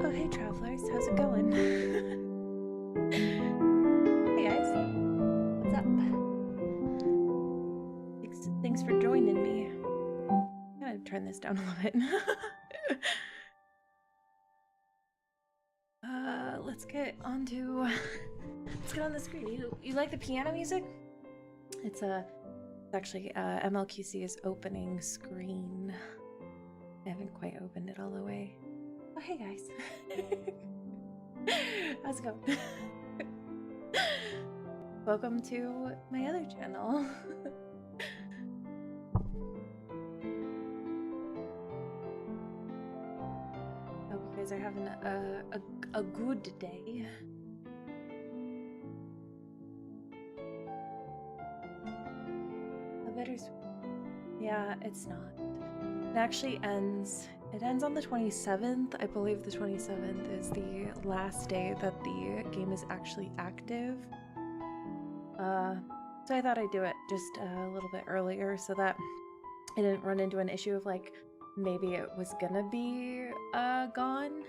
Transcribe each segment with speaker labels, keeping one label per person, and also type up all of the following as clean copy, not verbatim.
Speaker 1: Oh, hey travelers, how's it going? Hey guys, what's up? Thanks for joining me. I'm gonna turn this down a little bit. Let's get on the screen. You like the piano music? It's actually MLQC's opening screen. I haven't quite opened it all the way. Oh, hey guys. How's it going? Welcome to my other channel. Hope you guys are having a good day. A bittersweet. Yeah, it's not. It actually ends. It ends on the 27th. I believe the 27th is the last day that the game is actually active. So I thought I'd do it just a little bit earlier so that I didn't run into an issue of like maybe it was gonna be gone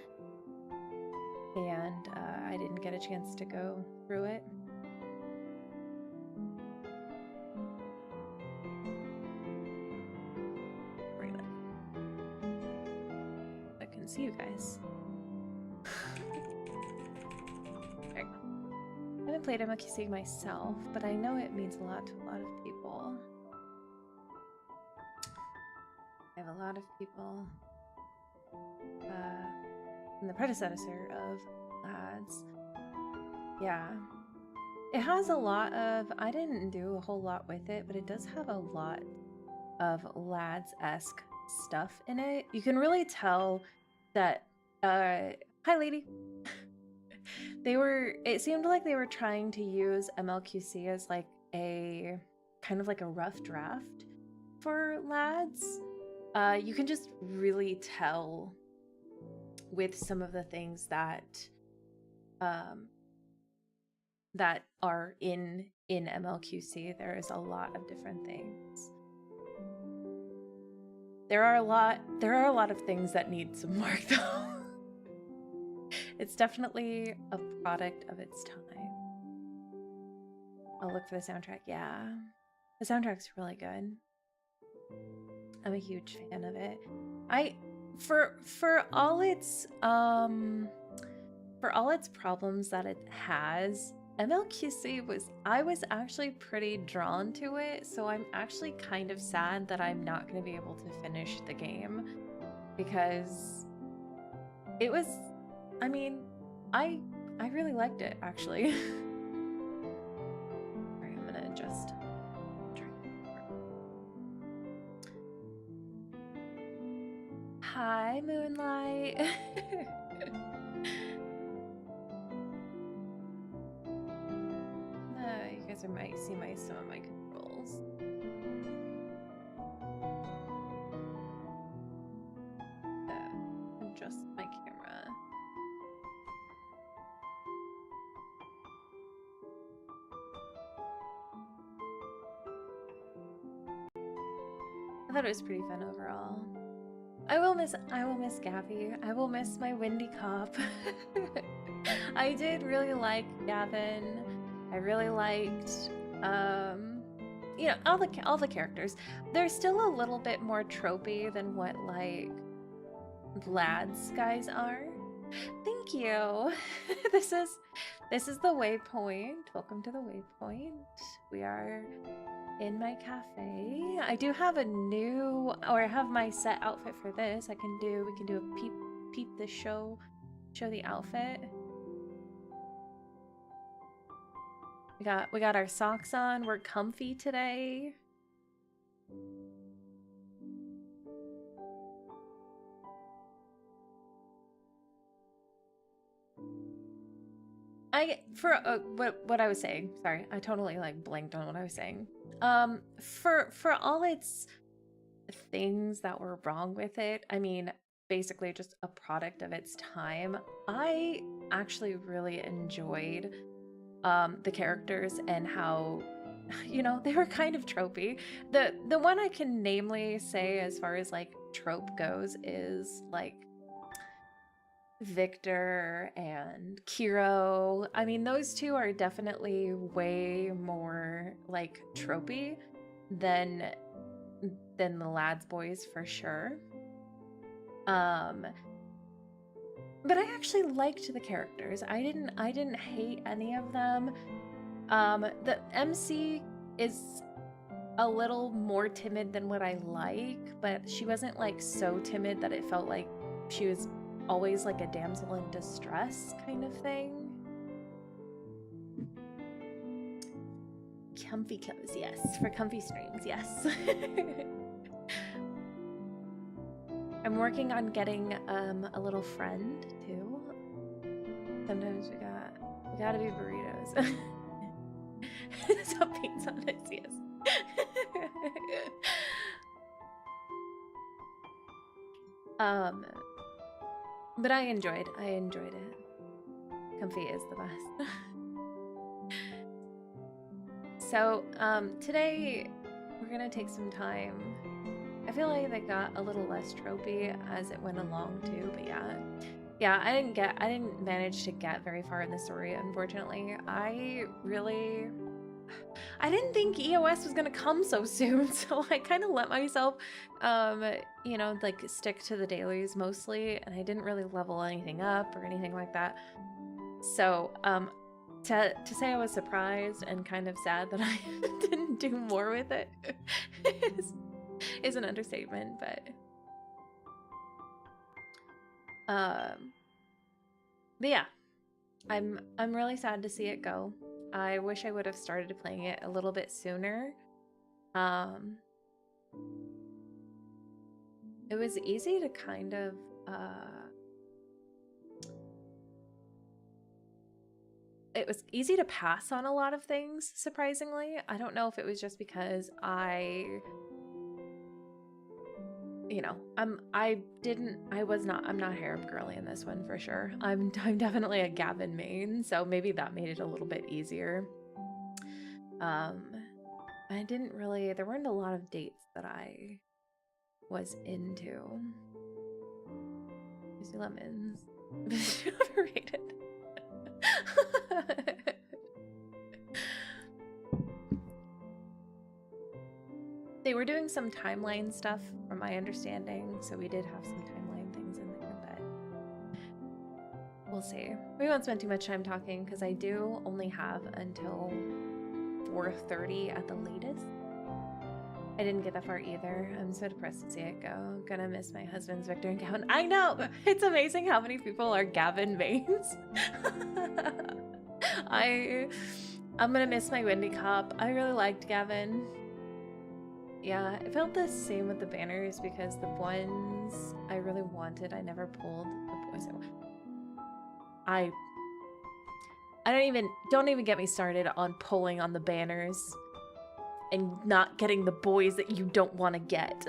Speaker 1: and I didn't get a chance to go through it. I can see you guys. There you go. I haven't played MLQC myself, but I know it means a lot to a lot of people. I have a lot of people in the predecessor of Lads. Yeah. It has a lot of, I didn't do a whole lot with it, but it does have a lot of Lads-esque stuff in it. You can really tell that, hi lady. It seemed like they were trying to use MLQC as like a, kind of like a rough draft for Lads. You can just really tell with some of the things that that are in MLQC. There is a lot of different things. There are a lot of things that need some work though. It's definitely a product of its time. I'll look for the soundtrack. Yeah, the soundtrack's really good. I'm a huge fan of it. For all its problems that it has, MLQC I was actually pretty drawn to it, so I'm actually kind of sad that I'm not going to be able to finish the game, because it was, I mean, I really liked it actually. Alright, I'm gonna just try. Hi, Moonlight. You guys might see some of my controls. Adjust my camera. I thought it was pretty fun overall. I will miss Gabby. I will miss my windy cop. I did really like Gavin. I really liked, you know, all the characters. They're still a little bit more tropey than what like lads guys are. Thank you. This is the waypoint. Welcome to the waypoint. We are in my cafe. I do have a new, or I have my set outfit for this. We can do a peep the show the outfit. We got our socks on. We're comfy today. What I was saying. Sorry, I totally like blanked on what I was saying. For all its things that were wrong with it, I mean, basically just a product of its time. I actually really enjoyed the characters and how, you know, they were kind of tropey. The one I can namely say as far as like trope goes is like Victor and Kiro. I mean, those two are definitely way more like tropey than the lads boys for sure. But I actually liked the characters. I didn't hate any of them. The MC is a little more timid than what I like, but she wasn't like so timid that it felt like she was always like a damsel in distress kind of thing. Comfy clothes, yes. For comfy streams, yes. I'm working on getting a little friend too. Sometimes we gotta be burritos. Some beans on it, yes. But I enjoyed it. Comfy is the best. So today we're gonna take some time. I feel like they got a little less tropey as it went along too, but yeah, I didn't manage to get very far in the story, unfortunately. I didn't think EOS was gonna come so soon, so I kind of let myself, you know, like stick to the dailies mostly, and I didn't really level anything up or anything like that. So, to say I was surprised and kind of sad that I didn't do more with it is an understatement, but yeah, I'm really sad to see it go. I wish I would have started playing it a little bit sooner. It was easy to kind of it was easy to pass on a lot of things, surprisingly. I don't know if it was just because I you know, I'm not harem girly in this one for sure. I'm definitely a Gavin main, so maybe that made it a little bit easier. There weren't a lot of dates that I was into. Juicy lemons. Overrated. They were doing some timeline stuff from my understanding, so we did have some timeline things in there, but we'll see. We won't spend too much time talking because I do only have until 4:30 at the latest. I didn't get that far either. I'm so depressed to see it go. Gonna miss my husband's Victor and Gavin. I know! It's amazing how many people are Gavin mains. I'm gonna miss my Wendy cop. I really liked Gavin. Yeah, it felt the same with the banners because the ones I really wanted, I never pulled the boys. Don't even get me started on pulling on the banners and not getting the boys that you don't want to get.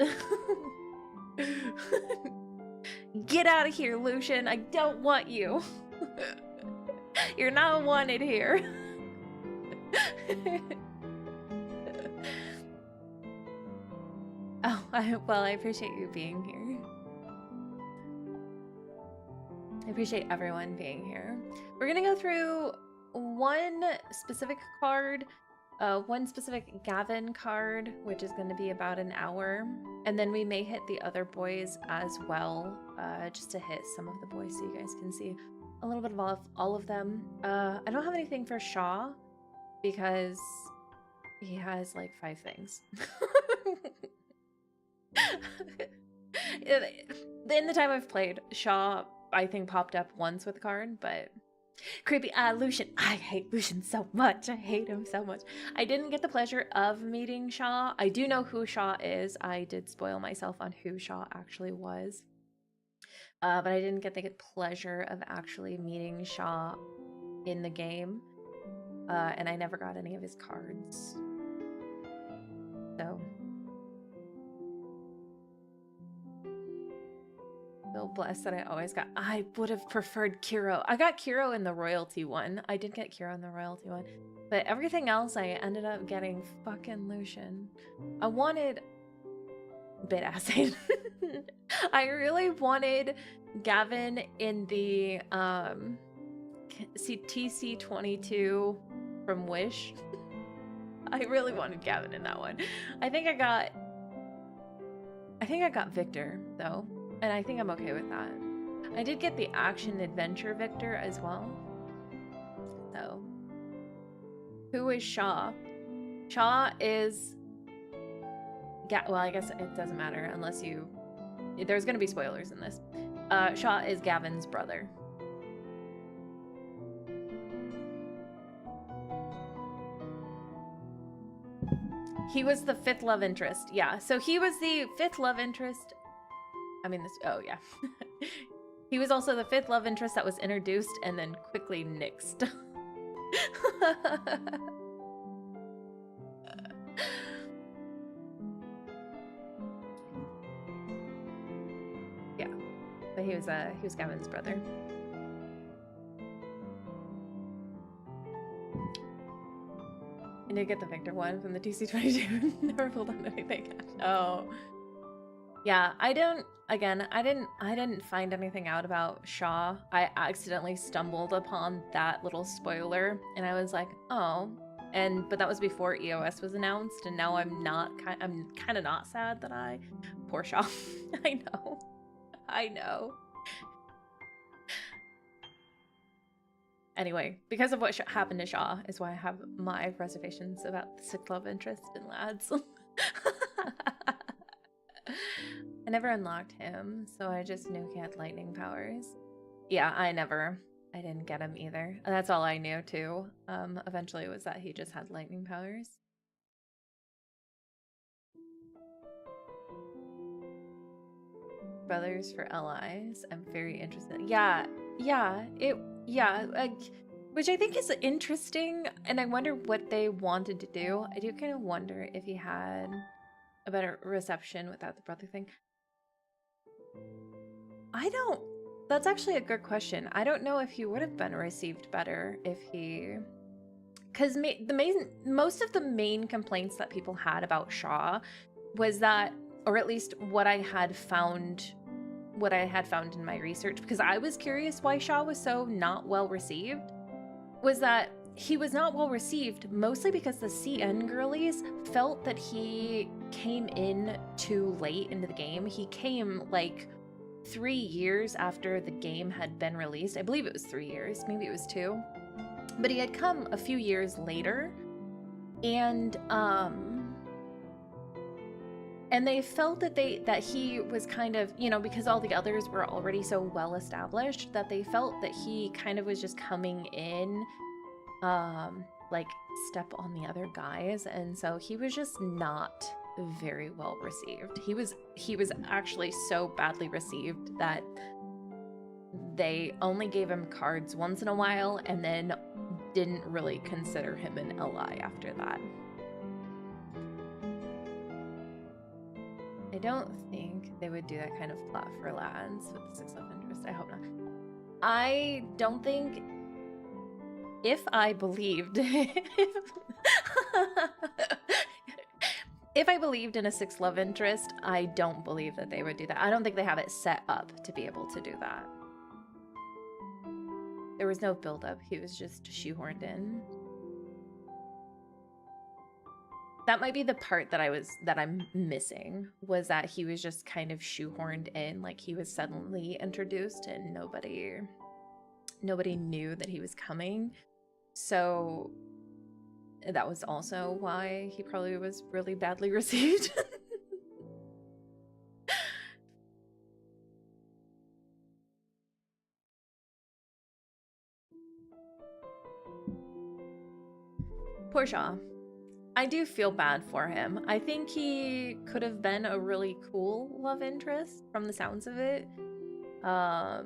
Speaker 1: Get out of here, Lucian. I don't want you. You're not wanted here. Oh, well, I appreciate you being here. I appreciate everyone being here. We're gonna go through one specific card, one specific Gavin card, which is gonna be about an hour, and then we may hit the other boys as well, just to hit some of the boys so you guys can see a little bit of all of them. I don't have anything for Shaw because he has like 5 things. In the time I've played, Shaw, I think, popped up once with a card, but creepy Lucian. I hate Lucian so much. I hate him so much. I didn't get the pleasure of meeting Shaw. I do know who Shaw is. I did spoil myself on who Shaw actually was. But I didn't get the pleasure of actually meeting Shaw in the game. And I never got any of his cards. So feel blessed that I would have preferred Kiro. I got Kiro in the royalty one. I did get Kiro in the royalty one. But everything else I ended up getting fucking Lucian. I wanted bit acid. I really wanted Gavin in the TC22 from Wish. I really wanted Gavin in that one. I think I got Victor though. And I think I'm okay with that. I did get the action adventure Victor as well. So, who is Shaw? Shaw is... well, I guess it doesn't matter unless you... There's going to be spoilers in this. Shaw is Gavin's brother. He was the 5th love interest. Yeah, so he was the 5th love interest... oh yeah. He was also the 5th love interest that was introduced and then quickly nixed. Yeah, but he was Gavin's brother. I did get the Victor one from the TC22. Never pulled on anything. Oh. Yeah, I didn't find anything out about Shaw. I accidentally stumbled upon that little spoiler and I was like, oh. But that was before EOS was announced, and now I'm kind of not sad that poor Shaw. I know. Anyway, because of what happened to Shaw is why I have my reservations about the 6th love interest in lads. I never unlocked him, so I just knew he had lightning powers. Yeah, I didn't get him either. That's all I knew too. Eventually it was that he just had lightning powers. Brothers for allies. I'm very interested. Which I think is interesting, and I wonder what they wanted to do. I do kind of wonder if he had a better reception without the brother thing. That's actually a good question. I don't know if he would have been received better if he, because most of the main complaints that people had about Shaw was that, or at least what I had found in my research, because I was curious why Shaw was so not well received, was that he was not well received mostly because the CN girlies felt that he came in too late into the game. He came like 3 years after the game had been released. I believe it was 3 years, maybe it was 2. But he had come a few years later, and they felt that he was kind of, you know, because all the others were already so well established, that they felt that he kind of was just coming in like step on the other guys, and so he was just not very well received. He was actually so badly received that they only gave him cards once in a while and then didn't really consider him an ally after that. I don't think they would do that kind of plot for lads with the 6 love interest. I hope not. I don't think, if I believed if I believed in a 6 love interest, I don't believe that they would do that. I don't think they have it set up to be able to do that. There was no build-up. He was just shoehorned in. That might be the part that I'm missing, was that he was just kind of shoehorned in, like he was suddenly introduced and nobody knew that he was coming. So that was also why he probably was really badly received. Poor Shaw. I do feel bad for him. I think he could have been a really cool love interest from the sounds of it. But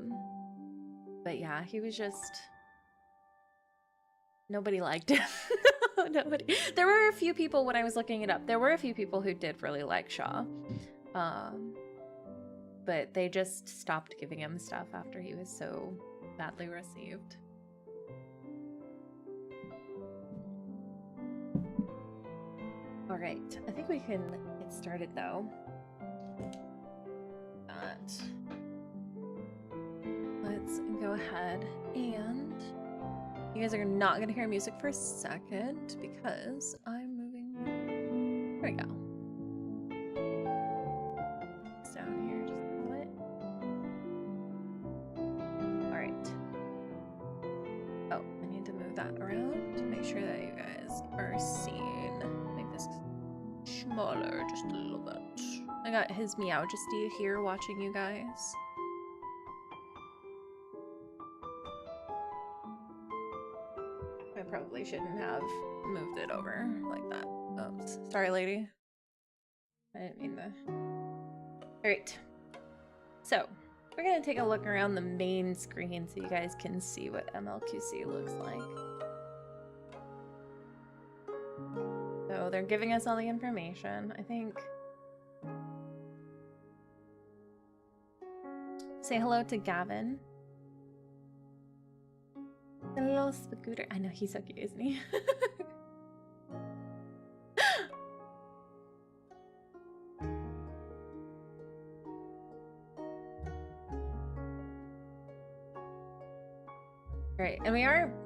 Speaker 1: yeah, he was just... Nobody liked him. Nobody. There were a few people, when I was looking it up, there were a few people who did really like Shaw. But they just stopped giving him stuff after he was so badly received. All right, I think we can get started though. Let's go ahead, and you guys are not gonna hear music for a second because I'm moving. There we go. It's down here just a little bit. All right. Oh, I need to move that around to make sure that you guys are seen. Make this smaller just a little bit. I got his Meowjesty here watching you guys. I probably shouldn't have moved it over like that. Oops. Sorry, lady. I didn't mean to. Alright. So, we're gonna take a look around the main screen so you guys can see what MLQC looks like. So, they're giving us all the information, I think. Say hello to Gavin. The little scooter. I know, he's so cute, isn't he? Right, and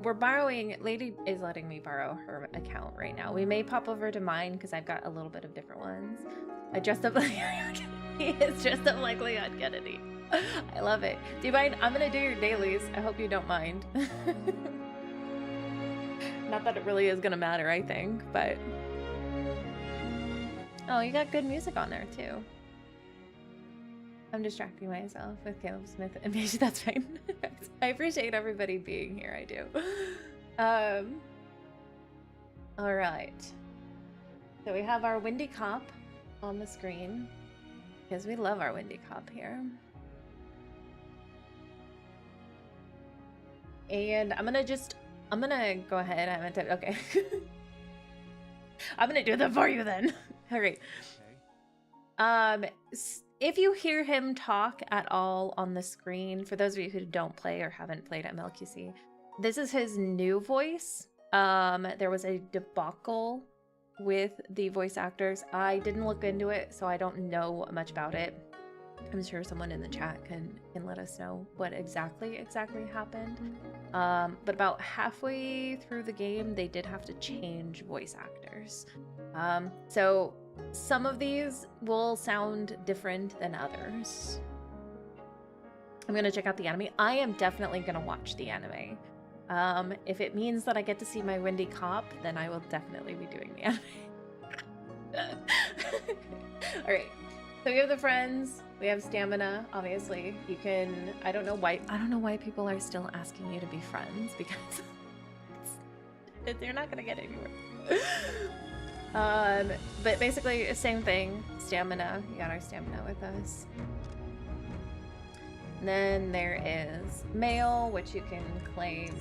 Speaker 1: we're borrowing. Lady is letting me borrow her account right now. We may pop over to mine because I've got a little bit of different ones. I dressed up like he is dressed up like Leon Kennedy. I love it. Do you mind? I'm gonna do your dailies. I hope you don't mind. Not that it really is gonna matter, I think, but... Oh, you got good music on there, too. I'm distracting myself with Caleb Smith and Paige. That's fine. I appreciate everybody being here, I do. Alright. So we have our Windy Cop on the screen, because we love our Windy Cop here. And I'm gonna go ahead. I meant to, okay. I'm gonna do that for you then. All right. if you hear him talk at all on the screen, for those of you who don't play or haven't played MLQC, this is his new voice. There was a debacle with the voice actors. I didn't look into it, so I don't know much about it. I'm sure someone in the chat can let us know what exactly happened. But about halfway through the game, they did have to change voice actors. So some of these will sound different than others. I'm gonna check out the anime. I am definitely gonna watch the anime. If it means that I get to see my Wendy cop, then I will definitely be doing the anime. All right. So we have the friends. We have stamina. Obviously, you can. I don't know why people are still asking you to be friends, because they're not gonna get anywhere. But basically, same thing. Stamina. You got our stamina with us. And then there is mail, which you can claim.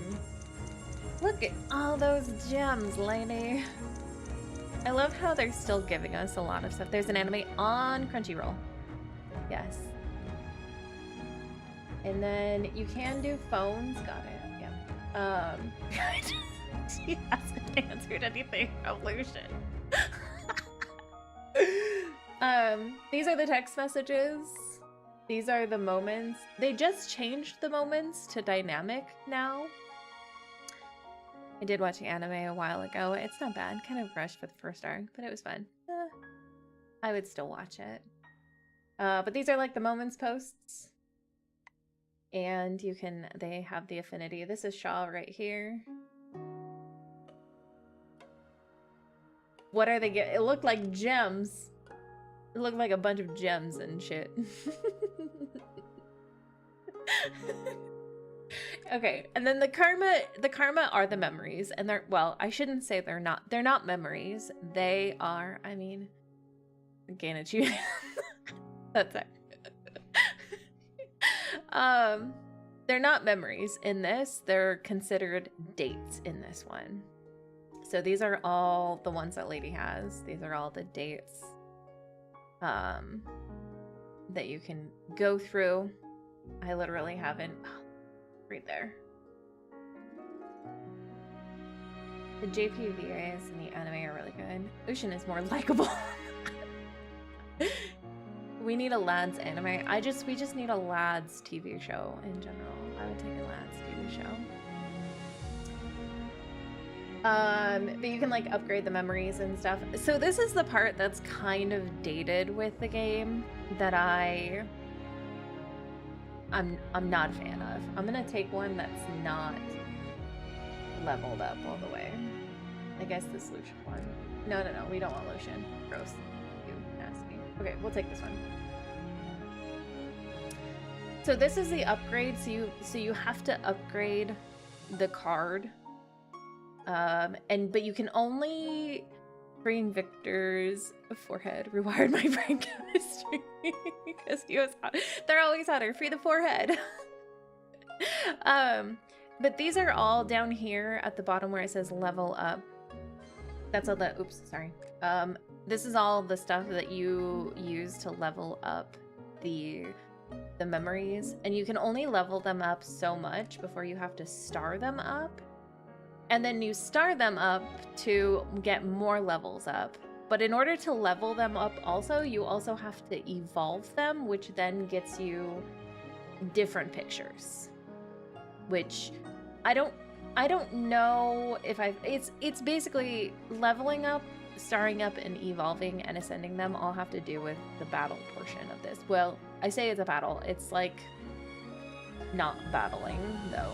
Speaker 1: Look at all those gems, lady. I love how they're still giving us a lot of stuff. There's an anime on Crunchyroll. Yes. And then you can do phones. Got it. Yeah. She hasn't answered anything about Lucian. These are the text messages. These are the moments. They just changed the moments to dynamic now. I did watch the anime a while ago. It's not bad. Kind of rushed for the first arc, but it was fun. I would still watch it. But these are like the moments posts. And you can, they have the affinity. This is Shaw right here. What are they getting? It looked like gems. It looked like a bunch of gems and shit. Okay, and then the karma are the memories, and they're, well, I shouldn't say they're not memories. They are, I mean, gain achievement. That's it. They're not memories in this. They're considered dates in this one. So these are all the ones that Lady has. These are all the dates that you can go through. I literally haven't. Right there. The JPVAs in the anime are really good. Lucian is more likable. We need a lads anime. We just need a lads TV show in general. I would take a lads TV show. But you can like upgrade the memories and stuff. So this is the part that's kind of dated with the game that I'm not a fan of. I'm gonna take one that's not leveled up all the way. I guess this Lucian one. No, we don't want Lucian. Gross. You nasty. Okay, we'll take this one. So this is the upgrade. So you have to upgrade the card. But you can only bring Victor's forehead. Rewired my brain chemistry because they're always hotter. Free the forehead. But these are all down here at the bottom where it says level up. That's all the, oops, sorry. This is all the stuff that you use to level up the memories, and you can only level them up so much before you have to star them up. And then you star them up to get more levels up. But in order to level them up also, you also have to evolve them, which then gets you different pictures. Which I don't know if it's basically leveling up, starring up, and evolving and ascending them all have to do with the battle portion of this. Well, I say it's a battle. It's like not battling though.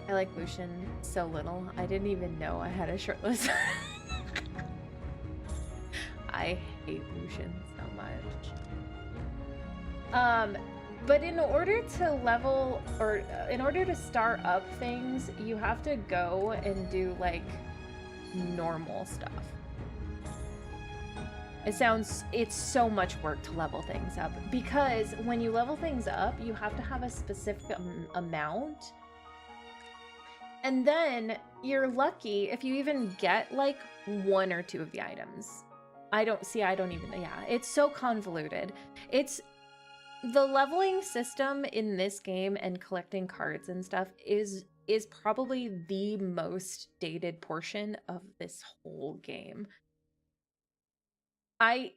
Speaker 1: I like Lucian so little. I didn't even know I had a shirtless. I hate Lucian so much. But in order to level, or in order to start up things, you have to go and do like normal stuff. It's so much work to level things up, because when you level things up, you have to have a specific amount. And then you're lucky if you even get like one or two of the items. I don't even, yeah, it's so convoluted. It's the leveling system in this game and collecting cards and stuff is probably the most dated portion of this whole game. I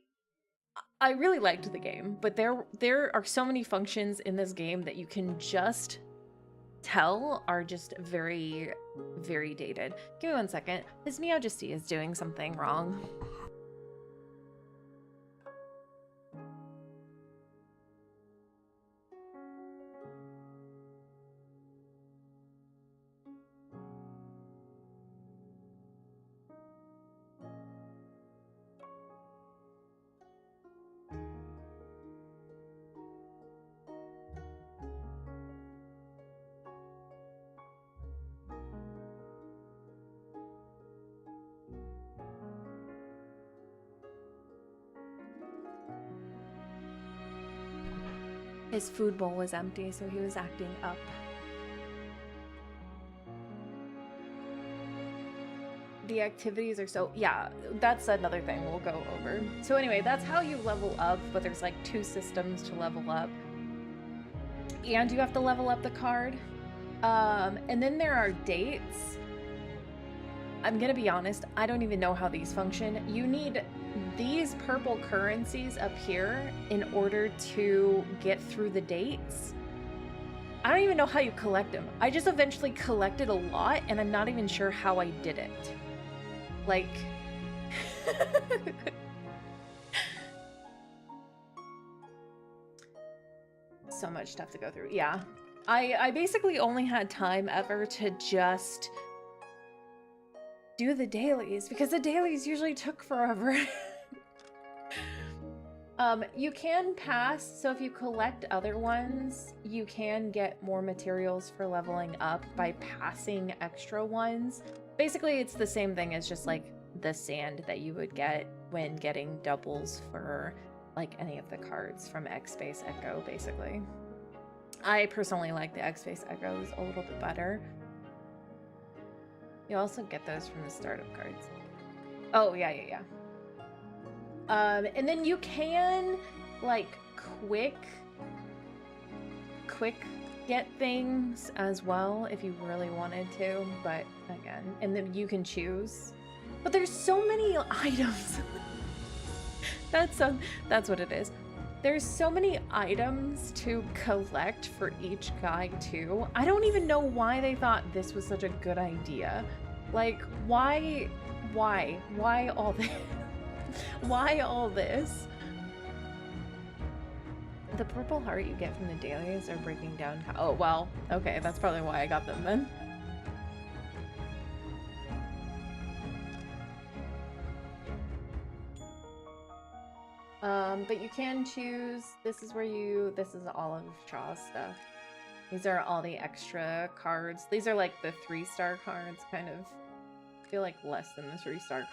Speaker 1: really liked the game, but there are so many functions in this game that you can just tell are just very, very dated. Give me 1 second. This Meowjesty is doing something wrong. His food bowl was empty, so he was acting up. The activities are so, yeah, that's another thing we'll go over. So anyway, that's how you level up, but there's like 2 systems to level up. And you have to level up the card. And then there are dates. I'm gonna be honest, I don't even know how these function. You need these purple currencies up here in order to get through the dates. I don't even know how you collect them. I just eventually collected a lot, and I'm not even sure how I did it. Like... so much stuff to go through. Yeah. I basically only had time ever to just do the dailies, because the dailies usually took forever. You can pass, so if you collect other ones, you can get more materials for leveling up by passing extra ones. Basically, it's the same thing as just like the sand that you would get when getting doubles for like any of the cards from X-Space Echo, basically. I personally like the X-Space Echoes a little bit better. You also get those from the startup cards. Oh, yeah. And then you can, like, quick get things as well if you really wanted to, but again, and then you can choose. But there's so many items. That's what it is. There's so many items to collect for each guy too. I don't even know why they thought this was such a good idea. Like, why all this? Why all this? The purple heart you get from the dailies are breaking down. Oh, well, okay, that's probably why I got them then. But you can choose, this is all of Shaw's stuff. These are all the extra cards. These are like the 3-star cards, kind of. I feel like less than the 3-star cards.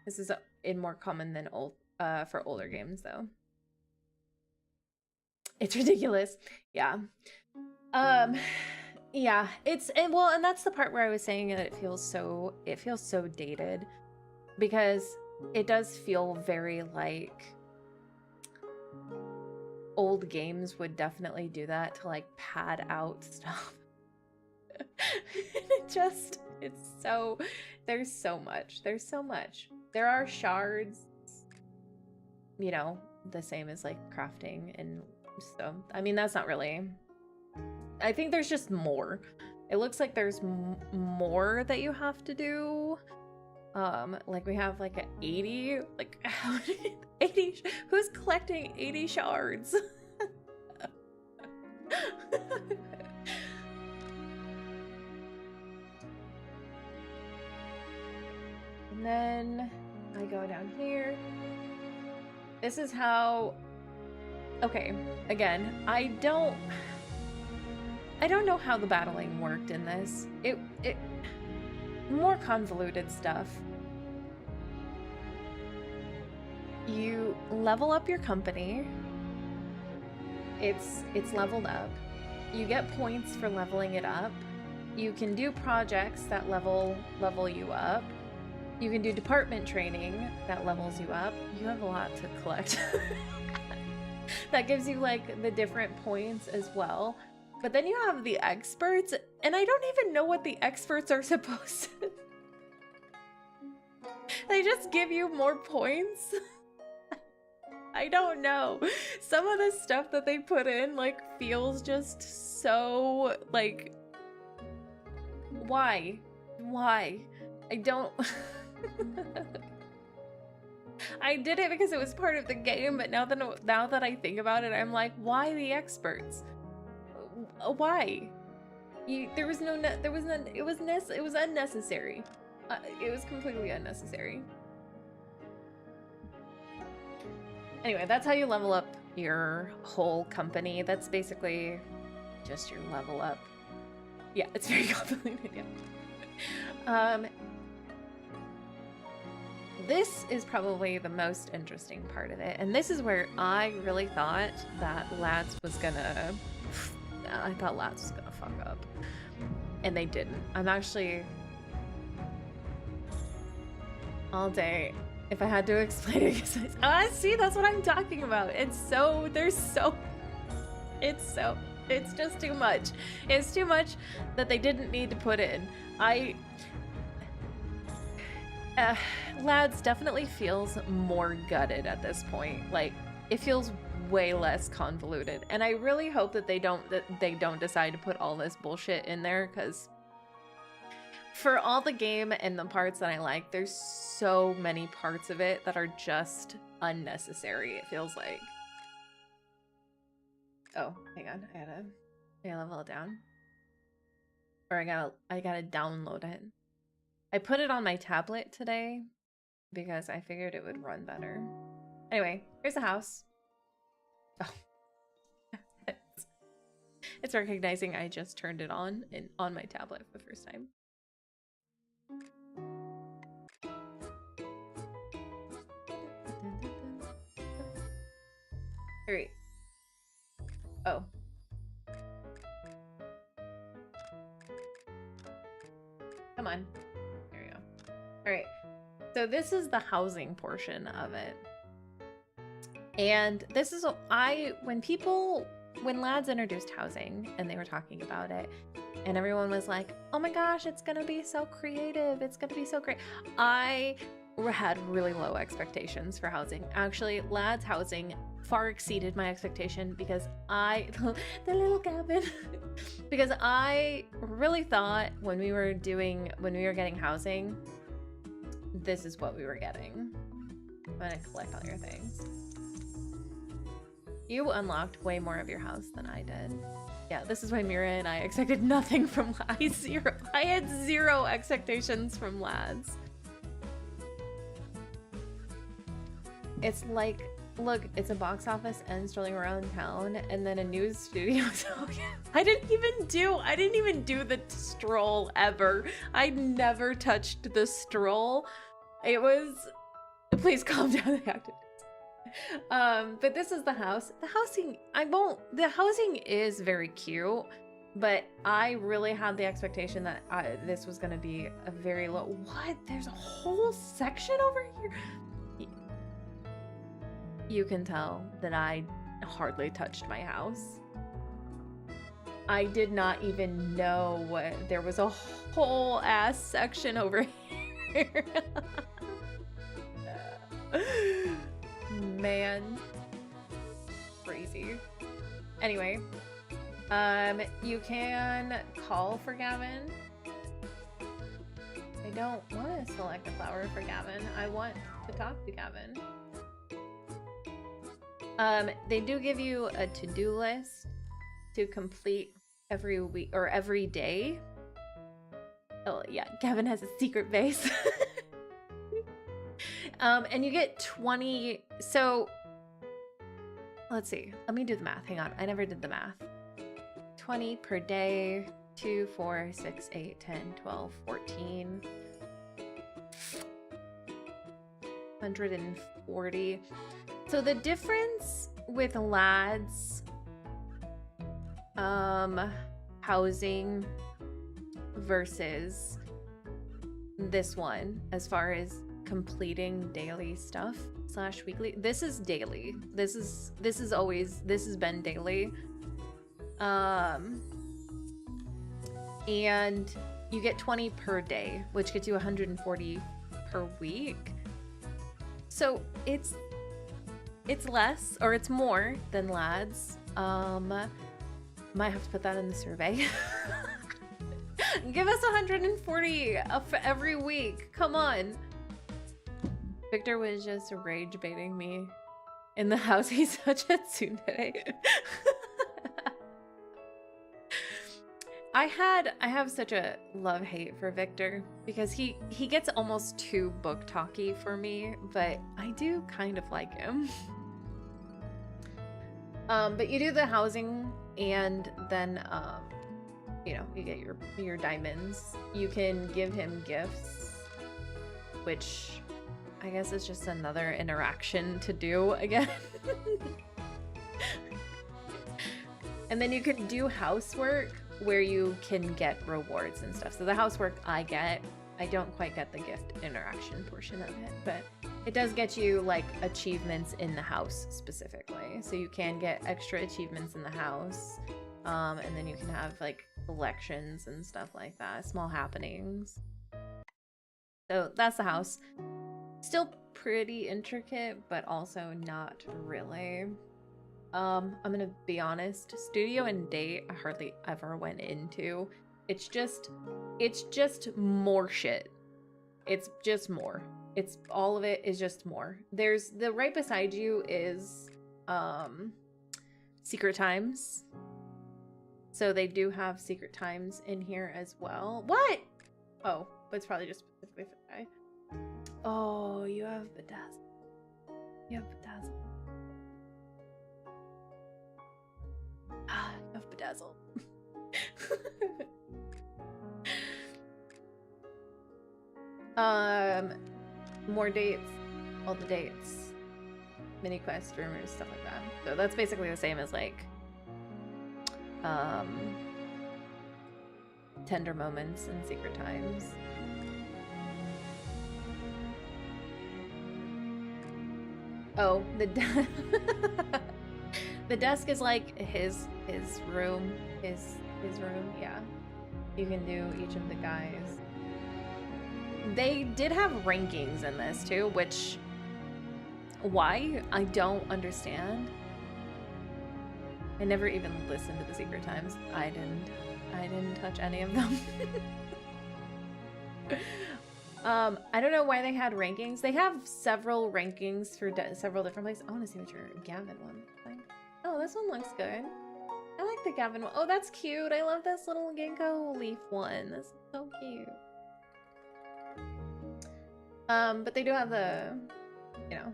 Speaker 1: This is more common than for older games, though. It's ridiculous. Yeah. Yeah, and that's the part where I was saying that it feels so dated, because it does feel very like old games would definitely do that to like pad out stuff. There's so much. There are shards, you know, the same as like crafting, and so I mean that's not really. I think there's just more. It looks like there's more that you have to do. Like we have like 80, like how many, 80, who's collecting 80 shards? And then I go down here. This is how, okay, again, I don't know how the battling worked in this. It more convoluted stuff. You level up your company. It's leveled up. You get points for leveling it up. You can do projects that level you up. You can do department training that levels you up. You have a lot to collect. That gives you like the different points as well. But then you have the experts, and I don't even know what the experts are supposed to. They just give you more points. I don't know. Some of the stuff that they put in like feels just so like, why? I don't. I did it because it was part of the game, but now that I think about it, I'm like, why the experts? Why? There was none. It was unnecessary. It was completely unnecessary. Anyway, that's how you level up your whole company. That's basically just your level up. Yeah, it's very complicated. Yeah. This is probably the most interesting part of it, and this is where I really thought that Lads was gonna. I thought Lads was gonna fuck up, and they didn't. I'm actually all day. If I had to explain it, see, that's what I'm talking about. It's just too much. It's too much that they didn't need to put in. Lads definitely feels more gutted at this point. Like, it feels way less convoluted, and I really hope that they don't decide to put all this bullshit in there, because for all the game and the parts that I like, there's so many parts of it that are just unnecessary, it feels like. Oh, hang on. I gotta level it down. Or I gotta download it. I put it on my tablet today because I figured it would run better. Anyway, here's the house. Oh. It's recognizing I just turned it on my tablet for the first time. Alright. Oh. Come on. There we go. Alright. So this is the housing portion of it. And this is when Lads introduced housing and they were talking about it, and everyone was like, oh my gosh, it's gonna be so creative, it's gonna be so great. I had really low expectations for housing. Actually, Lads housing far exceeded my expectation because the little cabin, because I really thought when we were getting housing, this is what we were getting. I'm gonna collect all your things. You unlocked way more of your house than I did. Yeah, this is why Mira and I expected nothing from Lads. I had zero expectations from Lads. It's like, look, it's a box office and strolling around town, and then a news studio. I didn't even do the stroll ever. I never touched the stroll. It was, please calm down the activities. But this is the house. The housing is very cute, but I really had the expectation that this was gonna be a very low. What? There's a whole section over here? You can tell that I hardly touched my house. I did not even know there was a whole ass section over here. Man. Crazy. Anyway, you can call for Gavin. I don't want to select a flower for Gavin. I want to talk to Gavin. They do give you a to-do list to complete every week or every day. Oh yeah, Gavin has a secret base. And you get 20, so let's see, let me do the math, hang on, I never did the math. 20 per day, 2, 4, 6, 8, 10, 12, 14, 140. So the difference with Lads housing versus this one as far as completing daily stuff / weekly. This is daily. This has been daily. And you get 20 per day, which gets you 140 per week. So it's less, or it's more than lads. Might have to put that in the survey. Give us 140 every week. Come on. Victor was just rage baiting me in the house. He's such a tsundere. I have such a love-hate for Victor because he gets almost too book talky for me, but I do kind of like him. But you do the housing, and then you know, you get your diamonds. You can give him gifts, which I guess is just another interaction to do again. And then you can do housework where you can get rewards and stuff. So the housework I don't quite get the gift interaction portion of it, but it does get you like achievements in the house specifically. So you can get extra achievements in the house. And then you can have like collections and stuff like that, small happenings. So that's the house. Still pretty intricate, but also not really. I'm gonna be honest, studio and date I hardly ever went into. It's just more shit. It's just more. It's all of it is just more. There's the right beside you is secret times. So they do have secret times in here as well. What? Oh, but it's probably just specifically for the guy. Oh, you have bedazzle. You have bedazzle. Ah, you have bedazzle. More dates, all the dates, mini quest, rumors, stuff like that. So that's basically the same as like tender moments and secret times. Oh, the desk is like his room, his room. Yeah, you can do each of the guys. They did have rankings in this too, which why I don't understand. I never even listened to the secret times. I didn't touch any of them. I don't know why they had rankings. They have several rankings for several different places. I want to see what your Gavin one looks like. Oh, this one looks good. I like the Gavin one. Oh, that's cute. I love this little ginkgo leaf one. That's so cute. But they do have the, you know,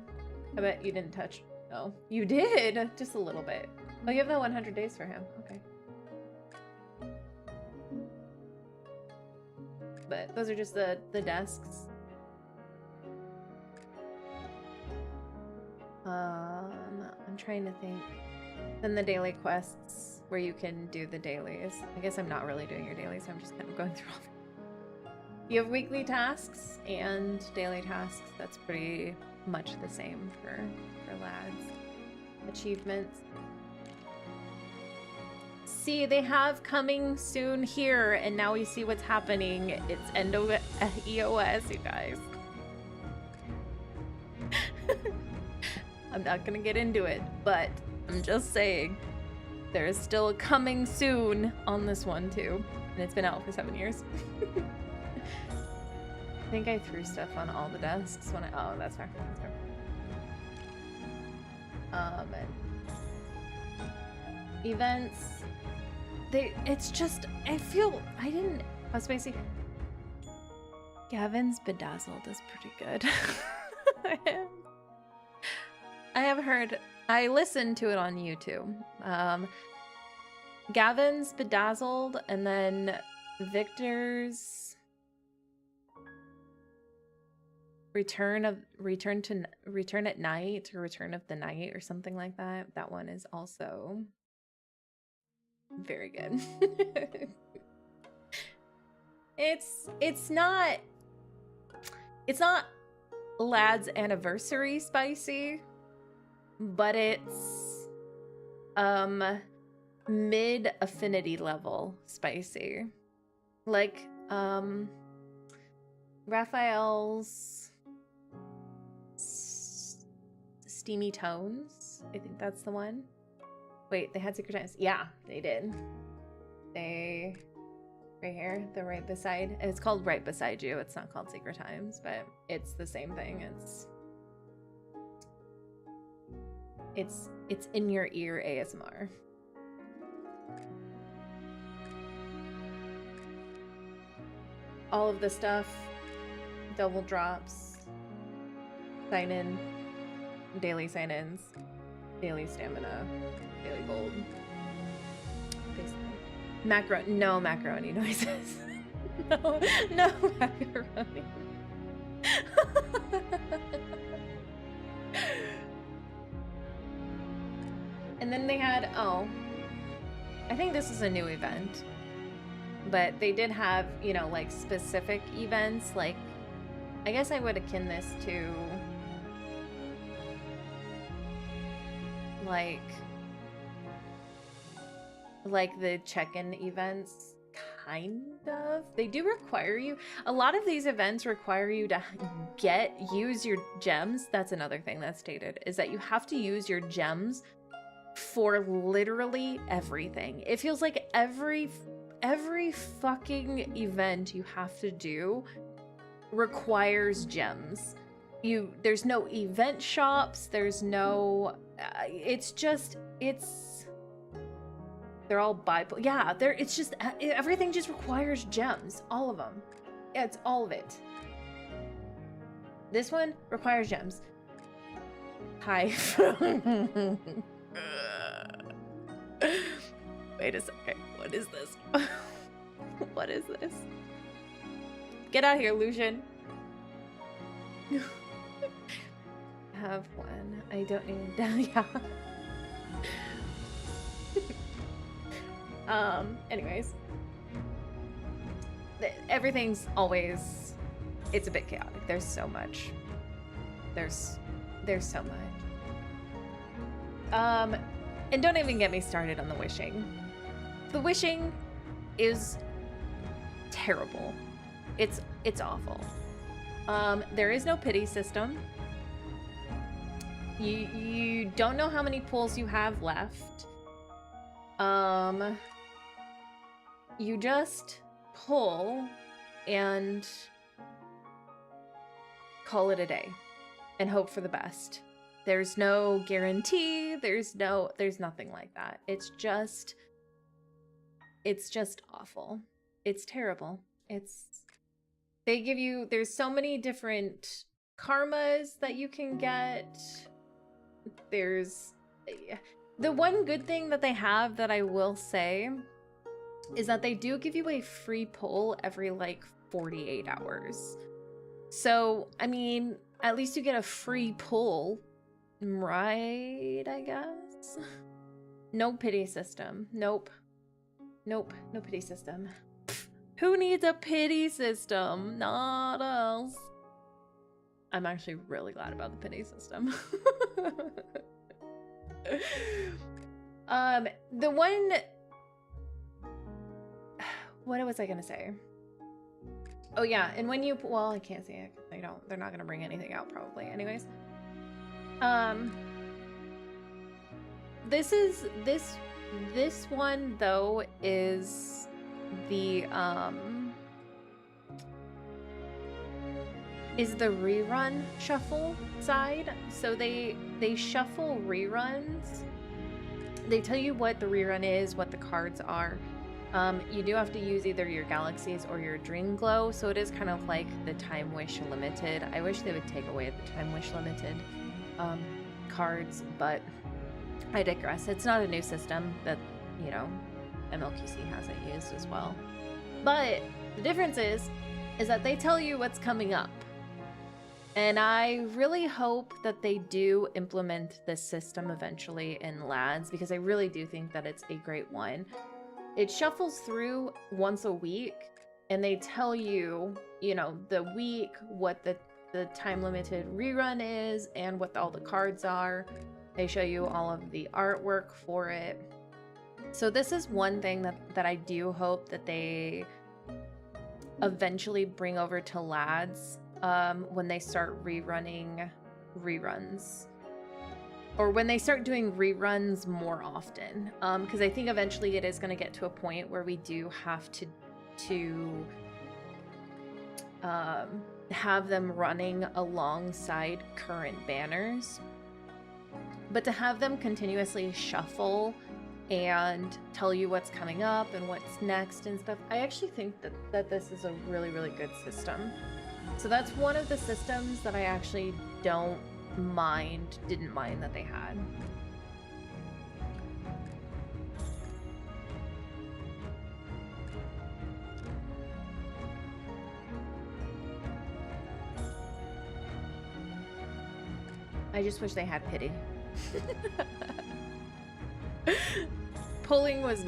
Speaker 1: I bet you didn't touch. No, you did just a little bit. Oh, you have the 100 days for him. Okay. But those are just the desks. I'm trying to think. Then the daily quests where you can do the dailies. I guess I'm not really doing your dailies, so I'm just kind of going through all of it. You have weekly tasks and daily tasks. That's pretty much the same for lads. Achievements. See, they have coming soon here, and now we see what's happening. It's end of EOS, you guys. I'm not gonna get into it, but I'm just saying there is still a coming soon on this one too, and it's been out for 7 years. I think I threw stuff on all the desks when oh, that's fair. That's fair. Events. It's just, I was basically, Gavin's Bedazzled is pretty good. I have heard, I listened to it on YouTube. Gavin's Bedazzled, and then Victor's Return at Night, or Return of the Night, or something like that. That one is also very good. It's not Lad's anniversary spicy, but it's mid affinity level spicy. Like Raphael's Steamy Tones. I think that's the one. Wait, they had Secret Times. Yeah, they did. They right here, they're right beside. It's called Right Beside You. It's not called Secret Times, but it's the same thing. It's in your ear ASMR. All of the stuff, double drops, sign in, daily sign ins, daily stamina, daily gold. No macaroni noises. no macaroni. And then they had, I think this is a new event, but they did have, you know, like specific events. Like, I guess I would akin this to like the check-in events, kind of. They do require you, a lot of these events require you to use your gems. That's another thing that's stated, is that you have to use your gems for literally everything. It feels like every fucking event you have to do requires gems. There's no event shops, there's no they're all it's just everything just requires gems, all of them. It's all of it. This one requires gems. Hi. Wait a second. What is this? What is this? Get out of here, Lucian. Have one. I don't need yeah. Anyways. Everything's always, it's a bit chaotic. There's so much. There's so much. And don't even get me started on the wishing. The wishing is terrible. It's awful. There is no pity system. You don't know how many pulls you have left. You just pull and call it a day and hope for the best. There's no guarantee. There's nothing like that. It's just awful. It's terrible. They give you, there's so many different karmas that you can get. There's, the one good thing that they have that I will say is that they do give you a free pull every like 48 hours. So, I mean, at least you get a free pull, right? I guess. No pity system. Nope. No pity system. Who needs a pity system? Not us. I'm actually really glad about the pity system. The one, what was I gonna say? Oh yeah, and when you, well, I can't say it. They're not gonna bring anything out probably. Anyways, this one though is the rerun shuffle side. So they shuffle reruns. They tell you what the rerun is, what the cards are. You do have to use either your Galaxies or your Dream Glow, so it is kind of like the Time Wish Limited. I wish they would take away the Time Wish Limited cards, but I digress. It's not a new system that, you know, MLQC hasn't used as well. But the difference is that they tell you what's coming up. And I really hope that they do implement this system eventually in LADs, because I really do think that it's a great one. It shuffles through once a week, and they tell you, you know, the week, what the time limited rerun is, and what all the cards are. They show you all of the artwork for it. So this is one thing that I do hope that they eventually bring over to Lads when they start rerunning reruns. Or when they start doing reruns more often. Because I think eventually it is going to get to a point where we do have to have them running alongside current banners. But to have them continuously shuffle and tell you what's coming up and what's next and stuff, I actually think that this is a really, really good system. So that's one of the systems that I actually didn't mind that they had. I just wish they had pity. Pulling was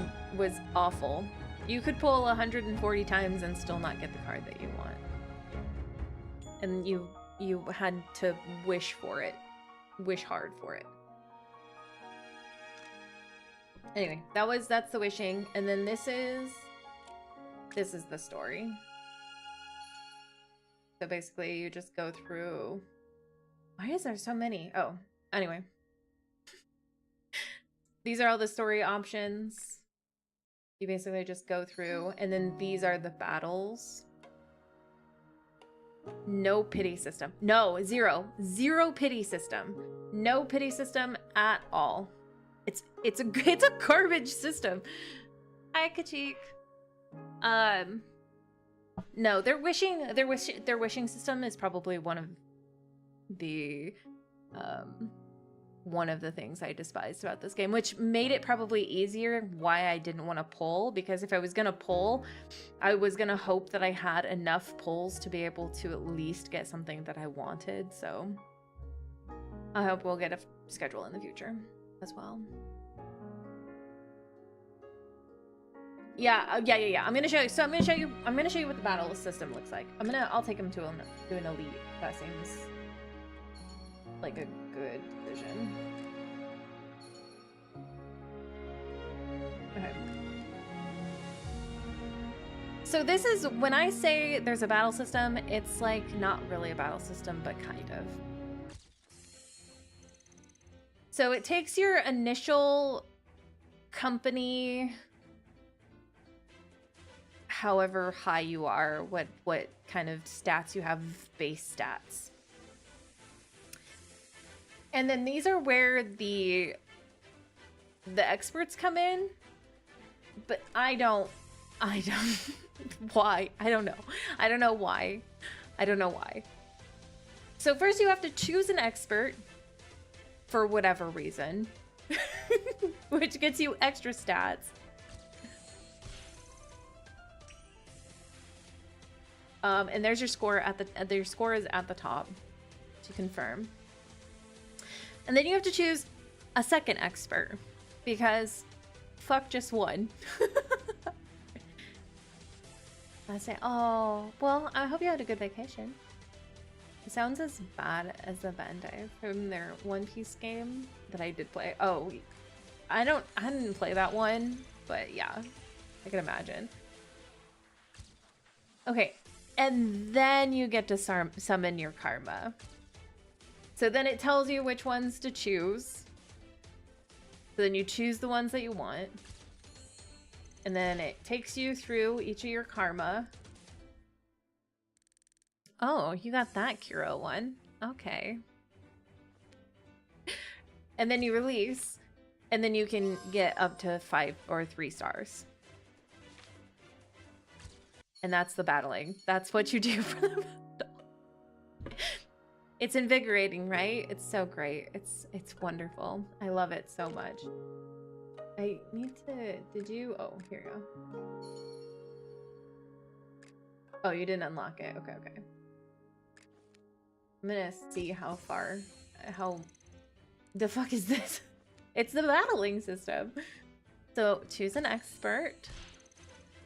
Speaker 1: awful. You could pull 140 times and still not get the card that you want. And you had to wish for it. Wish hard for it. Anyway, that's the wishing. And then this is the story. So basically you just go through. Why is there so many? Oh, anyway. These are all the story options. You basically just go through, and then these are the battles. No pity system. No, zero pity system. No pity system at all. It's a garbage system. Hi, Kachik. No, their wishing system is probably one of the things I despised about this game, which made it probably easier why I didn't want to pull, because if I was going to pull, I was going to hope that I had enough pulls to be able to at least get something that I wanted. So I hope we'll get a schedule in the future as well. Yeah. I'm going to show you. So I'm going to show you what the battle system looks like. I'll take him to an elite. That seems like a good vision. Okay. So this is, when I say there's a battle system, it's like not really a battle system, but kind of. So it takes your initial company, however high you are, what kind of stats you have, base stats. And then these are where the experts come in, but I don't why? I don't know why. So first you have to choose an expert for whatever reason, which gets you extra stats. And there's your score your score is at the top to confirm. And then you have to choose a second expert, because fuck just one. I say, oh, well, I hope you had a good vacation. It sounds as bad as the Bandai from their One Piece game that I did play. Oh, I didn't play that one, but yeah, I can imagine. Okay, and then you get to summon your karma. So then it tells you which ones to choose. So then you choose the ones that you want. And then it takes you through each of your karma. Oh, you got that Kuro one. Okay. And then you release. And then you can get up to 5 or 3 stars. And that's the battling. That's what you do for the battle. It's invigorating, right? It's so great. It's wonderful. I love it so much. I need to... Did you... Oh, here you go. Oh, you didn't unlock it. Okay. I'm gonna see how far... How... The fuck is this? It's the battling system. So, choose an expert.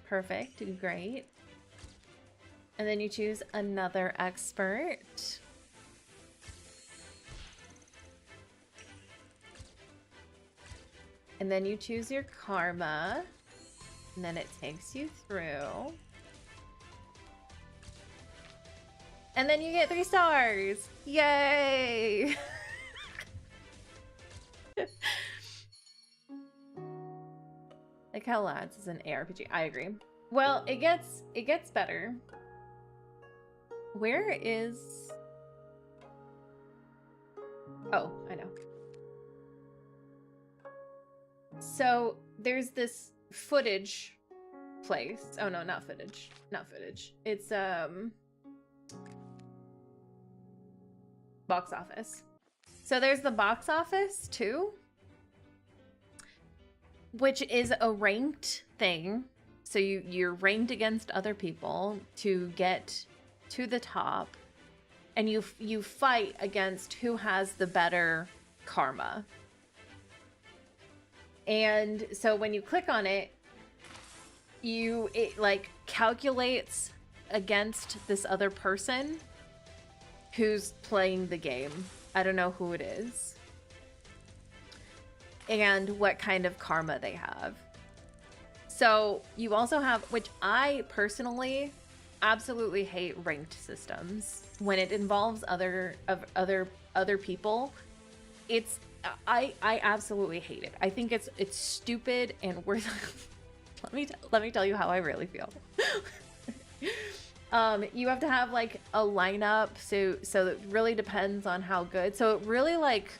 Speaker 1: Perfect. Great. And then you choose another expert. And then you choose your karma. And then it takes you through. And then you get 3 stars. Yay! Like how Lads is an ARPG. I agree. Well, it gets better. Where is... Oh, I know. So there's this footage place. Oh no, not footage. Not footage. It's box office. So there's the box office too, which is a ranked thing. So you're ranked against other people to get to the top, and you fight against who has the better karma. And so when you click on it, it like calculates against this other person who's playing the game. I don't know who it is. And what kind of karma they have. So you also have, which I personally absolutely hate ranked systems. When it involves other people, I absolutely hate it. I think it's stupid and worth. let me tell you how I really feel. You have to have like a lineup, so it really depends on how good. So it really like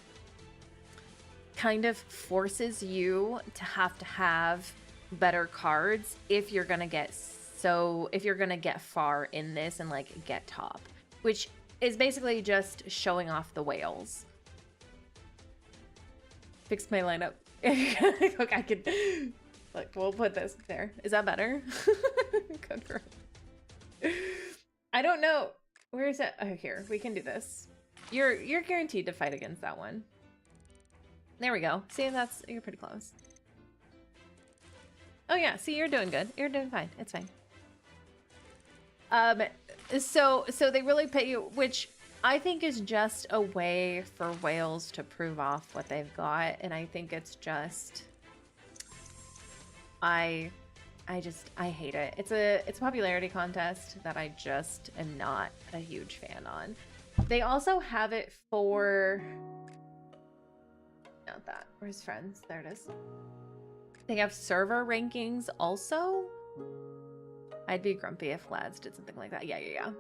Speaker 1: kind of forces you to have better cards if you're gonna get far in this and like get top, which is basically just showing off the whales. Fix my lineup. Look, I could like we'll put this there. Is that better? Good girl. I don't know. Where is it? Oh, here. We can do this. You're guaranteed to fight against that one. There we go. See, you're pretty close. Oh yeah, see, you're doing good. You're doing fine. It's fine. So they really pay you, which I think is just a way for whales to prove off what they've got, and I think it's just I hate it. It's a popularity contest that I just am not a huge fan on. They also have it for not that. Where's friends? There it is. They have server rankings also. I'd be grumpy if Lads did something like that. Yeah.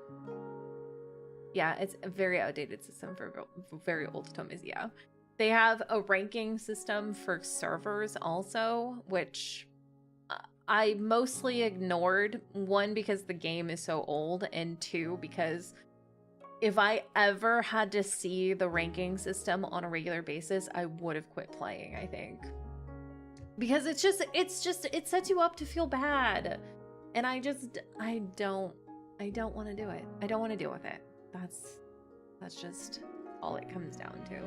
Speaker 1: Yeah, it's a very outdated system for very old Otomes, yeah. They have a ranking system for servers also, which I mostly ignored. 1, because the game is so old, and 2, because if I ever had to see the ranking system on a regular basis, I would have quit playing, I think. Because it sets you up to feel bad. And I don't want to do it. I don't want to deal with it. That's just all it comes down to.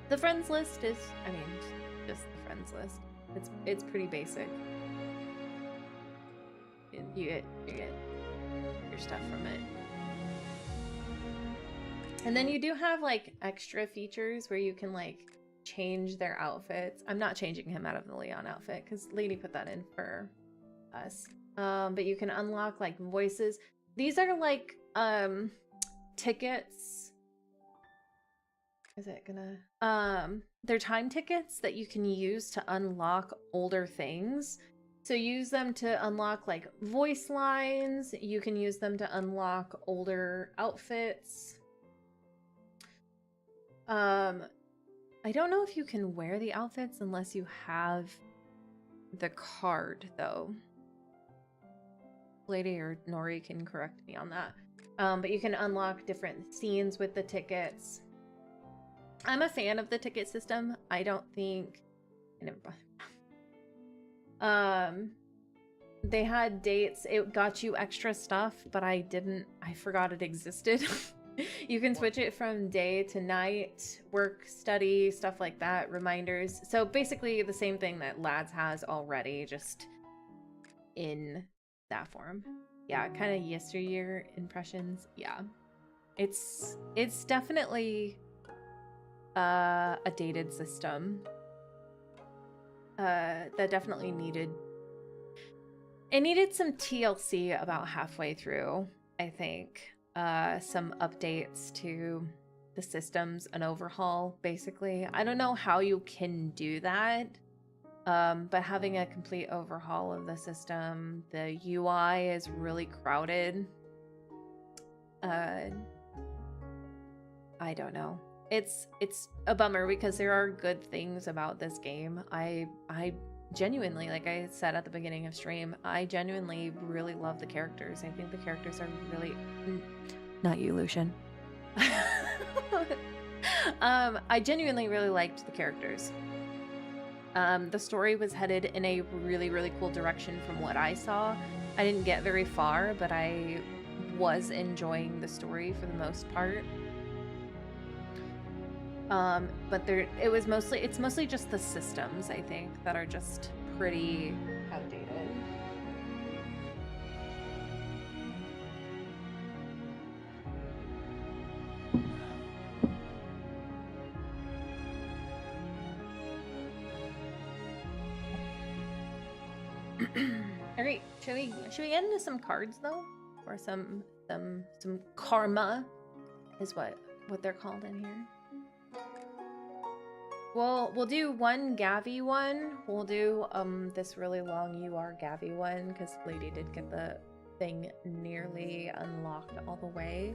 Speaker 1: The friends list is, just the friends list. It's pretty basic. You get your stuff from it. And then you do have like extra features where you can like change their outfits. I'm not changing him out of the Leon outfit because Lady put that in for us. But you can unlock like voices. These are like tickets. Is it gonna they're time tickets that you can use to unlock older things. So use them to unlock like voice lines. You can use them to unlock older outfits. I don't know if you can wear the outfits unless you have the card, though. Lady or Nori can correct me on that. But you can unlock different scenes with the tickets. I'm a fan of the ticket system. I don't think... They had dates. It got you extra stuff, but I forgot it existed. You can switch it from day to night, work, study, stuff like that, reminders. So basically the same thing that Lads has already, just in that form. Yeah, kind of yesteryear impressions. Yeah. It's definitely a dated system. That definitely needed some TLC about halfway through, I think. Some updates to the systems, an overhaul, basically. I don't know how you can do that. But having a complete overhaul of the system, the UI is really crowded. I don't know. It's a bummer because there are good things about this game. I genuinely, like I said at the beginning of stream, I genuinely really love the characters. I think the characters are really... Not you, Lucian. I genuinely really liked the characters. The story was headed in a really, really cool direction from what I saw. I didn't get very far, but I was enjoying the story for the most part. But it's mostly just the systems, I think, that are just pretty outdated. All right, should we get into some cards though, or some karma, is what they're called in here. Well, we'll do one Gavi one. We'll do this really long Gavi one because Lady did get the thing nearly unlocked all the way,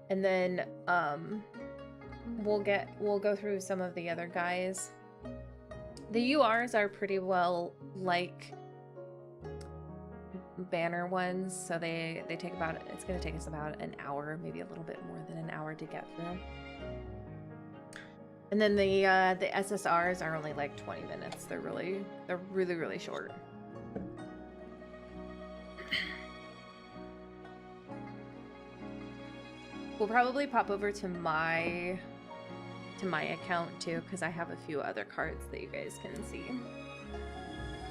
Speaker 1: and then we'll go through some of the other guys. The URs are pretty well like banner ones, so they take about, it's going to take us about an hour, maybe a little bit more than an hour to get through. And then the SSRs are only like 20 minutes. They're really short. We'll probably pop over to my account too, because I have a few other cards that you guys can see.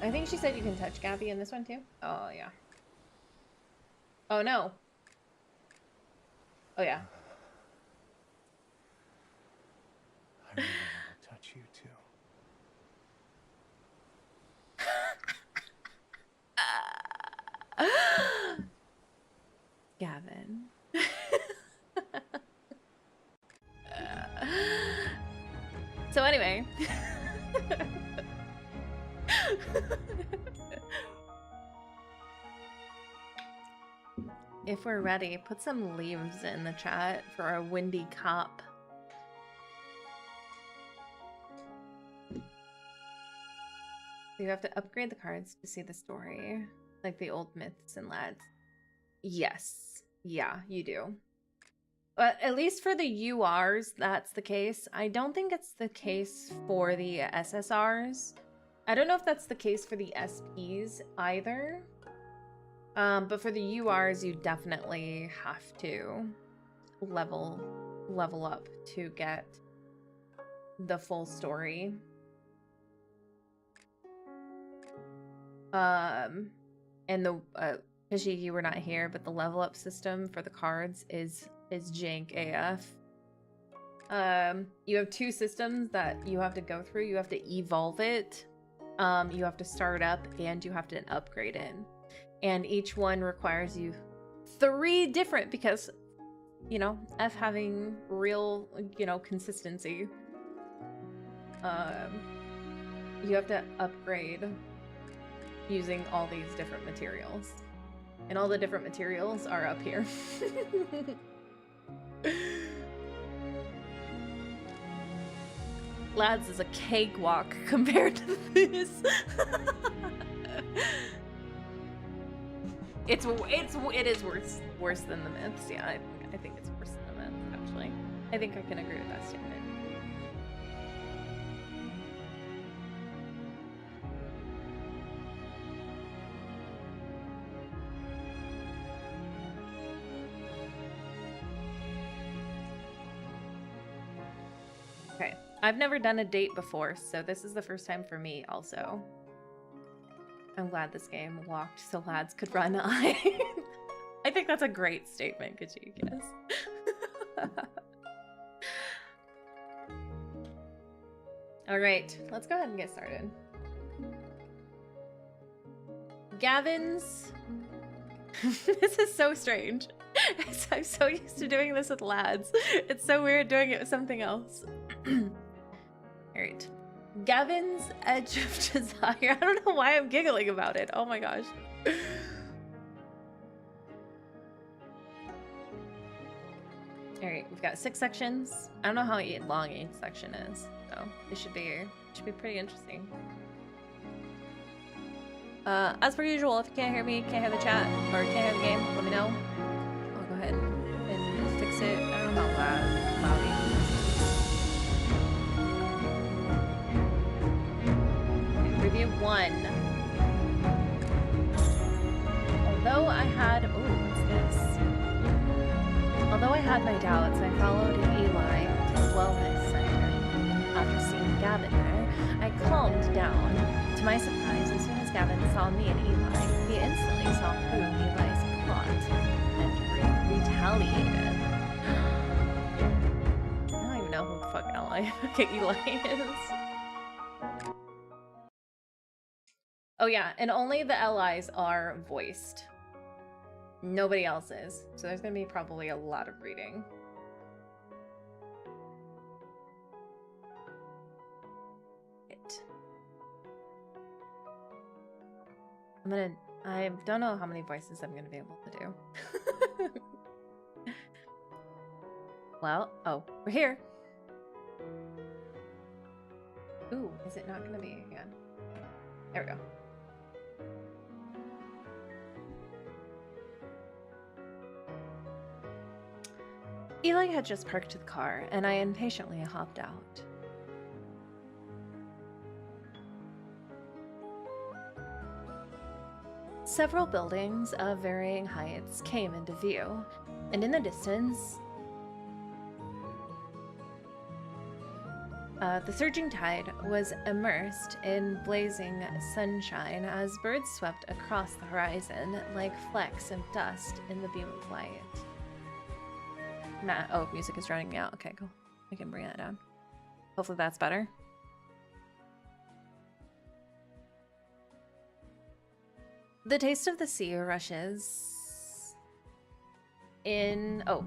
Speaker 1: I think she said you can touch Gavi in this one too. Oh yeah. Oh no. Oh yeah.
Speaker 2: I really want to touch you too.
Speaker 1: Gavin. So anyway. If we're ready, put some leaves in the chat for a windy cop. So you have to upgrade the cards to see the story, like the old myths and lads. Yes. Yeah, you do. But at least for the URs, that's the case. I don't think it's the case for the SSRs. I don't know if that's the case for the SPs either. But for the URs, you definitely have to level up to get the full story. And the Kashiki, you were not here, but the level up system for the cards is jank AF. You have two systems that you have to go through. You have to evolve it, you have to start up, and you have to upgrade it. And each one requires you 3 different, because, you know, F having real, you know, consistency. You have to upgrade using all these different materials. And all the different materials are up here. Lads is a cakewalk compared to this. It is worse than the myths. Yeah, I think it's worse than the myths, actually. I think I can agree with that statement. Okay, I've never done a date before, so this is the first time for me also. I'm glad this game walked so lads could run. I think that's a great statement, Kachikas. All right, let's go ahead and get started. Gavin's... This is so strange. I'm so used to doing this with lads. It's so weird doing it with something else. Alright. Gavin's Edge of Desire. I don't know why I'm giggling about it. Oh my gosh. Alright, we've got 6 sections. I don't know how long each section is, so it should be pretty interesting. As per usual, if you can't hear me, can't hear the chat, or can't hear the game, let me know. I'll go ahead and fix it. I don't know how loud it is. Review 1. Although I had... Ooh, what's this? Although I had my doubts, I followed Eli to the wellness center. After seeing Gavin there, I calmed down. To my surprise, as soon as Gavin saw me and Eli, he instantly saw through Eli's plot and retaliated. I don't even know who the fuck Eli is. Oh yeah, and only the LIs are voiced. Nobody else is. So there's gonna be probably a lot of reading. I don't know how many voices I'm gonna be able to do. Well, oh, we're here. Ooh, is it not gonna be again? There we go. Eli had just parked the car, and I impatiently hopped out. Several buildings of varying heights came into view, and in the distance, the surging tide was immersed in blazing sunshine as birds swept across the horizon like flecks of dust in the beam of light. Oh, music is drowning me out. Okay, cool. I can bring that down. Hopefully that's better. The taste of the sea rushes in... Oh.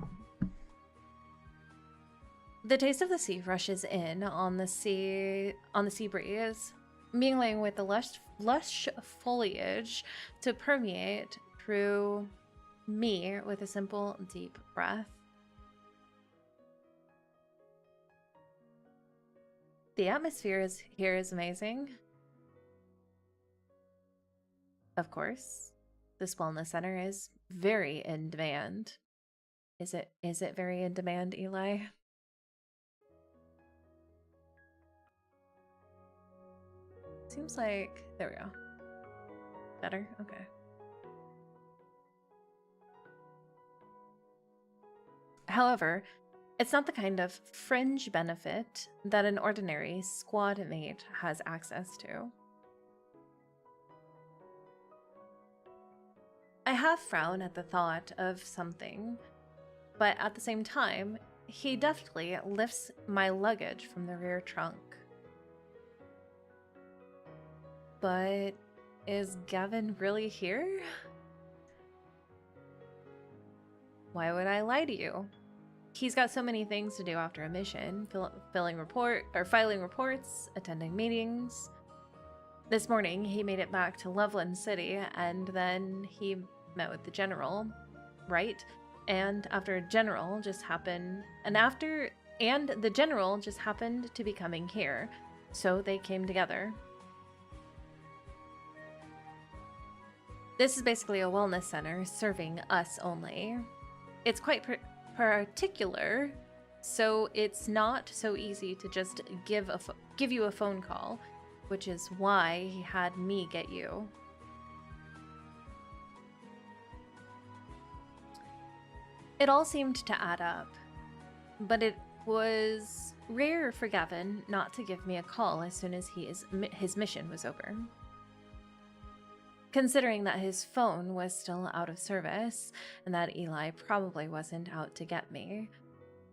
Speaker 1: The taste of the sea rushes in on the sea breeze, mingling with the lush foliage to permeate through me with a simple, deep breath. The atmosphere here is amazing. Of course, this wellness center is very in demand. Is it very in demand, Eli? Seems like... There we go. Better? Okay. However, it's not the kind of fringe benefit that an ordinary squad mate has access to. I half frown at the thought of something, but at the same time, he deftly lifts my luggage from the rear trunk. But is Gavin really here? Why would I lie to you? He's got so many things to do after a mission, filing reports, attending meetings. This morning, he made it back to Loveland City, and then he met with the general, right? And the general just happened to be coming here, so they came together. This is basically a wellness center serving us only. It's quite particular, so it's not so easy to just give you a phone call, which is why he had me get you. It all seemed to add up, but it was rare for Gavin not to give me a call as soon as his mission was over. considering that his phone was still out of service and that Eli probably wasn't out to get me.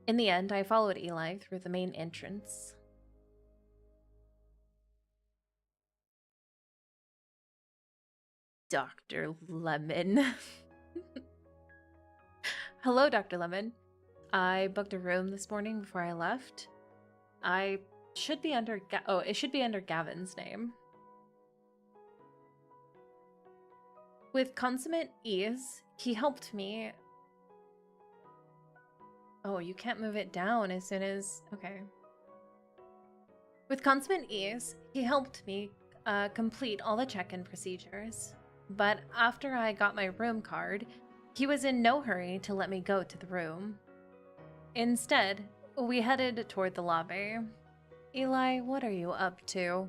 Speaker 1: In the end, I followed Eli through the main entrance. Dr. Lemon. Hello, Dr. Lemon. I booked a room this morning before I left. It should be under Gavin's name. With consummate ease, he helped me. Oh, you can't move it down as soon as... Okay. With consummate ease, he helped me complete all the check-in procedures. But after I got my room card, he was in no hurry to let me go to the room. Instead, we headed toward the lobby. Eli, what are you up to?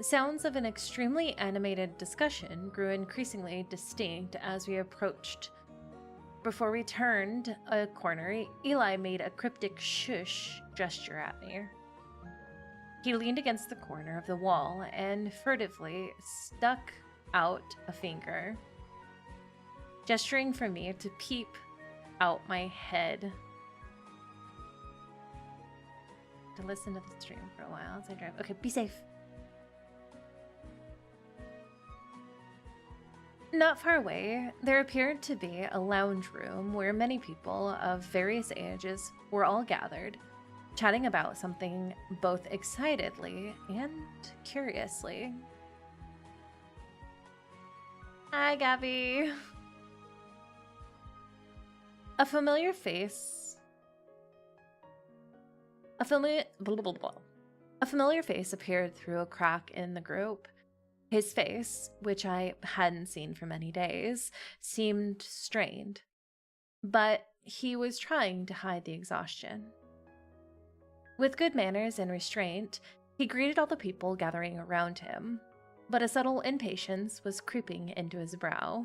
Speaker 1: Sounds of an extremely animated discussion grew increasingly distinct as we approached. Before we turned a corner, Eli made a cryptic shush gesture at me. He leaned against the corner of the wall and furtively stuck out a finger, gesturing for me to peep out my head. To listen to the stream for a while as I drive. Okay, be safe. Not far away, there appeared to be a lounge room where many people of various ages were all gathered, chatting about something both excitedly and curiously. Hi, Gabby. A familiar face appeared through a crack in the group. His face, which I hadn't seen for many days, seemed strained, but he was trying to hide the exhaustion. With good manners and restraint, he greeted all the people gathering around him, but a subtle impatience was creeping into his brow.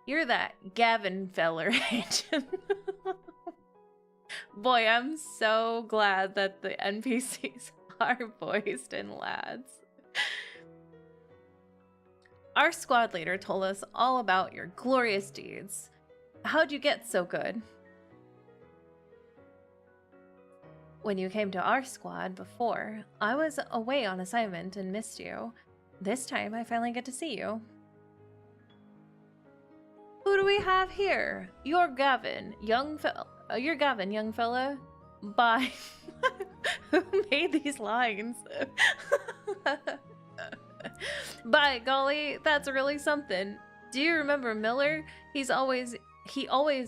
Speaker 1: You're that Gavin feller, ain't you? Boy, I'm so glad that the NPCs are boys and lads. Our squad leader told us all about your glorious deeds. How'd you get so good? When you came to our squad before, I was away on assignment and missed you. This time I finally get to see you. Who do we have here? You're Gavin, young fella. Bye. Who made these lines? By golly, that's really something. Do you remember Miller? He always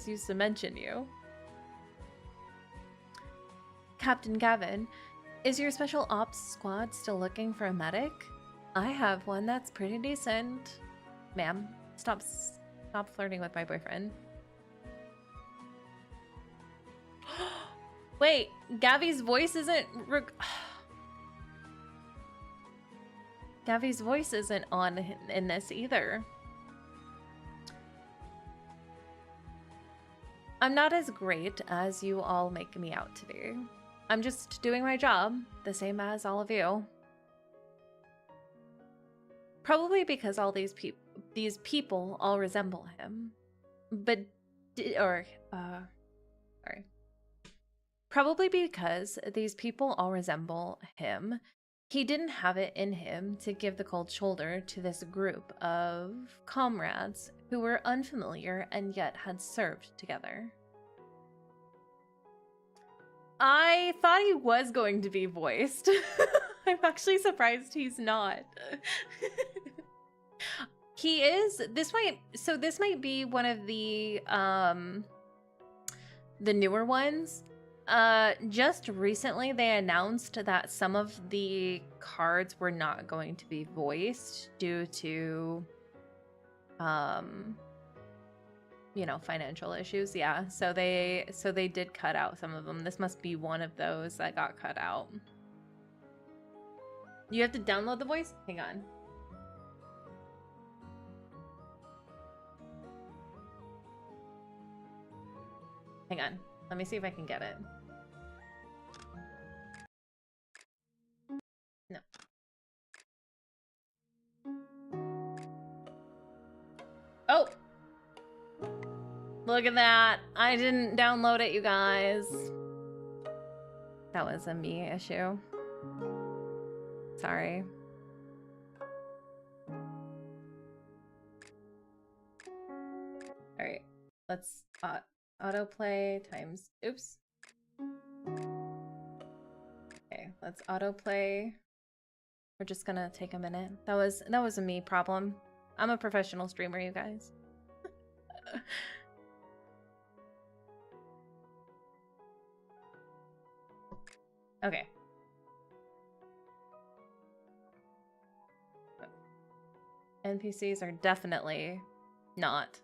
Speaker 1: used to mention you. Captain Gavin, is your special ops squad still looking for a medic? I have one that's pretty decent. Ma'am, stop flirting with my boyfriend. Wait, Gavi's voice isn't Gavi's voice isn't on in this either. I'm not as great as you all make me out to be. I'm just doing my job, the same as all of you. Probably because all these people all resemble him. Probably because these people all resemble him, he didn't have it in him to give the cold shoulder to this group of comrades who were unfamiliar and yet had served together. I thought he was going to be voiced. I'm actually surprised he's not. He is. This might be one of the newer ones. Just recently they announced that some of the cards were not going to be voiced due to financial issues. Yeah, so they did cut out some of them. This must be one of those that got cut out. You have to download the voice? Hang on. Hang on. Let me see if I can get it. Look at that. I didn't download it, you guys. That was a me issue. Sorry. Alright, let's autoplay times, oops. Okay, let's autoplay. We're just gonna take a minute. That was a me problem. I'm a professional streamer, you guys. Okay. NPCs are definitely not.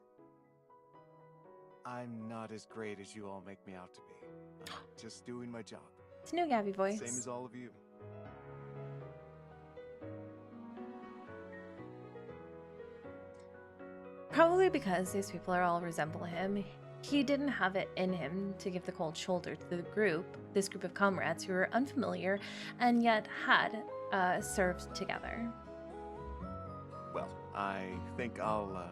Speaker 2: I'm not as great as you all make me out to be. I'm just doing my job.
Speaker 1: It's a new Gabby voice.
Speaker 2: Same as all of you.
Speaker 1: Probably because these people all resemble him. He didn't have it in him to give the cold shoulder to this group of comrades who were unfamiliar and yet had served together.
Speaker 2: Well, I think I'll,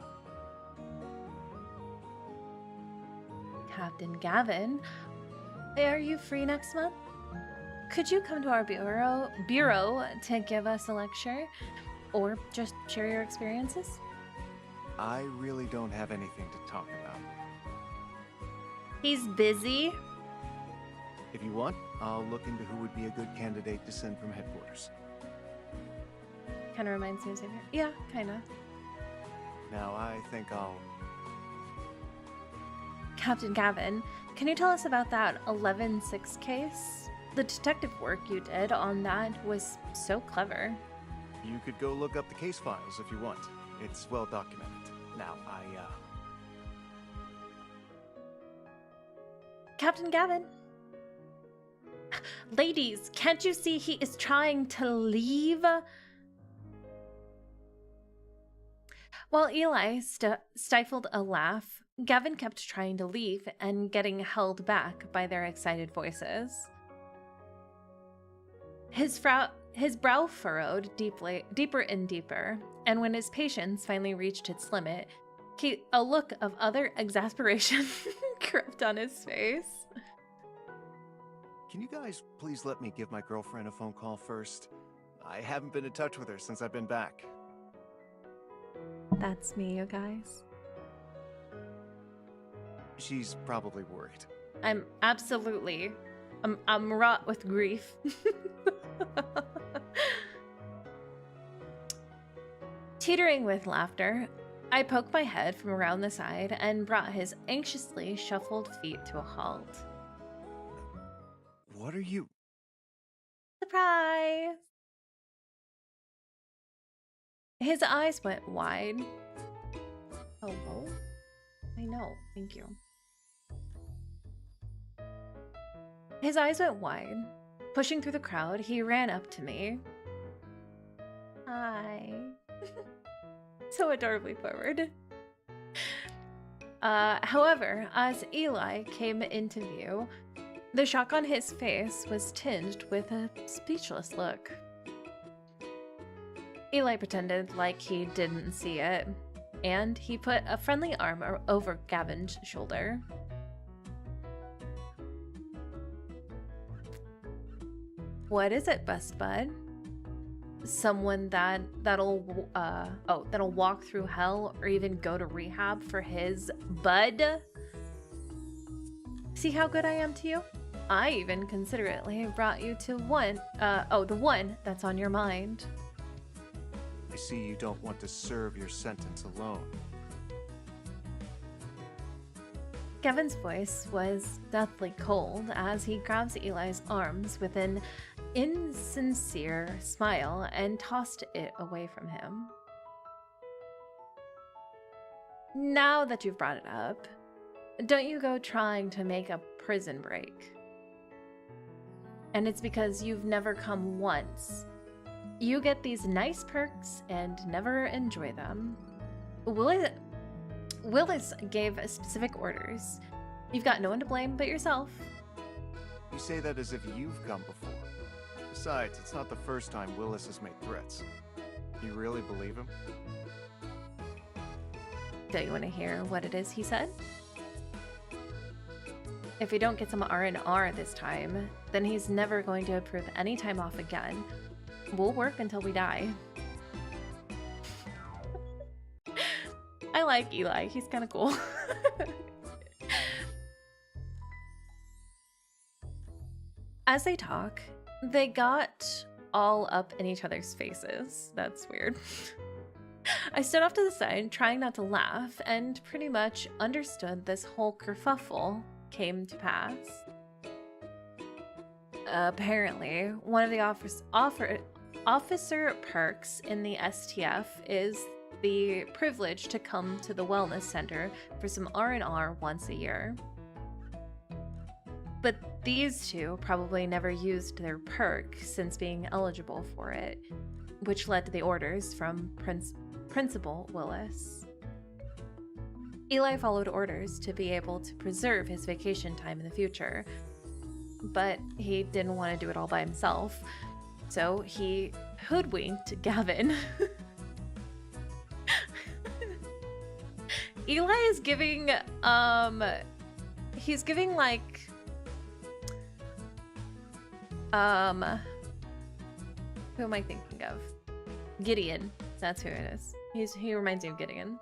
Speaker 1: Captain Gavin, are you free next month? Could you come to our bureau to give us a lecture? Or just share your experiences?
Speaker 2: I really don't have anything to talk about.
Speaker 1: He's busy.
Speaker 2: If you want, I'll look into who would be a good candidate to send from headquarters.
Speaker 1: Kind of reminds me of Xavier. Yeah, kind of.
Speaker 2: Now, I think I'll...
Speaker 1: Captain Gavin, can you tell us about that 11-6 case? The detective work you did on that was so clever.
Speaker 2: You could go look up the case files if you want. It's well documented. Now,
Speaker 1: Captain Gavin. Ladies, can't you see he is trying to leave? While Eli stifled a laugh, Gavin kept trying to leave and getting held back by their excited voices. His brow furrowed deeper and deeper, and when his patience finally reached its limit, a look of utter exasperation crept on his face.
Speaker 2: Can you guys please let me give my girlfriend a phone call first? I haven't been in touch with her since I've been back.
Speaker 1: That's me, you guys.
Speaker 2: She's probably worried.
Speaker 1: I'm wrought with grief. Teetering with laughter, I poked my head from around the side and brought his anxiously shuffled feet to a halt.
Speaker 2: What are you...
Speaker 1: Surprise! His eyes went wide. Hello? I know, thank you. His eyes went wide. Pushing through the crowd, he ran up to me. Hi. So adorably forward. However, as Eli came into view, the shock on his face was tinged with a speechless look. Eli pretended like he didn't see it, and he put a friendly arm over Gavin's shoulder. What is it, Best Bud? Someone that'll walk through hell or even go to rehab for his bud? See how good I am to you? I even considerately brought you to the one that's on your mind.
Speaker 2: I see you don't want to serve your sentence alone.
Speaker 1: Gavin's voice was deathly cold as he grabs Eli's arms with an insincere smile and tossed it away from him. Now that you've brought it up, don't you go trying to make a prison break. And it's because you've never come once. You get these nice perks and never enjoy them. Willis gave specific orders. You've got no one to blame but yourself.
Speaker 2: You say that as if you've come before. Besides, it's not the first time Willis has made threats. You really believe him?
Speaker 1: Don't you want to hear what it is he said? if we don't get some R&R this time, then he's never going to approve any time off again. We'll work until we die. I like Eli. He's kind of cool. As they talk, they got all up in each other's faces. That's weird. I stood off to the side, trying not to laugh, and pretty much understood this whole kerfuffle came to pass. Apparently, one of the officer perks in the STF is the privilege to come to the wellness center for some R&R once a year. But these two probably never used their perk since being eligible for it, which led to the orders from Principal Willis. Eli followed orders to be able to preserve his vacation time in the future, but he didn't want to do it all by himself, so he hoodwinked Gavin. Eli is giving, he's giving like, who am I thinking of? Gideon. That's who it is. He reminds me of Gideon.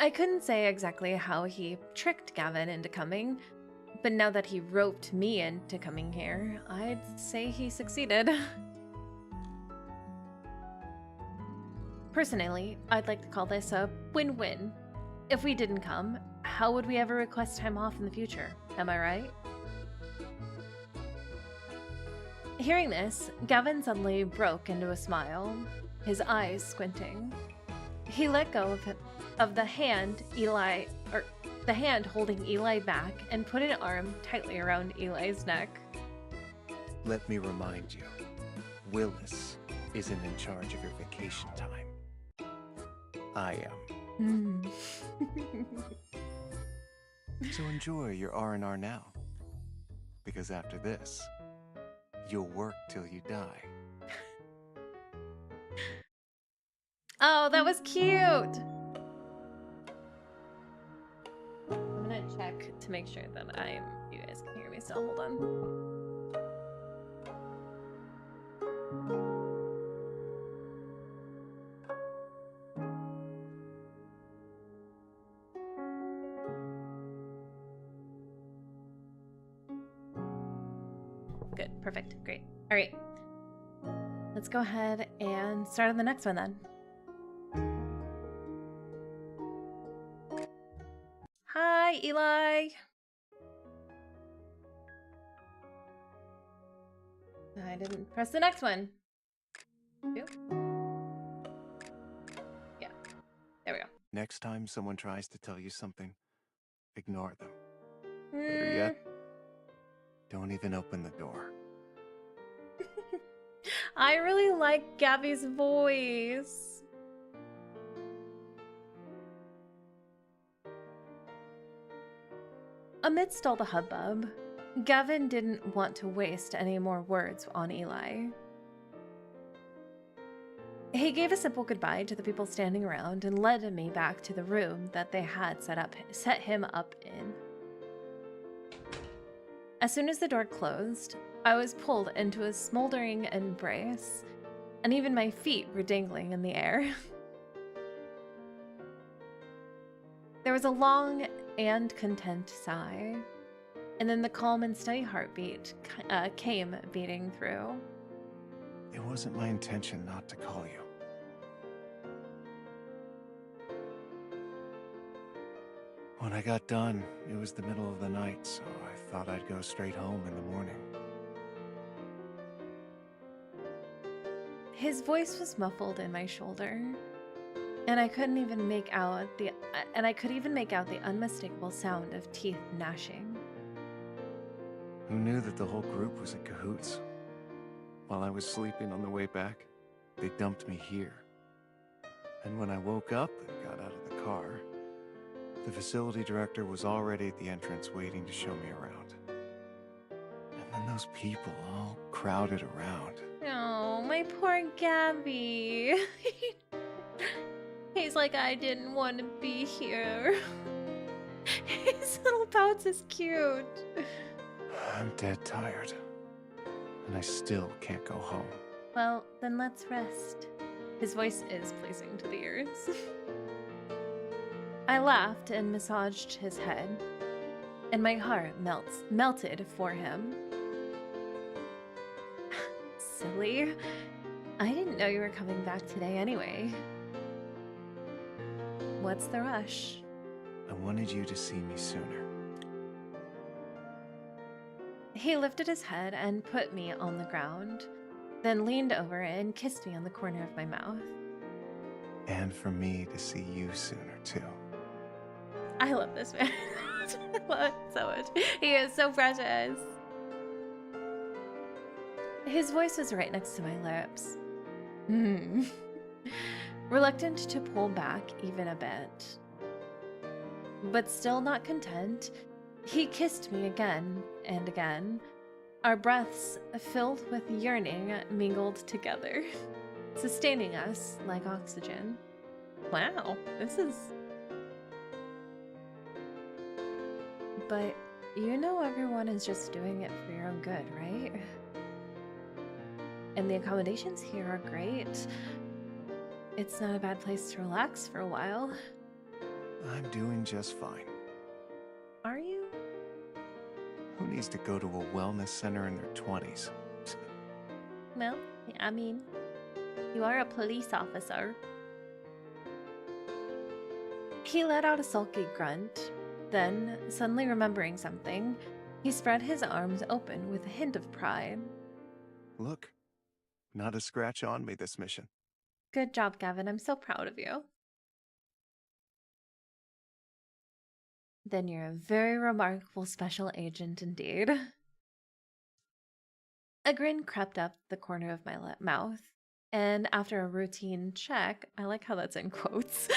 Speaker 1: I couldn't say exactly how he tricked Gavin into coming, but now that he roped me into coming here, I'd say he succeeded. Personally, I'd like to call this a win-win. If we didn't come, how would we ever request time off in the future? Am I right? Hearing this, Gavin suddenly broke into a smile, his eyes squinting. He let go of the hand the hand holding Eli back and put an arm tightly around Eli's neck.
Speaker 2: Let me remind you, Willis isn't in charge of your vacation time. I am. So enjoy your R&R now, because after this, you'll work till you die.
Speaker 1: Oh, that was cute! I'm gonna check to make sure that you guys can hear me still. Hold on. Good, perfect, great. All right, let's go ahead and start on the next one then. Hi, Eli. I didn't press the next one. Yeah, there we go.
Speaker 2: Next time someone tries to tell you something, ignore them. Better yet, don't even open the door.
Speaker 1: I really like Gabby's voice. Amidst all the hubbub, Gavin didn't want to waste any more words on Eli. He gave a simple goodbye to the people standing around and led me back to the room that they had set him up in. As soon as the door closed, I was pulled into a smoldering embrace, and even my feet were dangling in the air. There was a long and content sigh, and then the calm and steady heartbeat came beating through.
Speaker 2: It wasn't my intention not to call you. When I got done, it was the middle of the night, so I thought I'd go straight home in the morning.
Speaker 1: His voice was muffled in my shoulder, and I could even make out the unmistakable sound of teeth gnashing.
Speaker 2: Who knew that the whole group was in cahoots? While I was sleeping on the way back, they dumped me here. And when I woke up and got out of the car, the facility director was already at the entrance waiting to show me around. And then those people all crowded around.
Speaker 1: Oh, my poor Gabby. Hey, He's like, I didn't want to be here. His little pouts is cute.
Speaker 2: I'm dead tired. And I still can't go home.
Speaker 1: Well, then let's rest. His voice is pleasing to the ears. I laughed and massaged his head, and my heart melted for him. Silly. I didn't know you were coming back today anyway. What's the rush?
Speaker 2: I wanted you to see me sooner.
Speaker 1: He lifted his head and put me on the ground, then leaned over and kissed me on the corner of my mouth.
Speaker 2: And for me to see you sooner, too.
Speaker 1: I love this man. I love it so much. He is so precious. His voice was right next to my lips. Reluctant to pull back even a bit. But still not content, he kissed me again and again. Our breaths, filled with yearning, mingled together, sustaining us like oxygen. Wow, this is... But you know everyone is just doing it for your own good, right? And the accommodations here are great. It's not a bad place to relax for a while.
Speaker 2: I'm doing just fine.
Speaker 1: Are you?
Speaker 2: Who needs to go to a wellness center in their 20s?
Speaker 1: Well, I mean, you are a police officer. He let out a sulky grunt. Then, suddenly remembering something, he spread his arms open with a hint of pride.
Speaker 2: Look, not a scratch on me this mission.
Speaker 1: Good job, Gavin. I'm so proud of you. Then you're a very remarkable special agent indeed. A grin crept up the corner of my mouth, and after a routine check, I like how that's in quotes,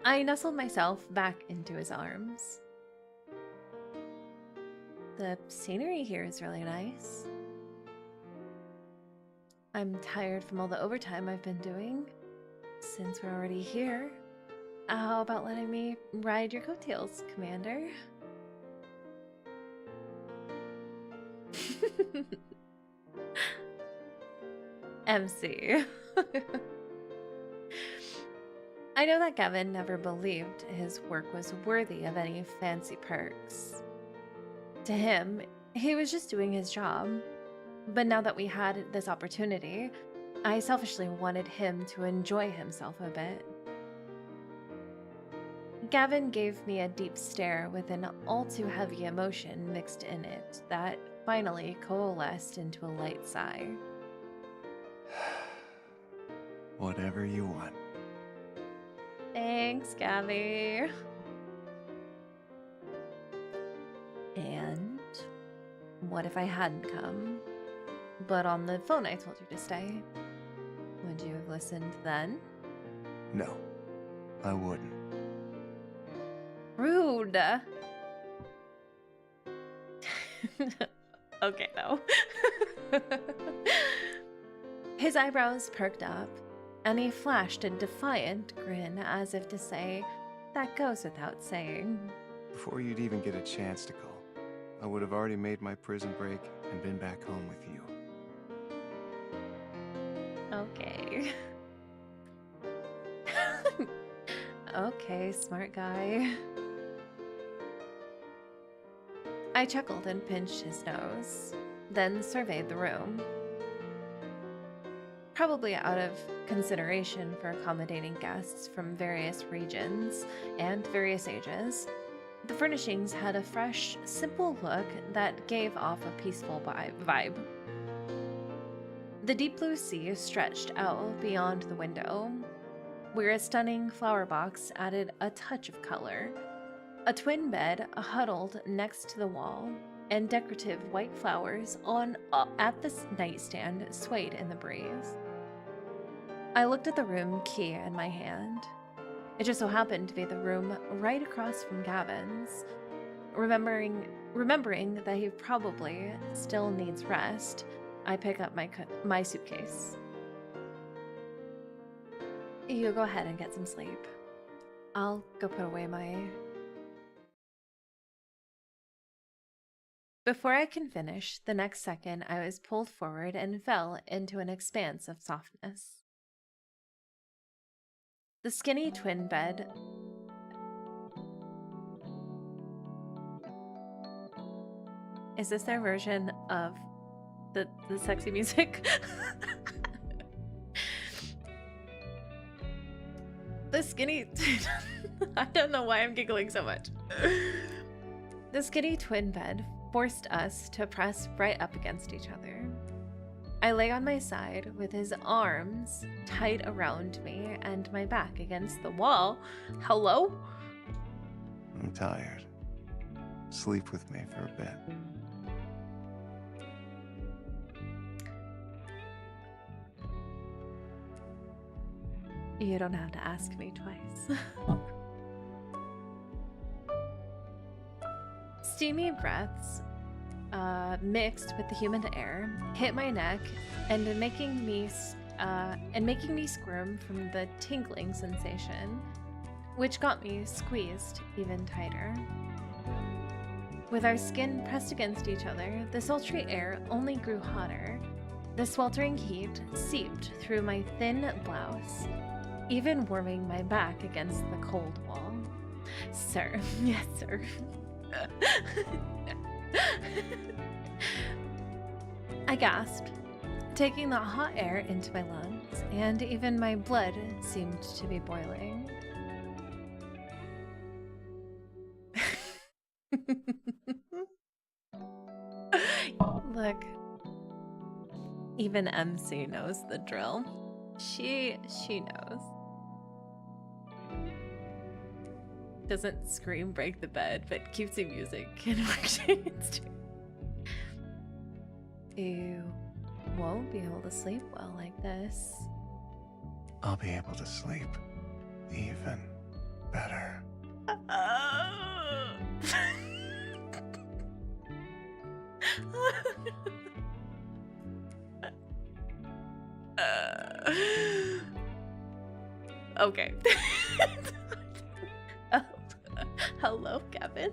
Speaker 1: I nestled myself back into his arms. The scenery here is really nice. I'm tired from all the overtime I've been doing. Since we're already here, how about letting me ride your coattails, Commander? MC. I know that Gavin never believed his work was worthy of any fancy perks. To him, he was just doing his job. But now that we had this opportunity, I selfishly wanted him to enjoy himself a bit. Gavin gave me a deep stare with an all too heavy emotion mixed in it that finally coalesced into a light sigh.
Speaker 2: Whatever you want.
Speaker 1: Thanks, Gabby. And what if I hadn't come? But on the phone I told you to stay. Would you have listened then?
Speaker 2: No, I wouldn't.
Speaker 1: Rude. Okay, though. His eyebrows perked up, and he flashed a defiant grin as if to say, that goes without saying.
Speaker 2: Before you'd even get a chance to call, I would have already made my prison break and been back home with you.
Speaker 1: Okay. Okay, smart guy. I chuckled and pinched his nose, then surveyed the room. Probably out of consideration for accommodating guests from various regions and various ages, the furnishings had a fresh, simple look that gave off a peaceful vibe. The deep blue sea stretched out beyond the window, where a stunning flower box added a touch of color. A twin bed huddled next to the wall, and decorative white flowers at the nightstand swayed in the breeze. I looked at the room key in my hand. It just so happened to be the room right across from Gavin's. Remembering that he probably still needs rest, I pick up my suitcase. You go ahead and get some sleep. I'll go put away my... Before I can finish, the next second I was pulled forward and fell into an expanse of softness. The skinny twin bed... Is this their version of the sexy music? The skinny... I don't know why I'm giggling so much. The skinny twin bed forced us to press right up against each other. I lay on my side with his arms tight around me and my back against the wall. Hello?
Speaker 2: I'm tired. Sleep with me for a bit.
Speaker 1: You don't have to ask me twice. Steamy breaths, mixed with the humid air, hit my neck and making me squirm from the tingling sensation, which got me squeezed even tighter. With our skin pressed against each other, the sultry air only grew hotter. The sweltering heat seeped through my thin blouse, even warming my back against the cold wall. Sir, yes, sir. I gasped, taking the hot air into my lungs, and even my blood seemed to be boiling. Look, even MC knows the drill. She knows. Doesn't scream break the bed, but cutesy music can work. You won't be able to sleep well like this.
Speaker 2: I'll be able to sleep even better.
Speaker 1: Okay. Hello, Kevin.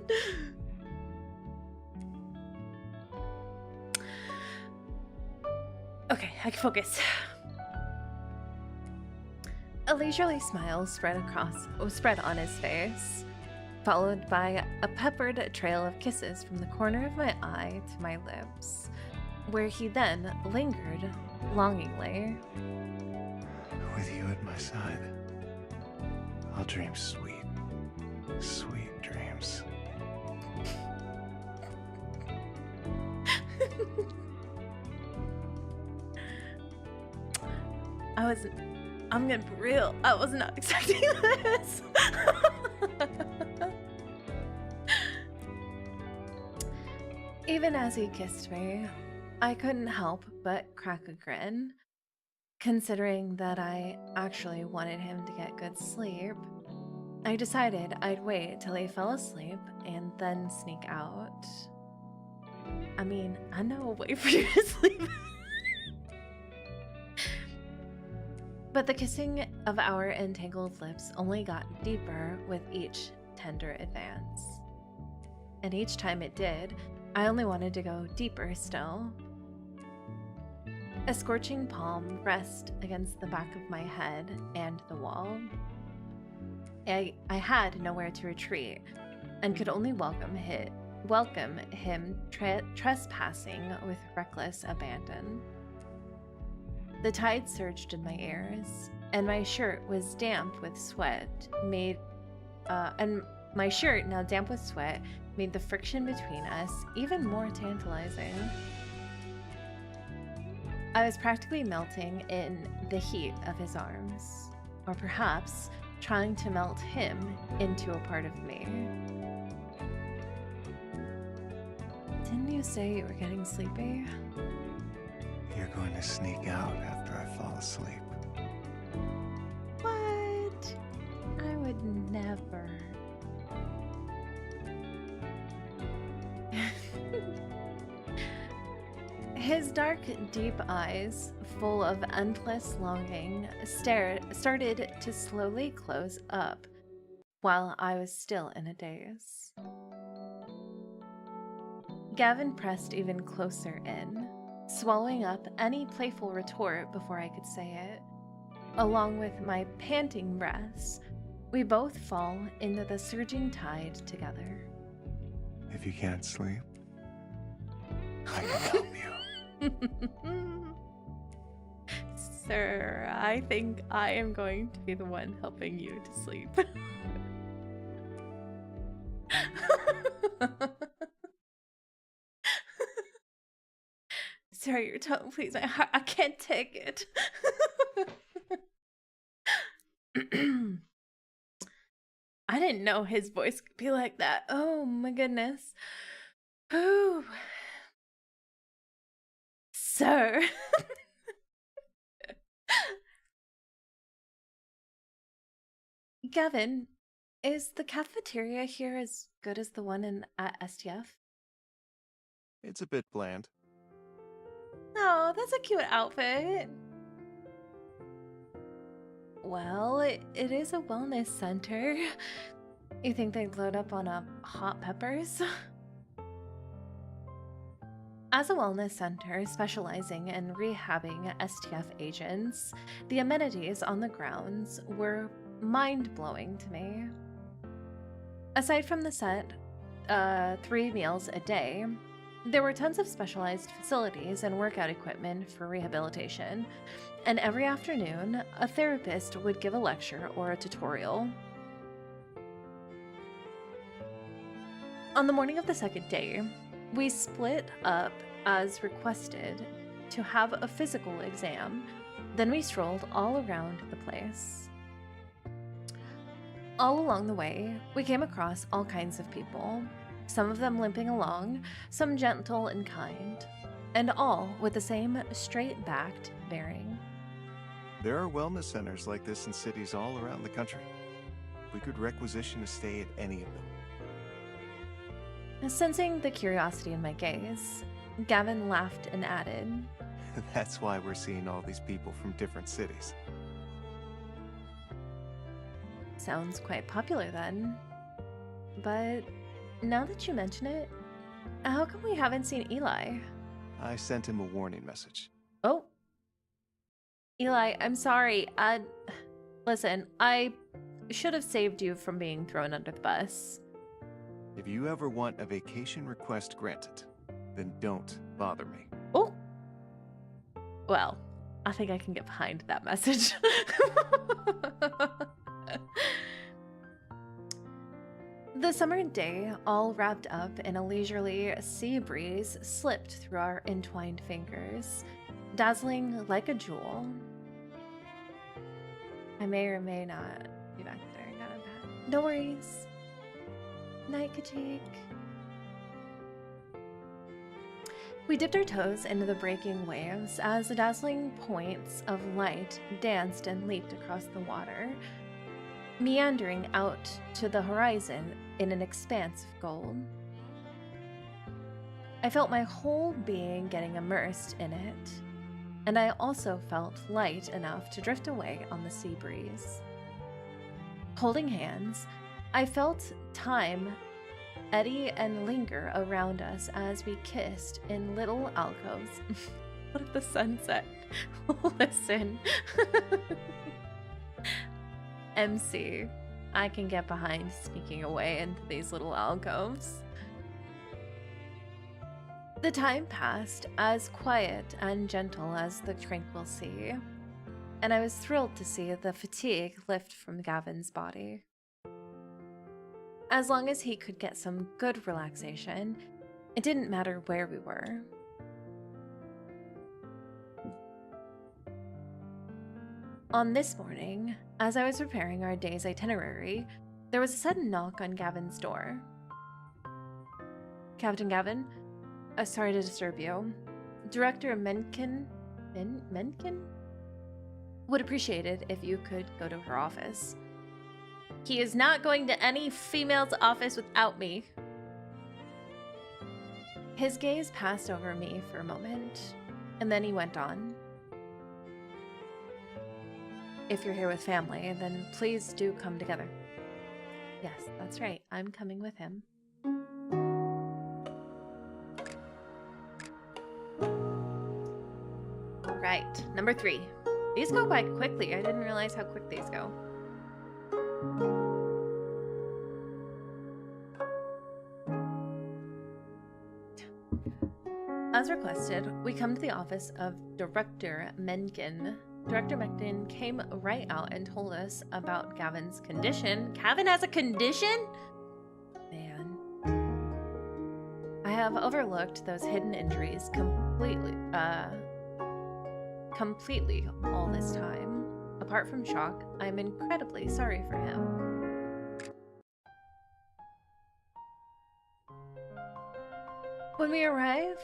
Speaker 1: Okay, I can focus. A leisurely smile spread on his face, followed by a peppered trail of kisses from the corner of my eye to my lips, where he then lingered longingly.
Speaker 2: With you at my side, I'll dream sweet, sweet dreams.
Speaker 1: I'm gonna be real, I was not expecting this. Even as he kissed me, I couldn't help but crack a grin. Considering that I actually wanted him to get good sleep, I decided I'd wait till he fell asleep and then sneak out. I mean, I know a way for you to sleep. But the kissing of our entangled lips only got deeper with each tender advance. And each time it did, I only wanted to go deeper still. A scorching palm pressed against the back of my head and the wall. I had nowhere to retreat and could only welcome him trespassing with reckless abandon. The tide surged in my ears, and my shirt was damp with sweat, and my shirt, now damp with sweat, made the friction between us even more tantalizing. I was practically melting in the heat of his arms, or perhaps trying to melt him into a part of me. Didn't you say you were getting sleepy?
Speaker 2: You're going to sneak out after I fall asleep.
Speaker 1: What? I would never. His dark, deep eyes full of endless longing, started to slowly close up while I was still in a daze. Gavin pressed even closer in, swallowing up any playful retort before I could say it. Along with my panting breaths, we both fall into the surging tide together.
Speaker 2: If you can't sleep, I can help you.
Speaker 1: Sir, I think I am going to be the one helping you to sleep. Sir, your tone, please. I can't take it. I didn't know his voice could be like that. Oh my goodness. Oh. Sir. Gavin, is the cafeteria here as good as the one at STF?
Speaker 2: It's a bit bland.
Speaker 1: Oh, that's a cute outfit. Well, it is a wellness center. You think they'd load up on hot peppers? As a wellness center specializing in rehabbing STF agents, the amenities on the grounds were mind-blowing to me. Aside from the set 3 meals a day, there were tons of specialized facilities and workout equipment for rehabilitation, and every afternoon, a therapist would give a lecture or a tutorial. On the morning of the second day, we split up as requested to have a physical exam, then we strolled all around the place. All along the way, we came across all kinds of people, some of them limping along, some gentle and kind, and all with the same straight-backed bearing.
Speaker 2: There are wellness centers like this in cities all around the country. We could requisition a stay at any of them.
Speaker 1: Sensing the curiosity in my gaze, Gavin laughed and added,
Speaker 2: That's why we're seeing all these people from different cities.
Speaker 1: Sounds quite popular then. But now that you mention it, how come we haven't seen Eli?
Speaker 2: I sent him a warning message.
Speaker 1: Oh. Eli, I'm sorry. Listen, I should have saved you from being thrown under the bus.
Speaker 2: If you ever want a vacation request granted, then don't bother me.
Speaker 1: Oh. Well, I think I can get behind that message. The summer day, all wrapped up in a leisurely sea breeze, slipped through our entwined fingers, dazzling like a jewel. I may or may not be back there. No worries. Night, Kajik. We dipped our toes into the breaking waves as the dazzling points of light danced and leaped across the water, meandering out to the horizon in an expanse of gold. I felt my whole being getting immersed in it, and I also felt light enough to drift away on the sea breeze. Holding hands, I felt time eddy and linger around us as we kissed in little alcoves. What if the sunset? Listen. MC, I can get behind sneaking away into these little alcoves. The time passed as quiet and gentle as the tranquil sea, and I was thrilled to see the fatigue lift from Gavin's body. As long as he could get some good relaxation, it didn't matter where we were. On this morning, as I was preparing our day's itinerary, there was a sudden knock on Gavin's door. Captain Gavin, sorry to disturb you. Director Mencken would appreciate it if you could go to her office. He is not going to any female's office without me. His gaze passed over me for a moment, and then he went on. if you're here with family, then please do come together. Yes, that's right. I'm coming with him. Right, number 3. These go by quickly. I didn't realize how quick these go. As requested, we come to the office of Director Mencken. Director Mencken came right out and told us about Gavin's condition. Gavin has a condition? Man. I have overlooked those hidden injuries completely all this time. Apart from shock, I'm incredibly sorry for him. When we arrive,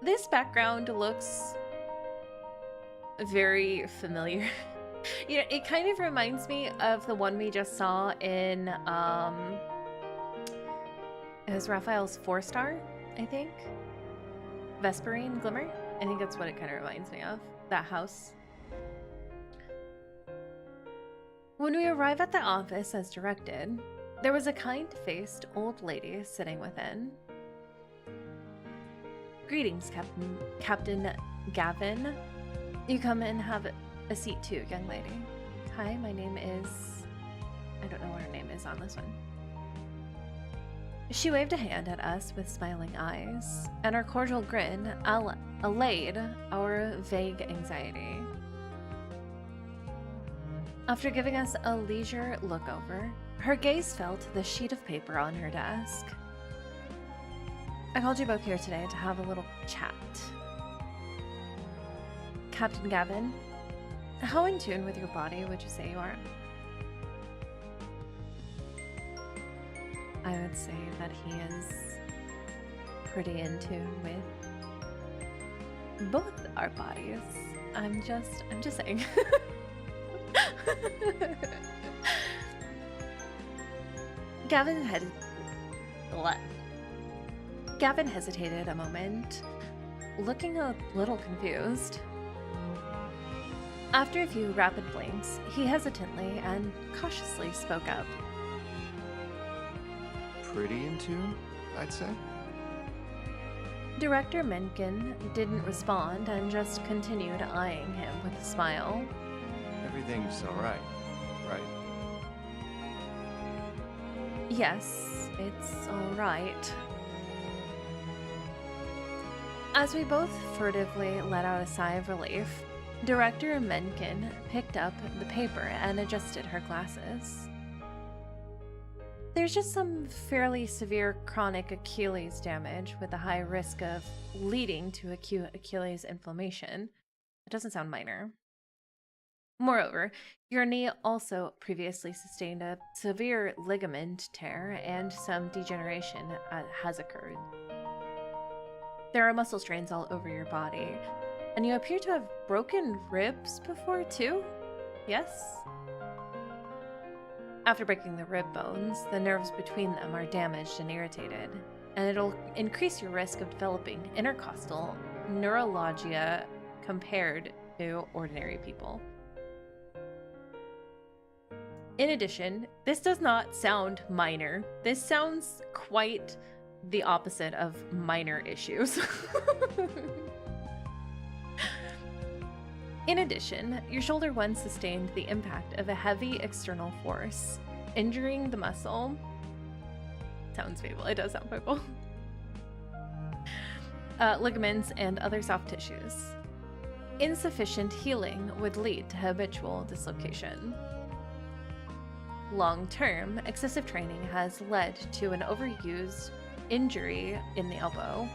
Speaker 1: this background looks very familiar. You know, it kind of reminds me of the one we just saw in, it was Raphael's 4-star, I think? Vesperine Glimmer? I think that's what it kind of reminds me of. That house. When we arrive at the office as directed, there was a kind-faced old lady sitting within. Greetings, Captain Gavin. You come and have a seat too, young lady. Hi, my name is... I don't know what her name is on this one. She waved a hand at us with smiling eyes, and her cordial grin allayed our vague anxiety. After giving us a leisure look over, her gaze fell to the sheet of paper on her desk. I called you both here today to have a little chat. Captain Gavin, how in tune with your body would you say you are? I would say that he is pretty in tune with both our bodies. I'm just saying. Gavin hesitated a moment, looking a little confused. After a few rapid blinks, he hesitantly and cautiously spoke up.
Speaker 2: Pretty in tune, I'd say.
Speaker 1: Director Mencken didn't respond and just continued eyeing him with a smile.
Speaker 2: Everything's alright, right?
Speaker 1: Yes, it's alright. As we both furtively let out a sigh of relief, Director Mencken picked up the paper and adjusted her glasses. There's just some fairly severe chronic Achilles damage with a high risk of leading to acute Achilles inflammation. It doesn't sound minor. Moreover, your knee also previously sustained a severe ligament tear and some degeneration has occurred. There are muscle strains all over your body, and you appear to have broken ribs before too? Yes? After breaking the rib bones, the nerves between them are damaged and irritated, and it'll increase your risk of developing intercostal neuralgia compared to ordinary people. In addition, this does not sound minor. This sounds quite the opposite of minor issues. In addition, your shoulder once sustained the impact of a heavy external force, injuring the muscle. Sounds painful. It does sound painful. Ligaments and other soft tissues. Insufficient healing would lead to habitual dislocation. Long-term, excessive training has led to an overused injury in the elbow.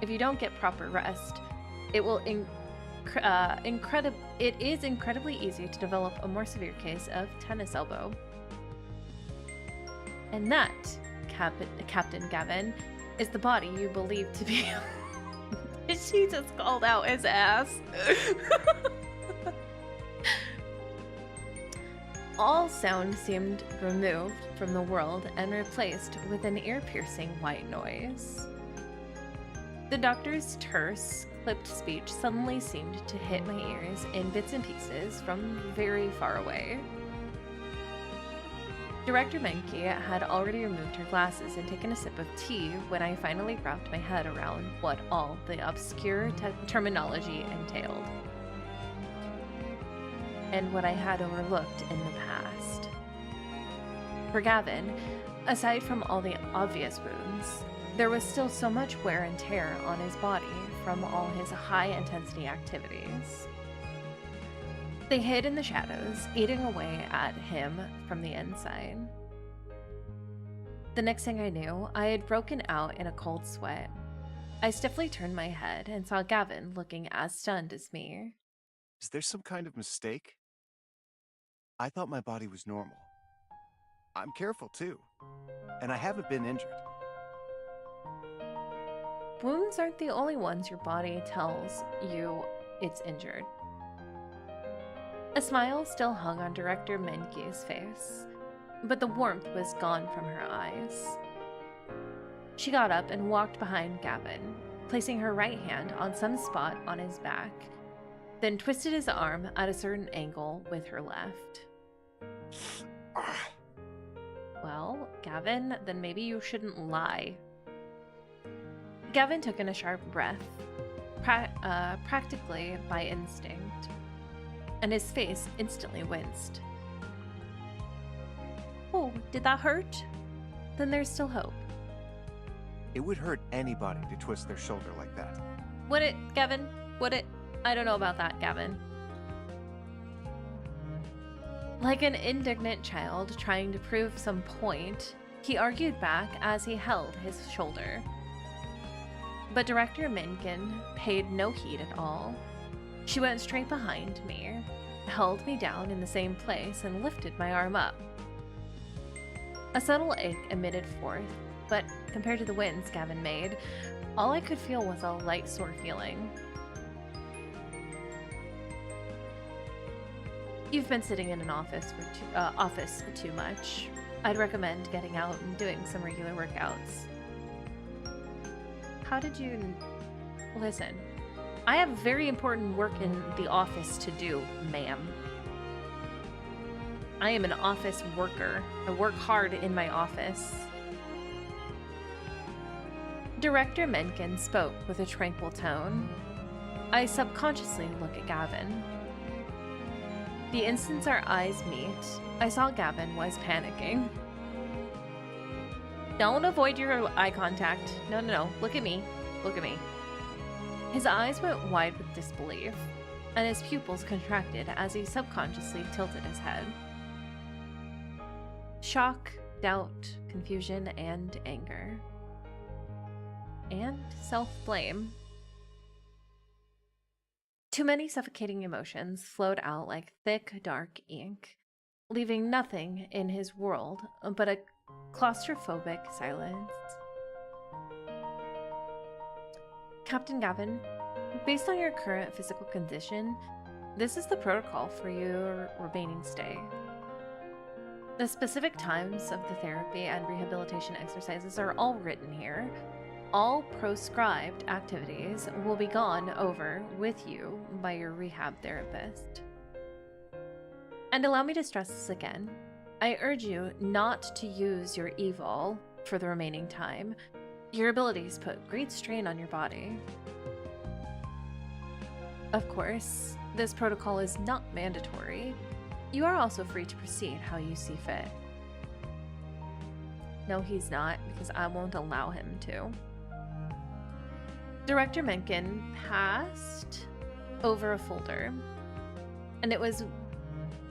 Speaker 1: If you don't get proper rest, it will it is incredibly easy to develop a more severe case of tennis elbow. And that, Captain Gavin, is the body you believe to be... She just called out his ass. All sound seemed removed from the world and replaced with an ear-piercing white noise. The doctor's terse, clipped speech suddenly seemed to hit my ears in bits and pieces from very far away. Director Menke had already removed her glasses and taken a sip of tea when I finally wrapped my head around what all the obscure terminology entailed, and what I had overlooked in the past. For Gavin, aside from all the obvious wounds, there was still so much wear and tear on his body from all his high-intensity activities. They hid in the shadows, eating away at him from the inside. The next thing I knew, I had broken out in a cold sweat. I stiffly turned my head and saw Gavin looking as stunned as me.
Speaker 2: Is there some kind of mistake? I thought my body was normal. I'm careful too, and I haven't been injured.
Speaker 1: Wounds aren't the only ones your body tells you it's injured. A smile still hung on Director Menke's face, but the warmth was gone from her eyes. She got up and walked behind Gavin, placing her right hand on some spot on his back, then twisted his arm at a certain angle with her left. Well, Gavin, then maybe you shouldn't lie. Gavin took in a sharp breath, practically by instinct, and his face instantly winced. Oh, did that hurt? Then there's still hope.
Speaker 2: It would hurt anybody to twist their shoulder like that.
Speaker 1: Would it, Gavin? Would it? I don't know about that, Gavin. Like an indignant child trying to prove some point, he argued back as he held his shoulder. But Director Menken paid no heed at all. She went straight behind me, held me down in the same place, and lifted my arm up. A subtle ache emitted forth, but compared to the winds Gavin made, all I could feel was a light sore feeling. You've been sitting in an office for too much. I'd recommend getting out and doing some regular workouts. How did you... Listen, I have very important work in the office to do, ma'am. I am an office worker. I work hard in my office. Director Menken spoke with a tranquil tone. I subconsciously look at Gavin. The instant our eyes meet, I saw Gavin was panicking. Don't avoid your eye contact. No. Look at me. Look at me. His eyes went wide with disbelief, and his pupils contracted as he subconsciously tilted his head. Shock, doubt, confusion, and anger. And self-blame. Too many suffocating emotions flowed out like thick, dark ink, leaving nothing in his world but a claustrophobic silence. Captain Gavin, based on your current physical condition, this is the protocol for your remaining stay. The specific times of the therapy and rehabilitation exercises are all written here. All proscribed activities will be gone over with you by your rehab therapist. And allow me to stress this again. I urge you not to use your evil for the remaining time. Your abilities put great strain on your body. Of course, this protocol is not mandatory. You are also free to proceed how you see fit. No, he's not, because I won't allow him to. Director Menken passed over a folder, and it was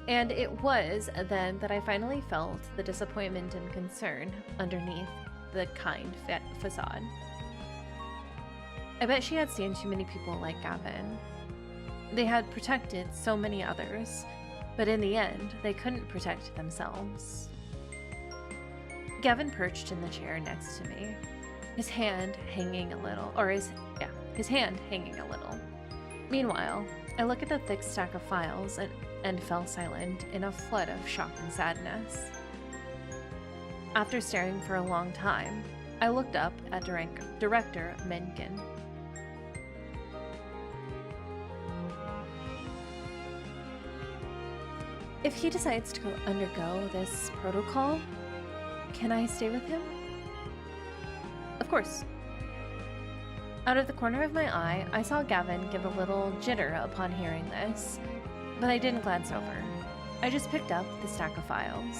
Speaker 1: then that I finally felt the disappointment and concern underneath the kind facade. I bet she had seen too many people like Gavin. They had protected so many others, but in the end, they couldn't protect themselves. Gavin perched in the chair next to me, his hand hanging a little. Meanwhile, I look at the thick stack of files and fell silent in a flood of shock and sadness. After staring for a long time, I looked up at Director Menken. If he decides to undergo this protocol, can I stay with him? Of course. Out of the corner of my eye, I saw Gavin give a little jitter upon hearing this, but I didn't glance over. I just picked up the stack of files.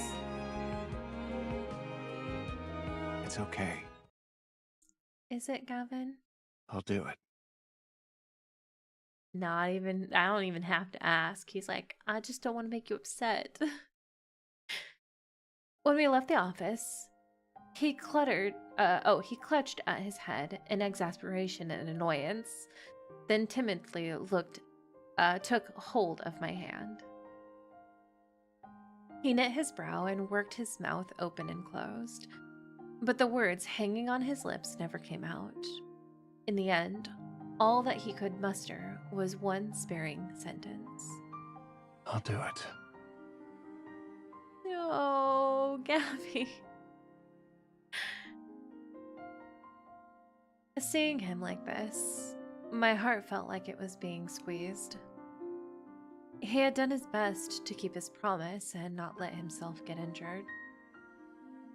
Speaker 2: It's okay.
Speaker 1: Is it, Gavin?
Speaker 2: I'll do it.
Speaker 1: I don't even have to ask. He's like, I just don't want to make you upset. When we left the office, he clutched at his head in exasperation and annoyance, then timidly took hold of my hand. He knit his brow and worked his mouth open and closed, but the words hanging on his lips never came out. In the end, all that he could muster was one sparing sentence.
Speaker 2: I'll do it.
Speaker 1: Oh, Gabby. Seeing him like this, my heart felt like it was being squeezed. He had done his best to keep his promise and not let himself get injured.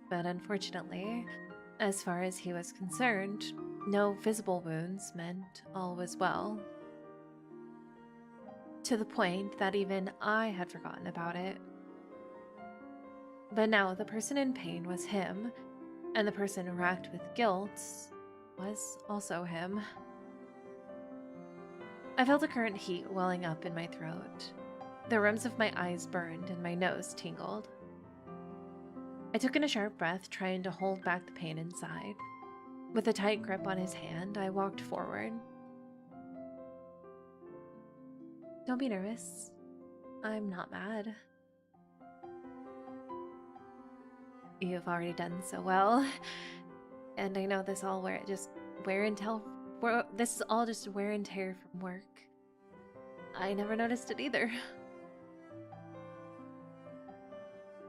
Speaker 1: But unfortunately, as far as he was concerned, no visible wounds meant all was well. To the point that even I had forgotten about it. But now the person in pain was him, and the person racked with guilt was also him. I felt a current heat welling up in my throat. The rims of my eyes burned and my nose tingled. I took in a sharp breath, trying to hold back the pain inside. With a tight grip on his hand, I walked forward. Don't be nervous. I'm not mad. You've already done so well. And I know this is all just wear and tear from work. I never noticed it either.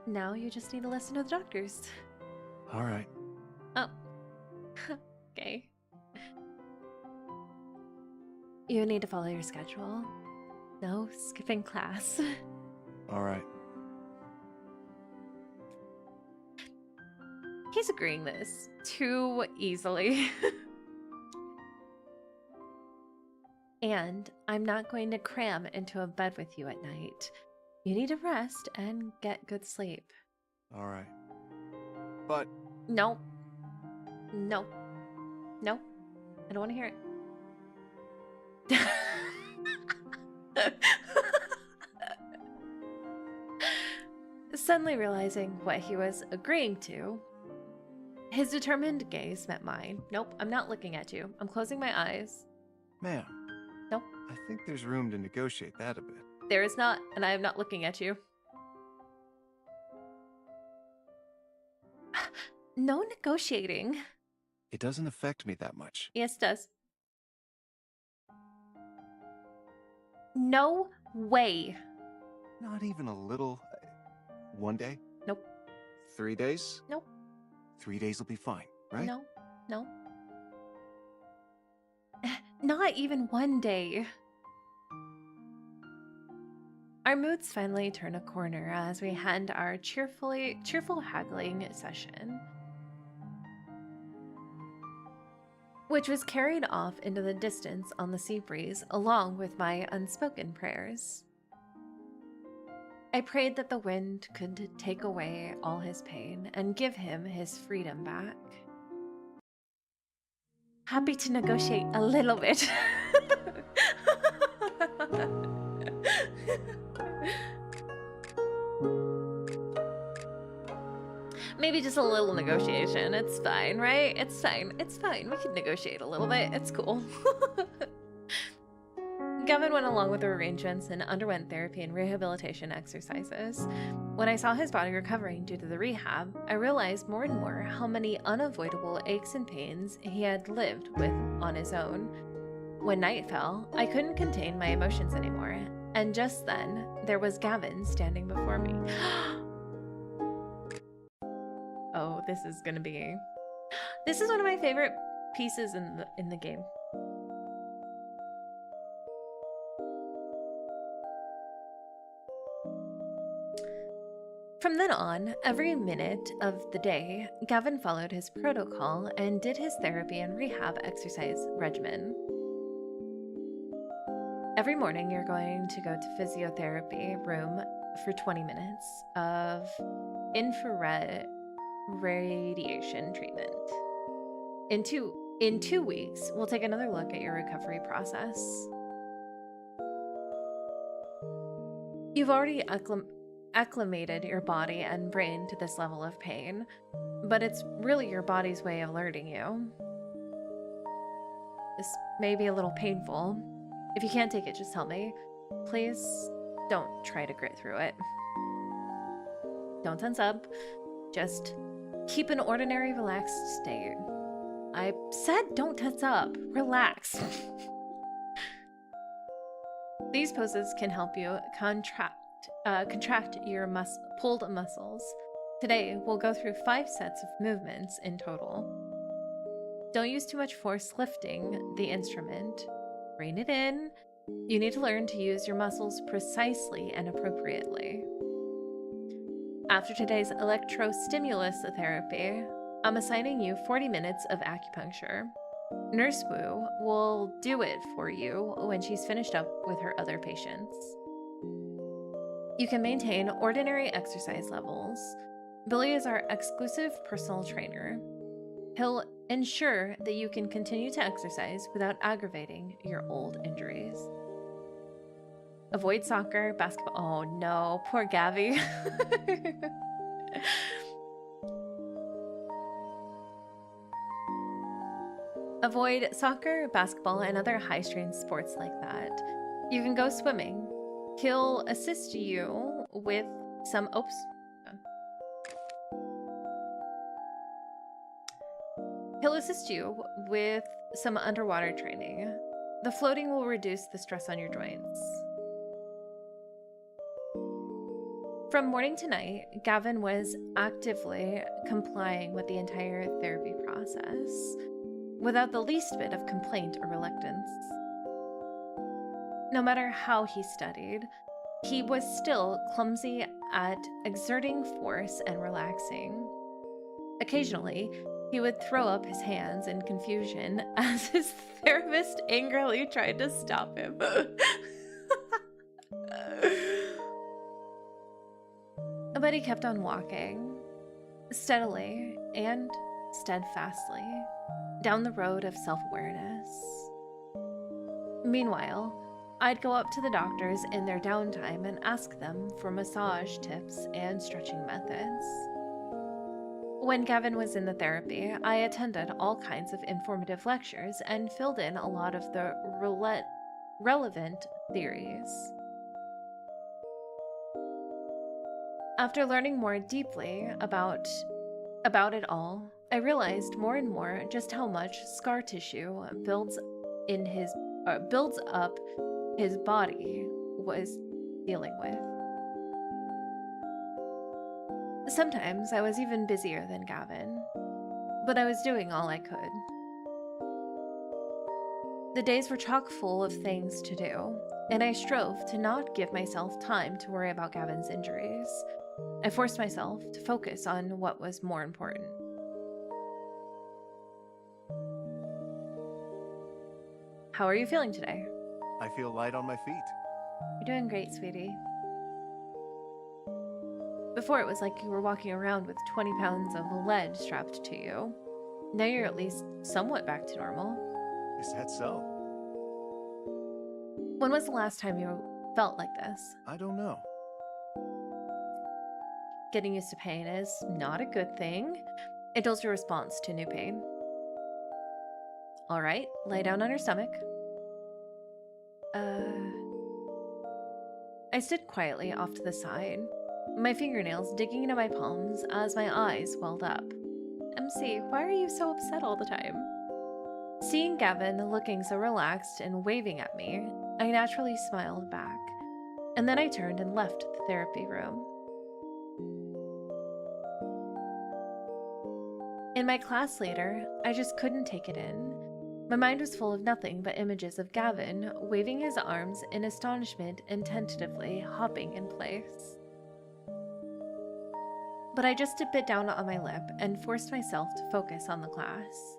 Speaker 1: Now you just need to listen to the doctors.
Speaker 2: All right.
Speaker 1: Oh. Okay. You need to follow your schedule. No skipping class.
Speaker 2: All right.
Speaker 1: He's agreeing this too easily. And I'm not going to cram into a bed with you at night. You need to rest and get good sleep.
Speaker 2: All right. But...
Speaker 1: No. No. No. I don't want to hear it. Suddenly realizing what he was agreeing to, his determined gaze met mine. Nope, I'm not looking at you. I'm closing my eyes.
Speaker 2: Ma'am.
Speaker 1: Nope.
Speaker 2: I think there's room to negotiate that a bit.
Speaker 1: There is not, and I am not looking at you. No negotiating.
Speaker 2: It doesn't affect me that much.
Speaker 1: Yes, it does. No way.
Speaker 2: Not even a little... 1 day?
Speaker 1: Nope.
Speaker 2: 3 days?
Speaker 1: Nope.
Speaker 2: 3 days will be fine, right?
Speaker 1: No. No. Not even 1 day. Our moods finally turn a corner as we end our cheerful haggling session, which was carried off into the distance on the sea breeze along with my unspoken prayers. I prayed that the wind could take away all his pain and give him his freedom back. Happy to negotiate a little bit. Maybe just a little negotiation. It's fine, right? It's fine. It's fine. We can negotiate a little bit. It's cool. Gavin went along with the arrangements and underwent therapy and rehabilitation exercises. When I saw his body recovering due to the rehab, I realized more and more how many unavoidable aches and pains he had lived with on his own. When night fell, I couldn't contain my emotions anymore, and just then, there was Gavin standing before me. Oh, this is gonna be... This is one of my favorite pieces in the game. From then on, every minute of the day, Gavin followed his protocol and did his therapy and rehab exercise regimen. Every morning, you're going to go to physiotherapy room for 20 minutes of infrared radiation treatment. In two weeks, we'll take another look at your recovery process. You've already acclimated your body and brain to this level of pain, but it's really your body's way of alerting you. This may be a little painful. If you can't take it, just tell me. Please don't try to grit through it. Don't tense up. Just keep an ordinary, relaxed state. I said don't tense up. Relax. These poses can help you contract your pulled muscles. Today, we'll go through 5 sets of movements in total. Don't use too much force lifting the instrument. Rein it in. You need to learn to use your muscles precisely and appropriately. After today's electrostimulus therapy, I'm assigning you 40 minutes of acupuncture. Nurse Wu will do it for you when she's finished up with her other patients. You can maintain ordinary exercise levels. Billy is our exclusive personal trainer. He'll ensure that you can continue to exercise without aggravating your old injuries. Avoid soccer, basketball. Oh no, poor Gavi. Avoid soccer, basketball, and other high-strain sports like that. You can go swimming. He'll assist you with some underwater training. The floating will reduce the stress on your joints. From morning to night, Gavin was actively complying with the entire therapy process, without the least bit of complaint or reluctance. No matter how he studied, he was still clumsy at exerting force and relaxing. Occasionally, he would throw up his hands in confusion as his therapist angrily tried to stop him. But he kept on walking, steadily and steadfastly, down the road of self-awareness. Meanwhile, I'd go up to the doctors in their downtime and ask them for massage tips and stretching methods. When Gavin was in the therapy, I attended all kinds of informative lectures and filled in a lot of the relevant theories. After learning more deeply about it all, I realized more and more just how much scar tissue builds up his body was dealing with. Sometimes I was even busier than Gavin, but I was doing all I could. The days were chock full of things to do, and I strove to not give myself time to worry about Gavin's injuries. I forced myself to focus on what was more important. How are you feeling today?
Speaker 2: I feel light on my feet.
Speaker 1: You're doing great, sweetie. Before it was like you were walking around with 20 pounds of lead strapped to you. Now you're at least somewhat back to normal.
Speaker 2: Is that so?
Speaker 1: When was the last time you felt like this?
Speaker 2: I don't know.
Speaker 1: Getting used to pain is not a good thing. It dulls your response to new pain. All right, lay down on your stomach. I stood quietly off to the side, my fingernails digging into my palms as my eyes welled up. MC, why are you so upset all the time? Seeing Gavin looking so relaxed and waving at me, I naturally smiled back, and then I turned and left the therapy room. In my class later, I just couldn't take it in. My mind was full of nothing but images of Gavin waving his arms in astonishment and tentatively hopping in place. but I just bit down on my lip and forced myself to focus on the class.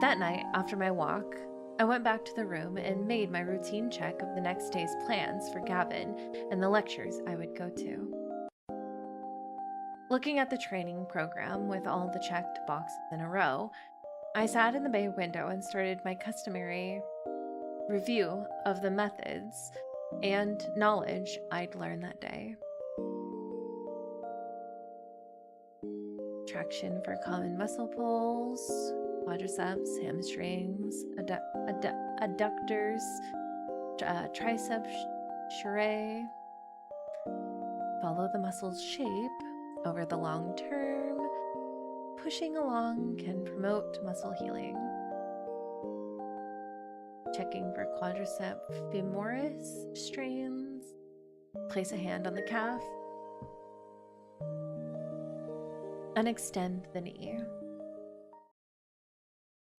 Speaker 1: That night, after my walk, I went back to the room and made my routine check of the next day's plans for Gavin and the lectures I would go to. Looking at the training program with all the checked boxes in a row, I sat in the bay window and started my customary review of the methods and knowledge I'd learned that day. Traction for common muscle pulls, quadriceps, hamstrings, adductors, triceps, charre. Follow the muscle's shape over the long term. Pushing along can promote muscle healing. Checking for quadricep femoris strains. Place a hand on the calf and extend the knee.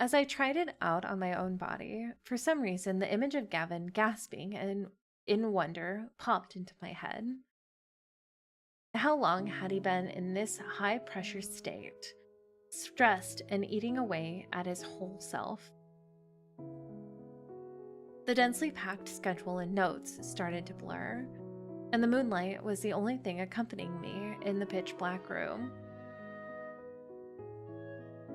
Speaker 1: As I tried it out on my own body, for some reason the image of Gavin gasping and in wonder popped into my head. How long had he been in this high-pressure state, stressed and eating away at his whole self? The densely packed schedule and notes started to blur, and the moonlight was the only thing accompanying me in the pitch-black room.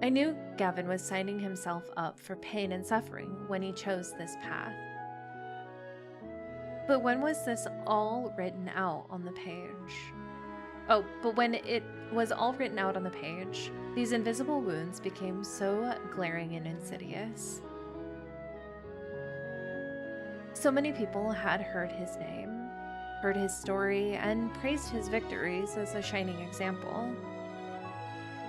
Speaker 1: I knew Gavin was signing himself up for pain and suffering when he chose this path. But when was this all written out on the page? Oh, but when it was all written out on the page, these invisible wounds became so glaring and insidious. So many people had heard his name, heard his story, and praised his victories as a shining example.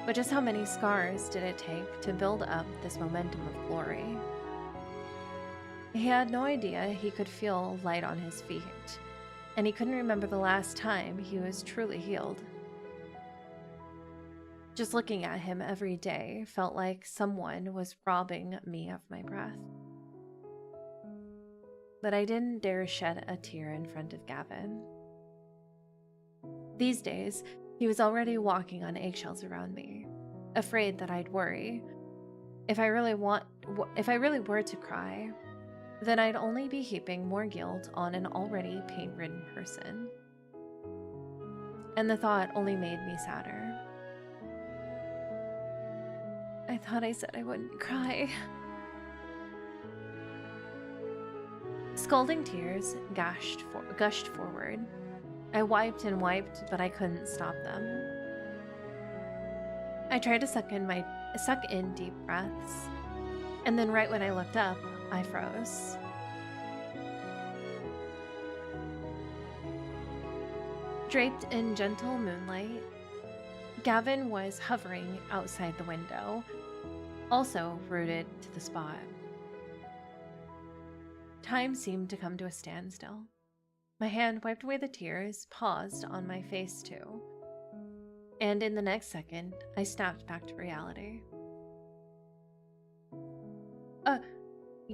Speaker 1: But just how many scars did it take to build up this momentum of glory? He had no idea he could feel light on his feet, and he couldn't remember the last time he was truly healed. Just looking at him every day felt like someone was robbing me of my breath. But I didn't dare shed a tear in front of Gavin. These days, he was already walking on eggshells around me, afraid that I'd worry. If I really were to cry, then I'd only be heaping more guilt on an already pain-ridden person. And the thought only made me sadder. I thought I said I wouldn't cry. Scalding tears gushed forward. I wiped and wiped, but I couldn't stop them. I tried to suck in deep breaths, and then right when I looked up, I froze. Draped in gentle moonlight, Gavin was hovering outside the window, also rooted to the spot. Time seemed to come to a standstill. My hand wiped away the tears, paused on my face too. And in the next second, I snapped back to reality.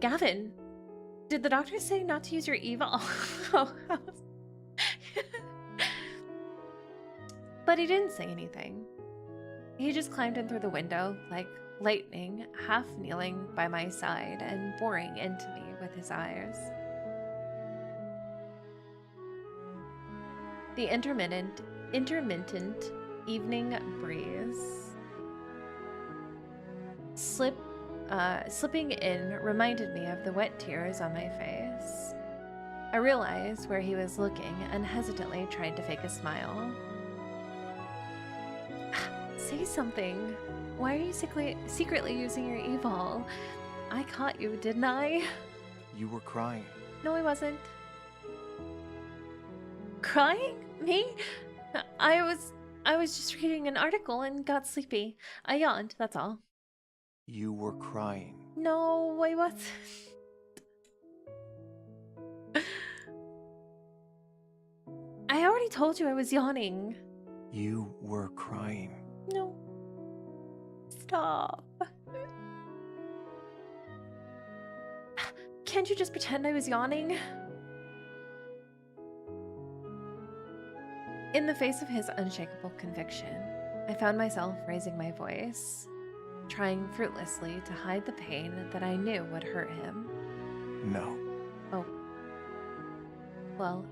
Speaker 1: Gavin, did the doctor say not to use your evil? But he didn't say anything. He just climbed in through the window like lightning, half kneeling by my side and boring into me with his eyes. The intermittent evening breeze slipping in reminded me of the wet tears on my face. I realized where he was looking and hesitantly tried to fake a smile. Say something. Why are you secretly using your evil? I caught you, didn't I?
Speaker 2: You were crying.
Speaker 1: No, I wasn't. Crying? Me? I was just reading an article and got sleepy. I yawned, that's all.
Speaker 2: You were crying.
Speaker 1: No, I wasn't. I already told you I was yawning.
Speaker 2: You were crying.
Speaker 1: No. Stop. Can't you just pretend I was yawning? In the face of his unshakable conviction, I found myself raising my voice, trying fruitlessly to hide the pain that I knew would hurt him.
Speaker 2: No.
Speaker 1: Oh. Well,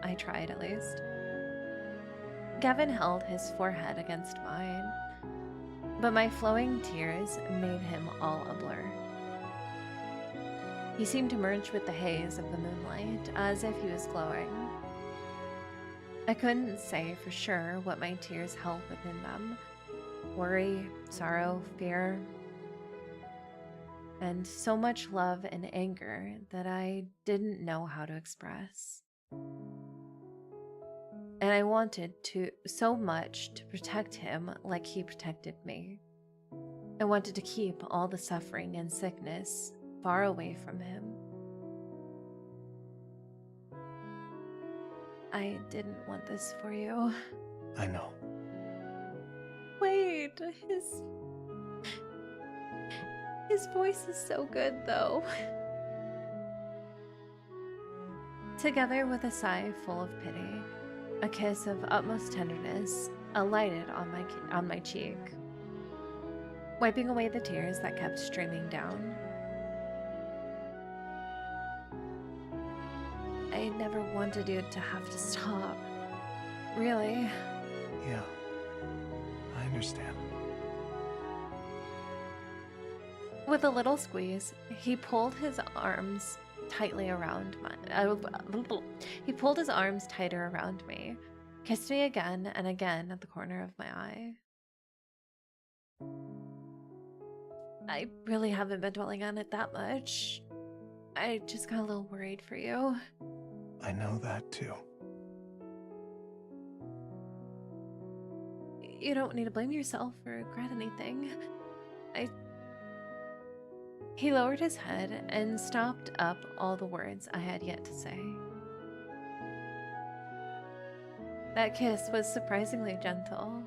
Speaker 1: I tried at least. Gavin held his forehead against mine, but my flowing tears made him all a blur. He seemed to merge with the haze of the moonlight, as if he was glowing. I couldn't say for sure what my tears held within them. Worry, sorrow, fear, and so much love and anger that I didn't know how to express. And I wanted so much to protect him like he protected me. I wanted to keep all the suffering and sickness far away from him. I didn't want this for you.
Speaker 2: I know.
Speaker 1: Wait, his voice is so good though. Together with a sigh full of pity, a kiss of utmost tenderness alighted on my cheek, wiping away the tears that kept streaming down. I never wanted you to have to stop. Really.
Speaker 2: Yeah, I understand.
Speaker 1: With a little squeeze, he pulled his arms tightly around he pulled his arms tighter around me, kissed me again and again at the corner of my eye. I really haven't been dwelling on it that much. I just got a little worried for you.
Speaker 2: I know that too.
Speaker 1: You don't need to blame yourself or regret anything. He lowered his head and stopped up all the words I had yet to say. That kiss was surprisingly gentle,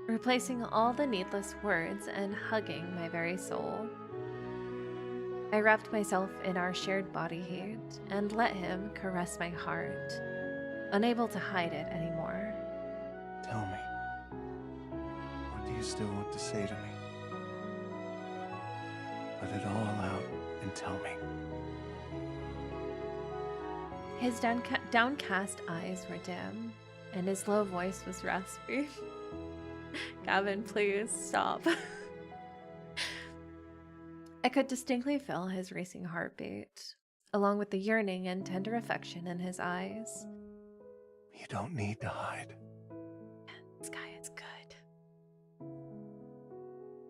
Speaker 1: replacing all the needless words and hugging my very soul. I wrapped myself in our shared body heat and let him caress my heart, unable to hide it anymore.
Speaker 2: Tell me, what do you still want to say to me? Let it all out and tell me.
Speaker 1: His downcast eyes were dim, and his low voice was raspy. Gavin, please stop. I could distinctly feel his racing heartbeat, along with the yearning and tender affection in his eyes.
Speaker 2: You don't need to hide.
Speaker 1: Sky, it's good.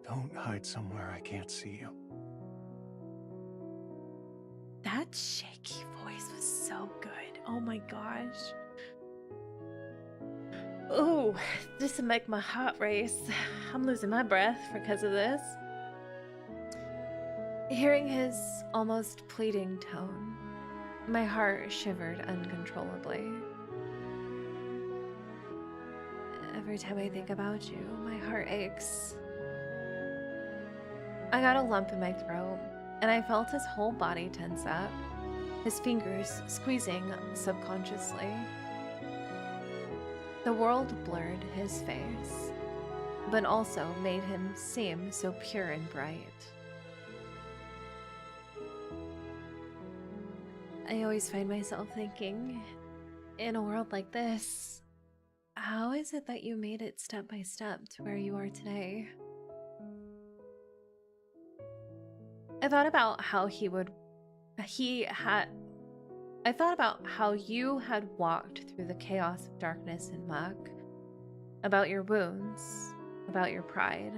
Speaker 2: Don't hide somewhere I can't see you.
Speaker 1: That shaky voice was so good. Oh my gosh. Ooh, this will make my heart race. I'm losing my breath because of this. Hearing his almost pleading tone, my heart shivered uncontrollably. Every time I think about you, my heart aches. I got a lump in my throat, and I felt his whole body tense up, his fingers squeezing subconsciously. The world blurred his face, but also made him seem so pure and bright. I always find myself thinking, in a world like this, how is it that you made it step by step to where you are today? I thought about how I thought about how you had walked through the chaos of darkness and muck, about your wounds, about your pride.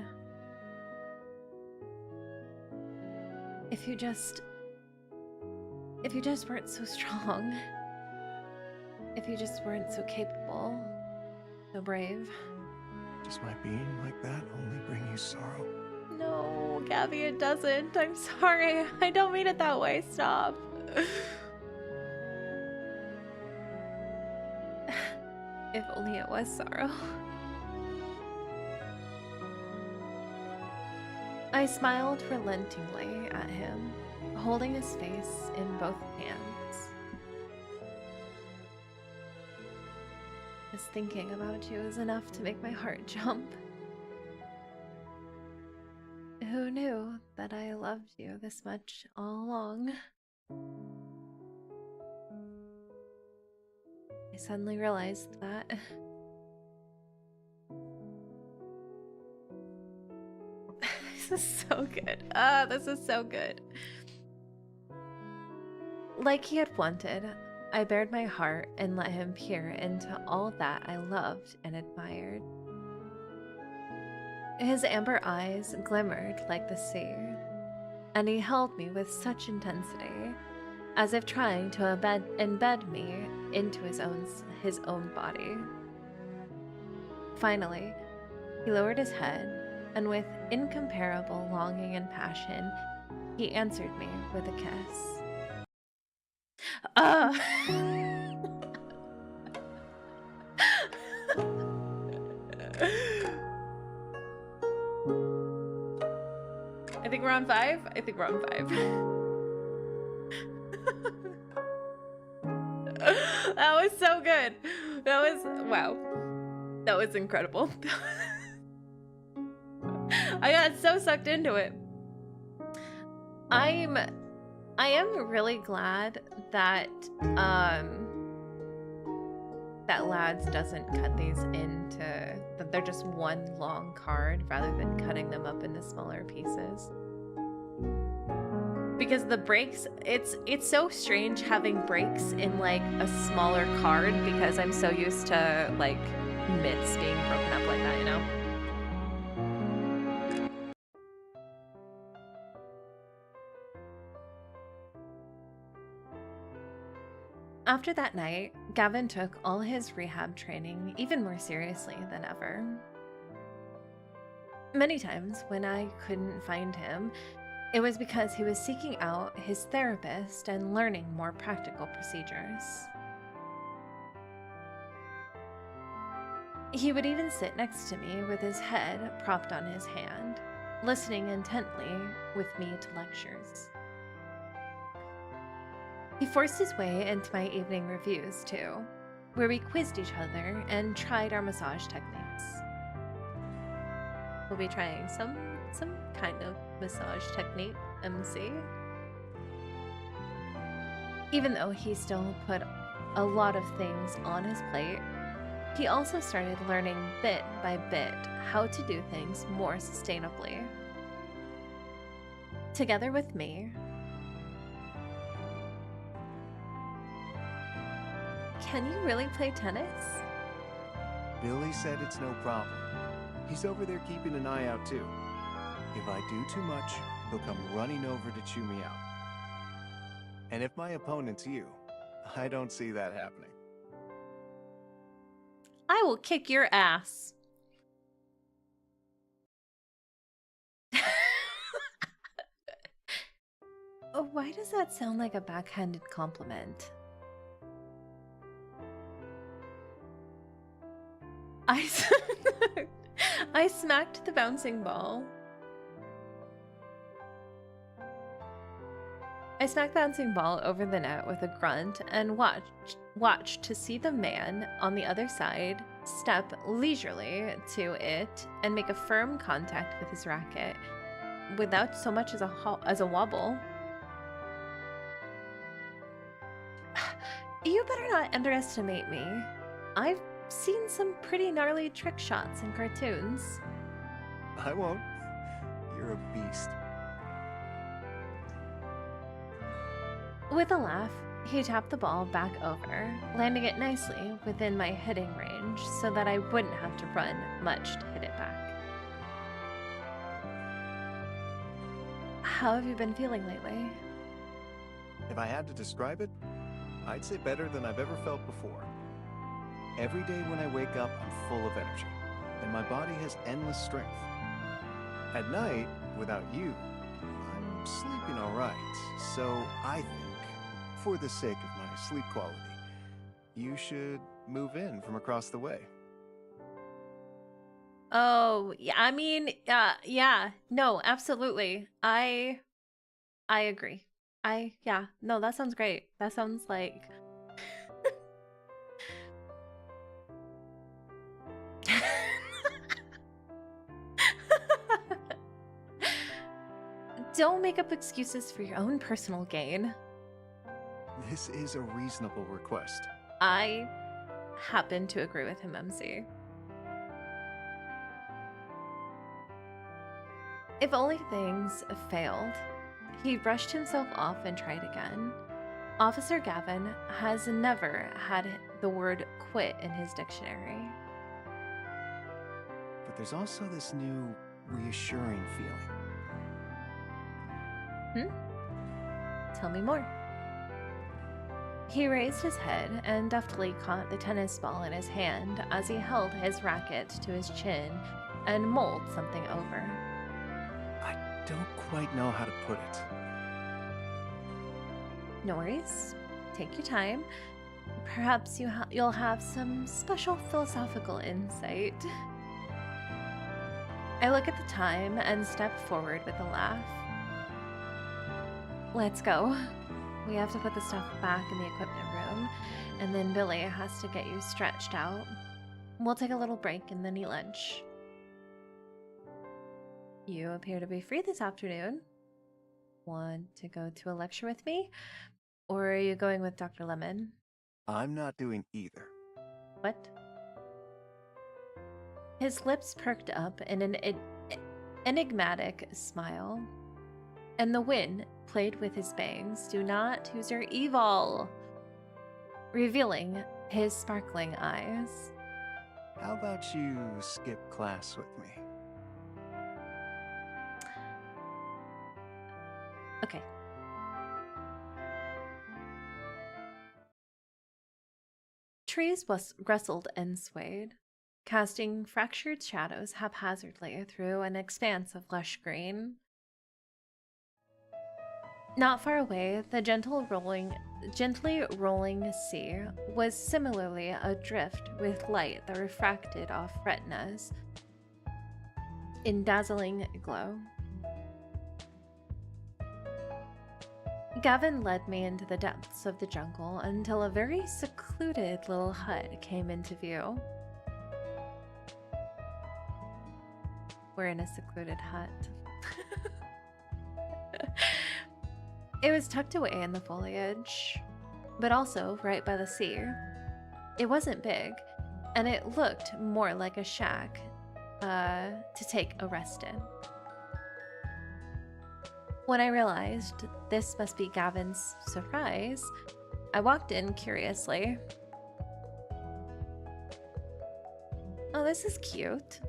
Speaker 1: If you just weren't so strong, if you just weren't so capable, so brave.
Speaker 2: Does my being like that only bring you sorrow?
Speaker 1: No, Gabby, it doesn't. I'm sorry. I don't mean it that way. Stop. If only it was sorrow. I smiled relentingly at him, holding his face in both hands. Just thinking about you is enough to make my heart jump. Who knew that I loved you this much all along? I suddenly realized that. This is so good. This is so good. Like he had wanted, I bared my heart and let him peer into all that I loved and admired. His amber eyes glimmered like the sea, and he held me with such intensity, as if trying to embed me into his own body. Finally, he lowered his head, and with incomparable longing and passion, he answered me with a kiss. I think we're on 5. I think we're on 5. That was so good. That was, wow. That was incredible. I got so sucked into it. I am really glad that that Lads doesn't cut these into that they're just one long card rather than cutting them up into smaller pieces. Because the breaks, it's so strange having breaks in like a smaller card because I'm so used to like myths being broken up like that, you know? After that night, Gavin took all his rehab training even more seriously than ever. Many times when I couldn't find him, it was because he was seeking out his therapist and learning more practical procedures. He would even sit next to me with his head propped on his hand, listening intently with me to lectures. He forced his way into my evening reviews too, where we quizzed each other and tried our massage techniques. We'll be trying some kind of massage technique, MC. Even though he still put a lot of things on his plate, he also started learning bit by bit how to do things more sustainably. Together with me, can you really play tennis?
Speaker 2: Billy said it's no problem. He's over there keeping an eye out too. If I do too much, he'll come running over to chew me out. And if my opponent's you, I don't see that happening.
Speaker 1: I will kick your ass. Oh, why does that sound like a backhanded compliment? I smacked the bouncing ball. I smacked the bouncing ball over the net with a grunt and watched to see the man on the other side step leisurely to it and make a firm contact with his racket without so much as a wobble. You better not underestimate me. I've seen some pretty gnarly trick shots in cartoons.
Speaker 2: I won't. You're a beast.
Speaker 1: With a laugh, he tapped the ball back over, landing it nicely within my hitting range so that I wouldn't have to run much to hit it back. How have you been feeling lately?
Speaker 2: If I had to describe it, I'd say better than I've ever felt before. Every day when I wake up, I'm full of energy, and my body has endless strength. At night, without you, I'm sleeping all right, so I think, for the sake of my sleep quality, you should move in from across the way.
Speaker 1: Oh, yeah, I mean, yeah, no, absolutely. I agree. Yeah, no, that sounds great. That sounds like Don't make up excuses for your own personal gain.
Speaker 2: This is a reasonable request.
Speaker 1: I happen to agree with him, MC. If only things failed, he brushed himself off and tried again. Officer Gavin has never had the word quit in his dictionary.
Speaker 2: But there's also this new, reassuring feeling.
Speaker 1: Tell me more. He raised his head and deftly caught the tennis ball in his hand as he held his racket to his chin and mulled something over.
Speaker 2: I don't quite know how to put it.
Speaker 1: No worries. Take your time. Perhaps you'll have some special philosophical insight. I look at the time and step forward with a laugh. Let's go. We have to put the stuff back in the equipment room, and then Billy has to get you stretched out. We'll take a little break and then eat lunch. You appear to be free this afternoon. Want to go to a lecture with me? Or are you going with Dr. Lemon?
Speaker 2: I'm not doing either.
Speaker 1: What? His lips perked up in an enigmatic smile, and the wind played with his bangs. Do not use your evil, revealing his sparkling eyes.
Speaker 2: How about you skip class with me?
Speaker 1: Okay. Trees rustled and swayed, casting fractured shadows haphazardly through an expanse of lush green. Not far away, the gently rolling sea was similarly adrift with light that refracted off retinas in dazzling glow. Gavin led me into the depths of the jungle until a very secluded little hut came into view. We're in a secluded hut. It was tucked away in the foliage, but also right by the sea. It wasn't big, and it looked more like a shack to take a rest in. When I realized this must be Gavin's surprise, I walked in curiously. Oh, this is cute.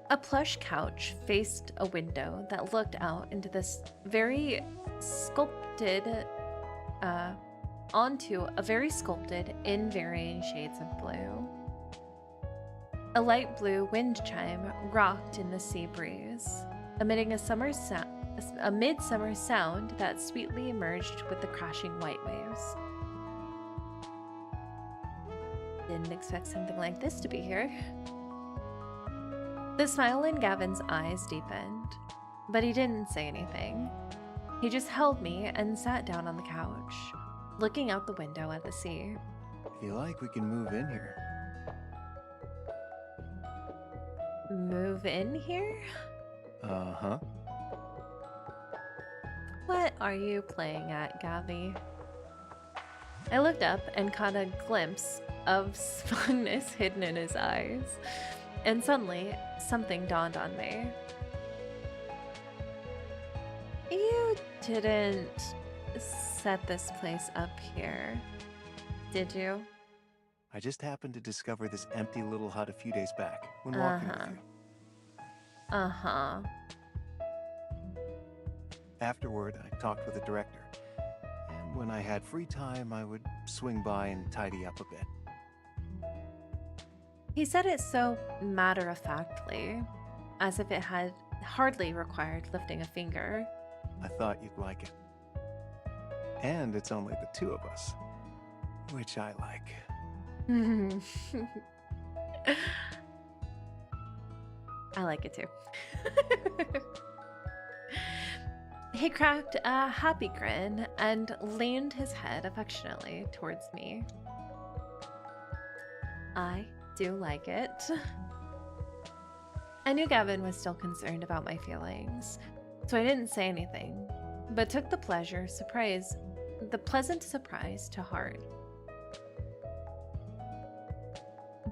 Speaker 1: A plush couch faced a window that looked out into this very sculpted, onto a very sculpted in varying shades of blue. A light blue wind chime rocked in the sea breeze, emitting a midsummer sound that sweetly merged with the crashing white waves. Didn't expect something like this to be here. The smile in Gavin's eyes deepened, but he didn't say anything. He just held me and sat down on the couch, looking out the window at the sea.
Speaker 2: If you like, we can move in here.
Speaker 1: Move in here?
Speaker 2: Uh-huh.
Speaker 1: What are you playing at, Gavi? I looked up and caught a glimpse of smugness hidden in his eyes, and suddenly something dawned on me. You didn't set this place up here, did you?
Speaker 2: I just happened to discover this empty little hut a few days back when walking with you.
Speaker 1: Uh-huh.
Speaker 2: Afterward, I talked with the director, and when I had free time, I would swing by and tidy up a bit.
Speaker 1: He said it so matter-of-factly, as if it had hardly required lifting a finger.
Speaker 2: I thought you'd like it. And it's only the two of us, which I like.
Speaker 1: I like it too. He cracked a happy grin and leaned his head affectionately towards me. I do like it. I knew Gavin was still concerned about my feelings, so I didn't say anything, but took the pleasant surprise to heart.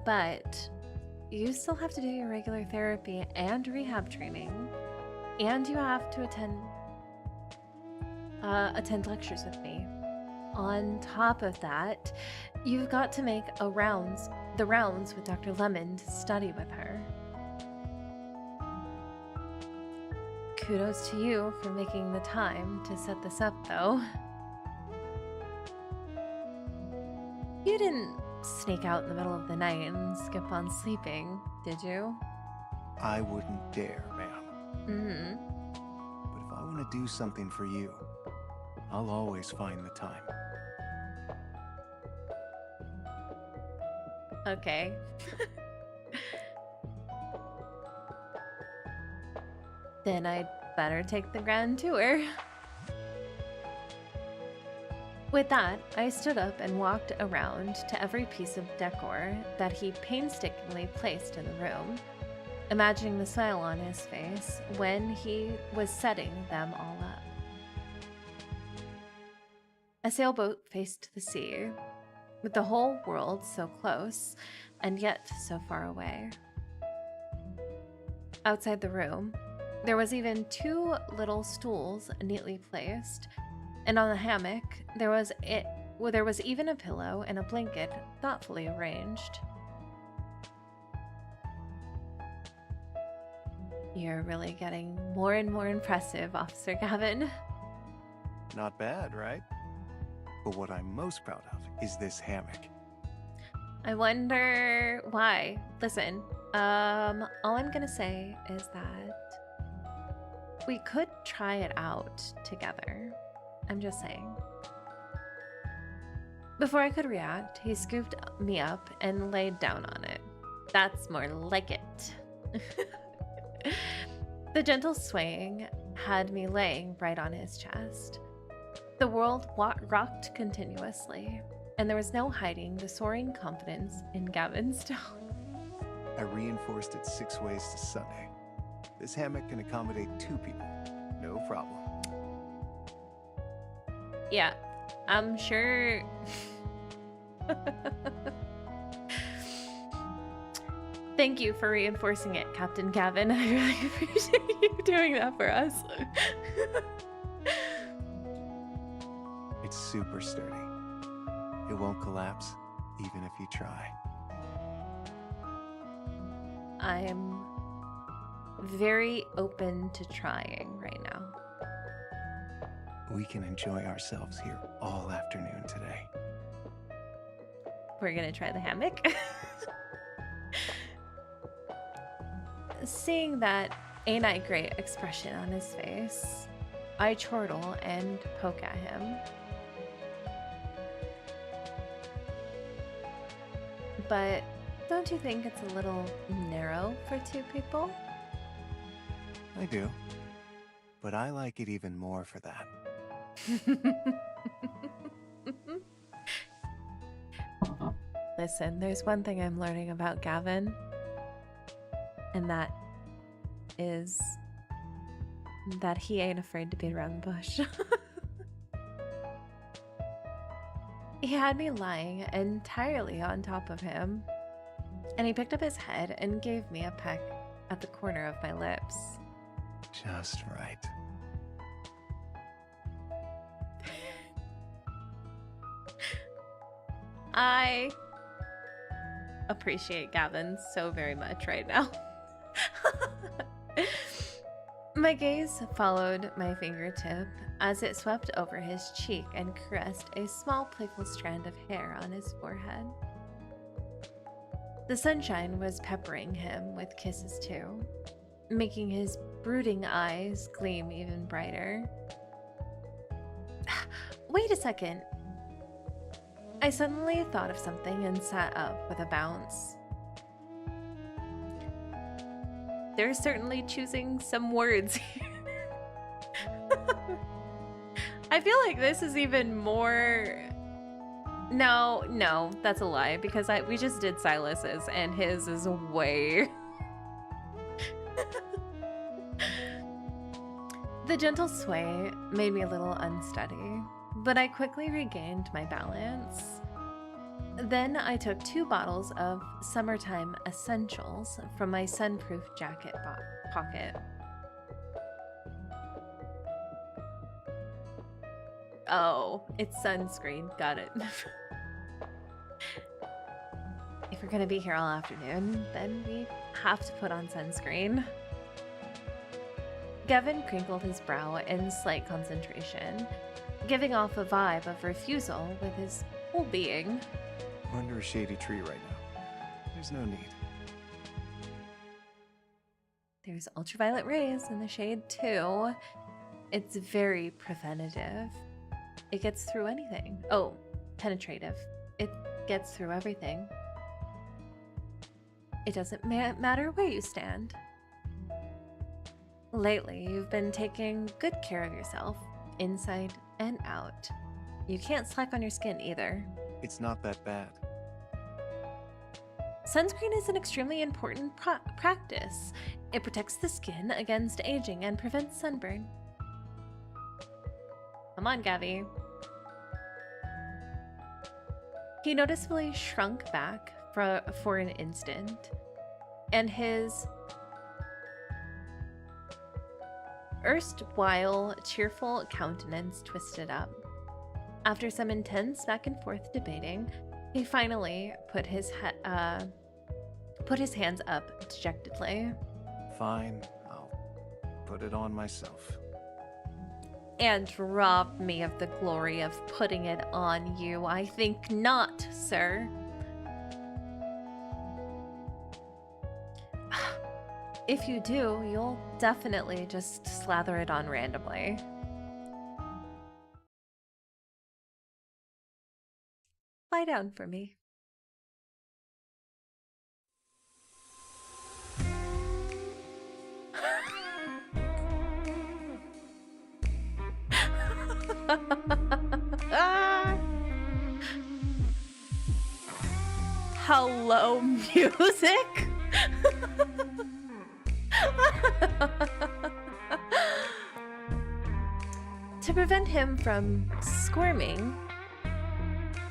Speaker 1: But you still have to do your regular therapy and rehab training, and you have to attend lectures with me. On top of that, you've got to make the rounds with Dr. Lemon to study with her. Kudos to you for making the time to set this up, though. You didn't sneak out in the middle of the night and skip on sleeping, did you?
Speaker 2: I wouldn't dare, ma'am.
Speaker 1: Mm-hmm.
Speaker 2: But if I want to do something for you, I'll always find the time.
Speaker 1: Okay. Then I'd better take the grand tour. With that, I stood up and walked around to every piece of decor that he painstakingly placed in the room, imagining the smile on his face when he was setting them all up. A sailboat faced the sea, with the whole world so close and yet so far away. Outside the room, there was even 2 little stools neatly placed, and on the hammock, there was even a pillow and a blanket thoughtfully arranged. You're really getting more and more impressive, Officer Gavin.
Speaker 2: Not bad, right? But what I'm most proud of is this hammock.
Speaker 1: I wonder why. Listen, all I'm gonna say is that we could try it out together. I'm just saying. Before I could react, he scooped me up and laid down on it. That's more like it. The gentle swaying had me laying right on his chest. The world rocked continuously, and there was no hiding the soaring confidence in Gavin's tone.
Speaker 2: I reinforced it 6 ways to Sunday. This hammock can accommodate 2 people. No problem.
Speaker 1: Yeah, I'm sure. Thank you for reinforcing it, Captain Gavin. I really appreciate you doing that for us.
Speaker 2: It's super sturdy. It won't collapse, even if you try.
Speaker 1: I'm very open to trying right now.
Speaker 2: We can enjoy ourselves here all afternoon today.
Speaker 1: We're gonna try the hammock. Seeing that ain't I great expression on his face, I chortle and poke at him. But don't you think it's a little narrow for 2 people?
Speaker 2: I do. But I like it even more for that.
Speaker 1: Listen, there's one thing I'm learning about Gavin, and that is that he ain't afraid to beat around the bush. He had me lying entirely on top of him, and he picked up his head and gave me a peck at the corner of my lips.
Speaker 2: Just right.
Speaker 1: I appreciate Gavin so very much right now. My gaze followed my fingertip as it swept over his cheek and caressed a small playful strand of hair on his forehead. The sunshine was peppering him with kisses too, making his brooding eyes gleam even brighter. Wait a second. I suddenly thought of something and sat up with a bounce. They're certainly choosing some words here. I feel like this is even more... No, that's a lie, because we just did Silas's, and his is way... The gentle sway made me a little unsteady, but I quickly regained my balance. Then I took 2 bottles of summertime essentials from my sunproof jacket pocket. Oh, it's sunscreen. Got it. If we're gonna be here all afternoon, then we have to put on sunscreen. Gavin crinkled his brow in slight concentration, giving off a vibe of refusal with his whole being.
Speaker 2: I'm under a shady tree right now. There's no need.
Speaker 1: There's ultraviolet rays in the shade too. It's very preventative. It gets through anything. Oh, penetrative. It gets through everything. It doesn't matter where you stand. Lately, you've been taking good care of yourself, inside and out. You can't slack on your skin either.
Speaker 2: It's not that bad.
Speaker 1: Sunscreen is an extremely important practice. It protects the skin against aging and prevents sunburn. Come on, Gavi. He noticeably shrunk back for an instant, and his erstwhile cheerful countenance twisted up. After some intense back and forth debating, he finally put his hands up dejectedly.
Speaker 2: Fine, I'll put it on myself.
Speaker 1: And rob me of the glory of putting it on you. I think not, sir. If you do, you'll definitely just slather it on randomly. Lie down for me. Hello, music? To prevent him from squirming,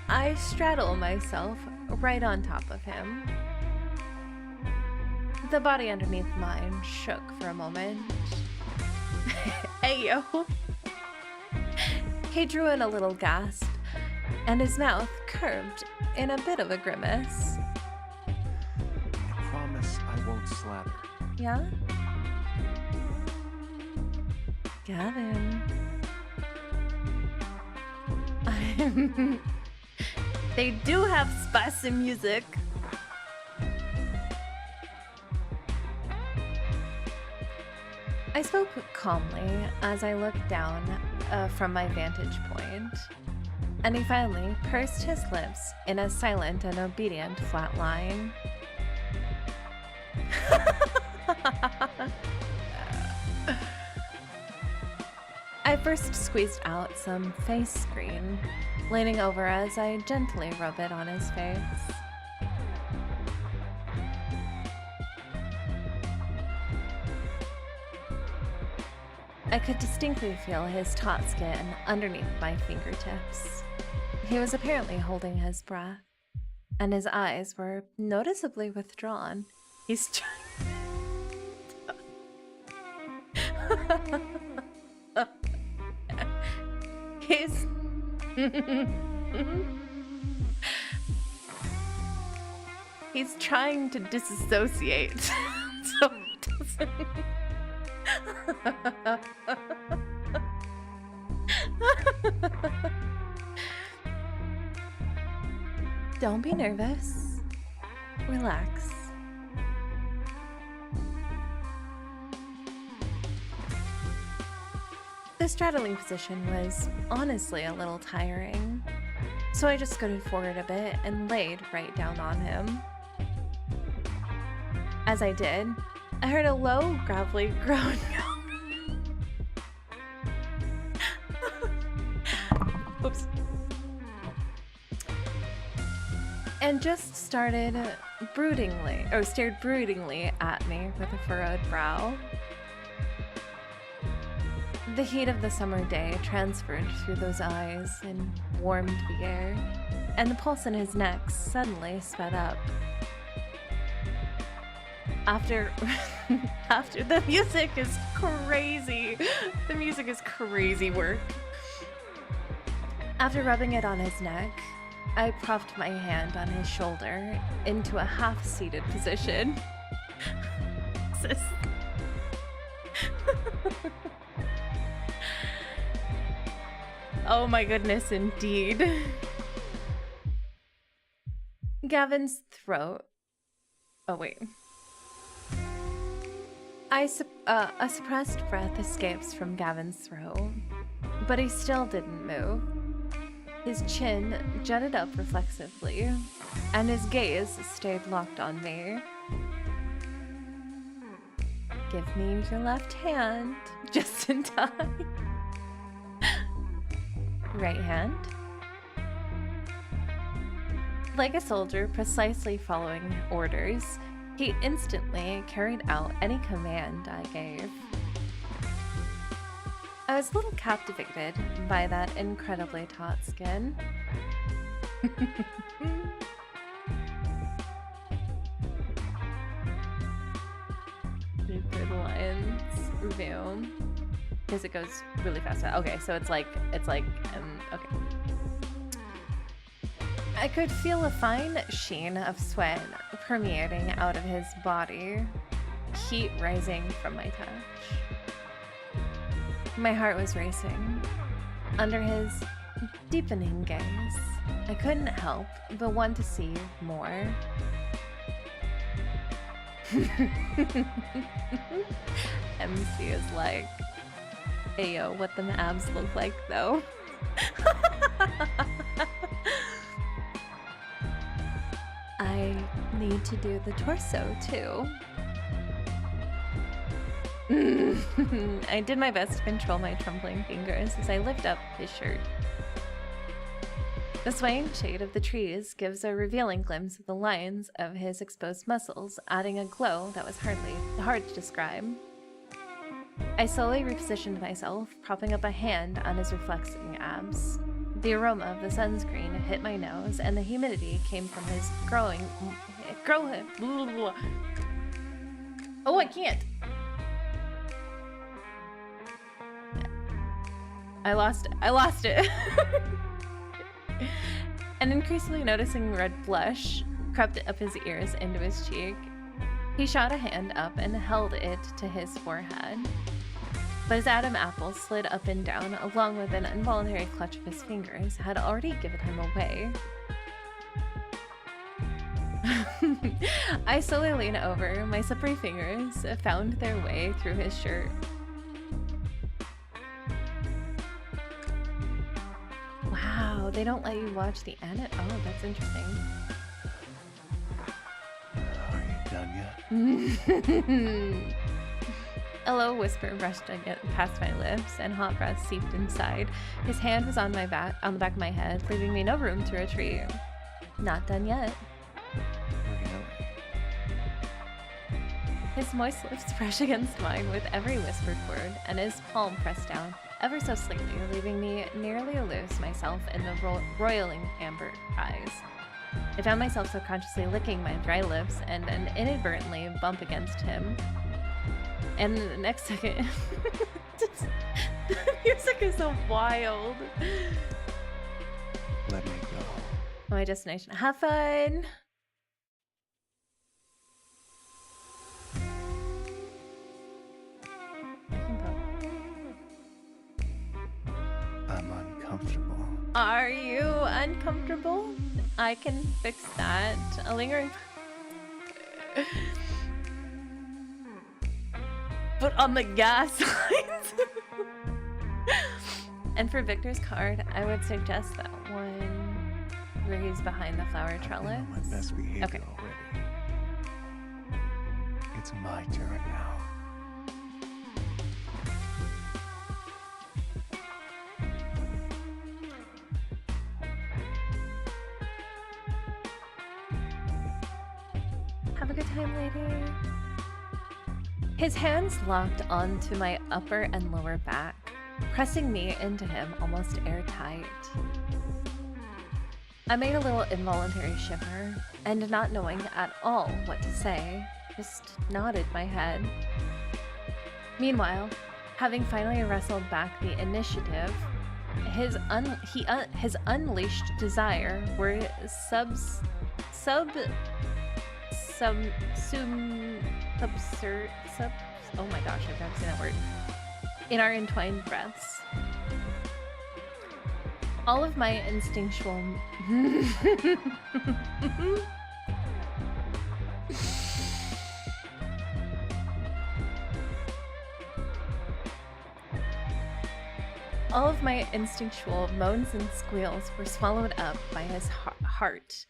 Speaker 1: I straddle myself right on top of him. The body underneath mine shook for a moment. Ayo. He drew in a little gasp, and his mouth curved in a bit of a grimace.
Speaker 2: I promise I won't slather.
Speaker 1: Yeah? Gavin. They do have spicy music. I spoke calmly as I looked down from my vantage point, and he finally pursed his lips in a silent and obedient flat line. I first squeezed out some face cream, leaning over as I gently rub it on his face. I could distinctly feel his taut skin underneath my fingertips. He was apparently holding his breath, and his eyes were noticeably withdrawn. He's he's trying to disassociate, so he doesn't. Don't be nervous. Relax. The straddling position was honestly a little tiring, so I just scooted forward a bit and laid right down on him. As I did, I heard a low, gravelly groan. Oops. and just stared broodingly at me with a furrowed brow. The heat of the summer day transferred through those eyes and warmed the air, and the pulse in his neck suddenly sped up. After the music is crazy. The music is crazy work. After rubbing it on his neck, I propped my hand on his shoulder into a half-seated position. Oh my goodness, indeed. Gavin's throat. Oh wait. A suppressed breath escapes from Gavin's throat, but he still didn't move. His chin jutted up reflexively, and his gaze stayed locked on me. Give me your left hand, just in time. Right hand. Like a soldier precisely following orders, he instantly carried out any command I gave. I was a little captivated by that incredibly taut skin. For the Lions review, because it goes really fast. Okay, so it's like, okay. I could feel a fine sheen of sweat permeating out of his body, heat rising from my touch. My heart was racing. Under his deepening gaze, I couldn't help but want to see more. MC is like, ayo, what them abs look like though. I need to do the torso too. I did my best to control my trembling fingers as I lift up his shirt. The swaying shade of the trees gives a revealing glimpse of the lines of his exposed muscles, adding a glow that was hardly hard to describe. I slowly repositioned myself, propping up a hand on his reflexing abs. The aroma of the sunscreen hit my nose, and the humidity came from his Oh, I can't! I lost it. An increasingly noticing red blush crept up his ears into his cheek. He shot a hand up and held it to his forehead. But his Adam apple slid up and down, along with an involuntary clutch of his fingers, had already given him away. I slowly leaned over. My slippery fingers found their way through his shirt. Wow, they don't let you watch the anime? Oh, that's interesting.
Speaker 2: Are you done yet?
Speaker 1: A low whisper brushed past my lips, and hot breath seeped inside. His hand was on the back of my head, leaving me no room to retreat. Not done yet.
Speaker 2: Really?
Speaker 1: His moist lips brushed against mine with every whispered word, and his palm pressed down, ever so slightly, leaving me nearly lose myself in the roiling amber eyes. I found myself subconsciously licking my dry lips and inadvertently bump against him. And the next second, the music is so wild.
Speaker 2: Let me go.
Speaker 1: My destination. Have fun!
Speaker 2: I'm uncomfortable.
Speaker 1: Are you uncomfortable? I can fix that. A lingering... Put on the gas signs. And for Victor's card, I would suggest that one where he's behind the flower trellis.
Speaker 2: I'm on my best behavior
Speaker 1: Okay.
Speaker 2: already. It's my turn now.
Speaker 1: Have a good time, lady. His hands locked onto my upper and lower back, pressing me into him almost airtight. I made a little involuntary shiver, and not knowing at all what to say, just nodded my head. Meanwhile, having finally wrestled back the initiative, his unleashed desire were oh my gosh, I've never seen that word. In our entwined breaths. All of my instinctual all of my instinctual moans and squeals were swallowed up by his heart.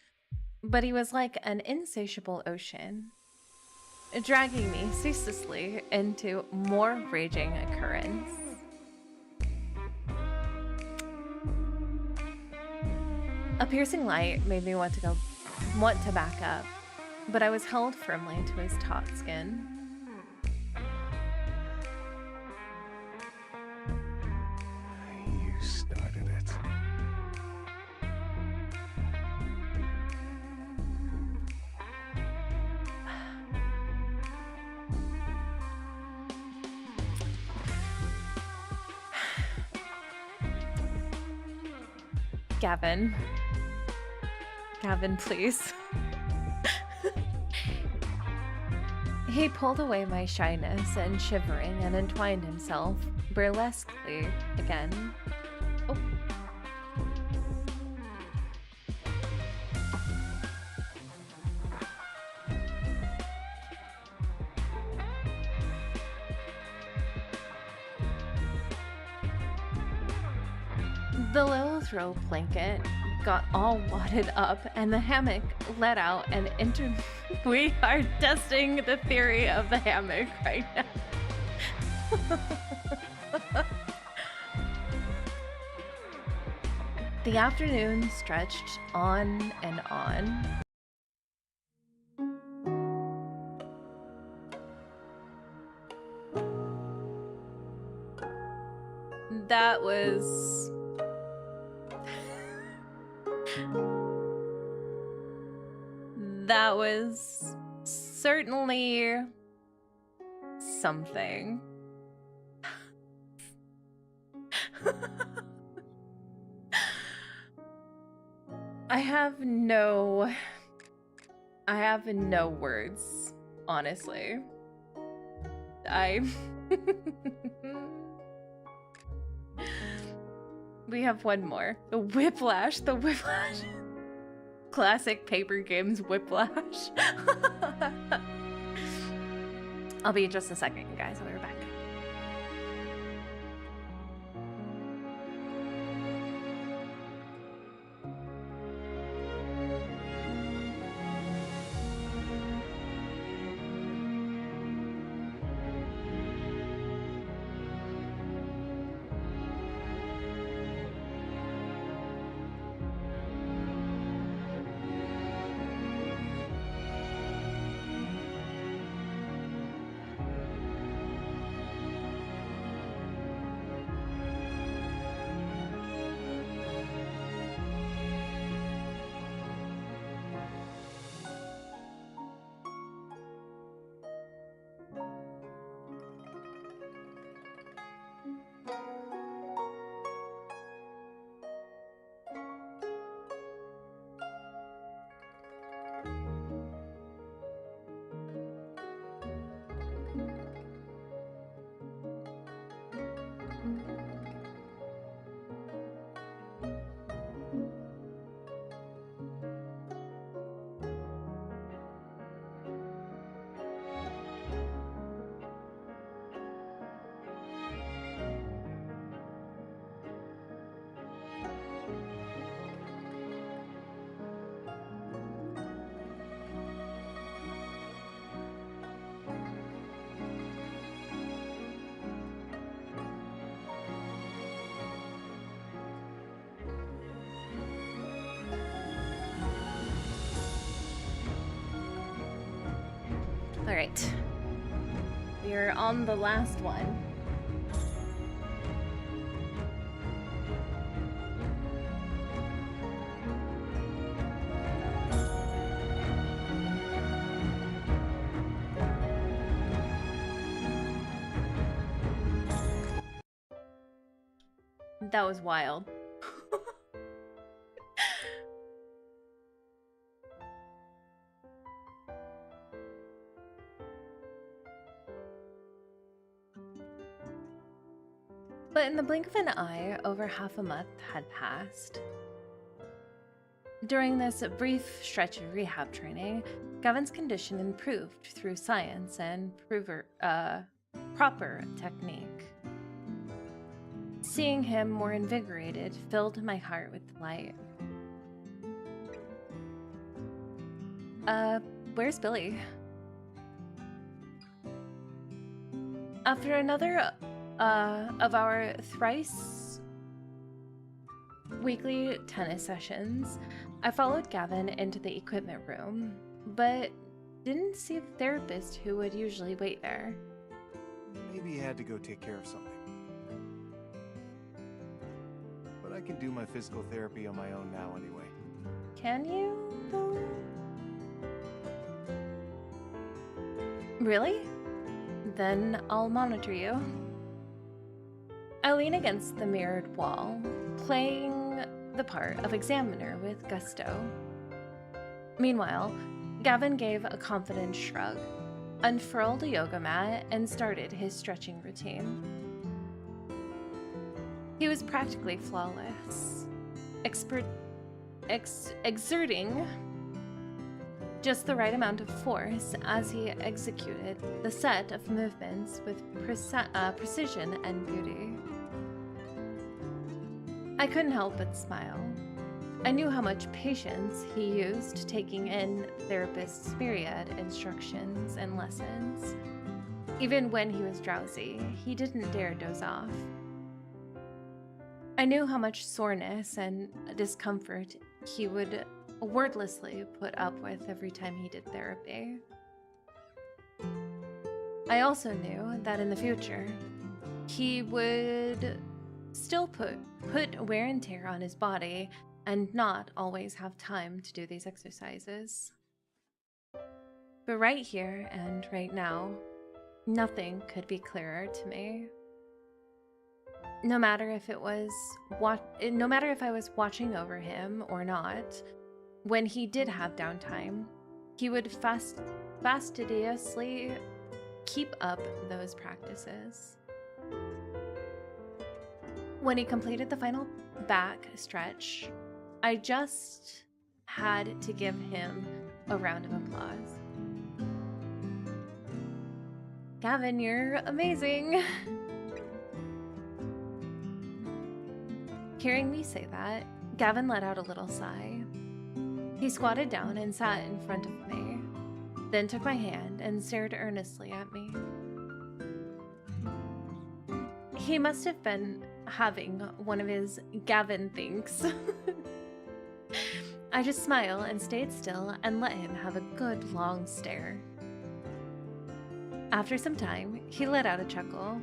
Speaker 1: But he was like an insatiable ocean, dragging me ceaselessly into more raging occurrence. A piercing light made me want to back up, but I was held firmly to his taut skin.
Speaker 2: You started it.
Speaker 1: Gavin. Gavin, please. He pulled away my shyness and shivering and entwined himself burlesquely again. Oh. The little throw blanket got all wadded up and the hammock let out and we are testing the theory of the hammock right now. The afternoon stretched on and on. That was certainly something. I have no words, honestly. We have one more. The whiplash. Classic paper games whiplash. I'll be just a second, you guys. I'll be right back. Alright. We're on the last one. That was wild. But in the blink of an eye, over half a month had passed. During this brief stretch of rehab training, Gavin's condition improved through science and proper technique. Seeing him more invigorated filled my heart with delight. Where's Billy? After another of our thrice weekly tennis sessions, I followed Gavin into the equipment room, but didn't see the therapist who would usually wait there.
Speaker 2: Maybe he had to go take care of something. But I can do my physical therapy on my own now anyway.
Speaker 1: Can you, though? Really? Then I'll monitor you. I lean against the mirrored wall, playing the part of examiner with gusto. Meanwhile, Gavin gave a confident shrug, unfurled a yoga mat, and started his stretching routine. He was practically flawless, exerting just the right amount of force as he executed the set of movements with precision and beauty. I couldn't help but smile. I knew how much patience he used taking in therapist's myriad instructions and lessons. Even when he was drowsy, he didn't dare doze off. I knew how much soreness and discomfort he would wordlessly put up with every time he did therapy. I also knew that in the future, he would still put wear and tear on his body and not always have time to do these exercises. But right here and right now, nothing could be clearer to me. No matter if I was watching over him or not, when he did have downtime, he would fastidiously keep up those practices. When he completed the final back stretch, I just had to give him a round of applause. Gavin, you're amazing. Hearing me say that, Gavin let out a little sigh. He squatted down and sat in front of me, then took my hand and stared earnestly at me. He must have been having one of his Gavin thinks. I just smiled and stayed still and let him have a good long stare. After some time, he let out a chuckle.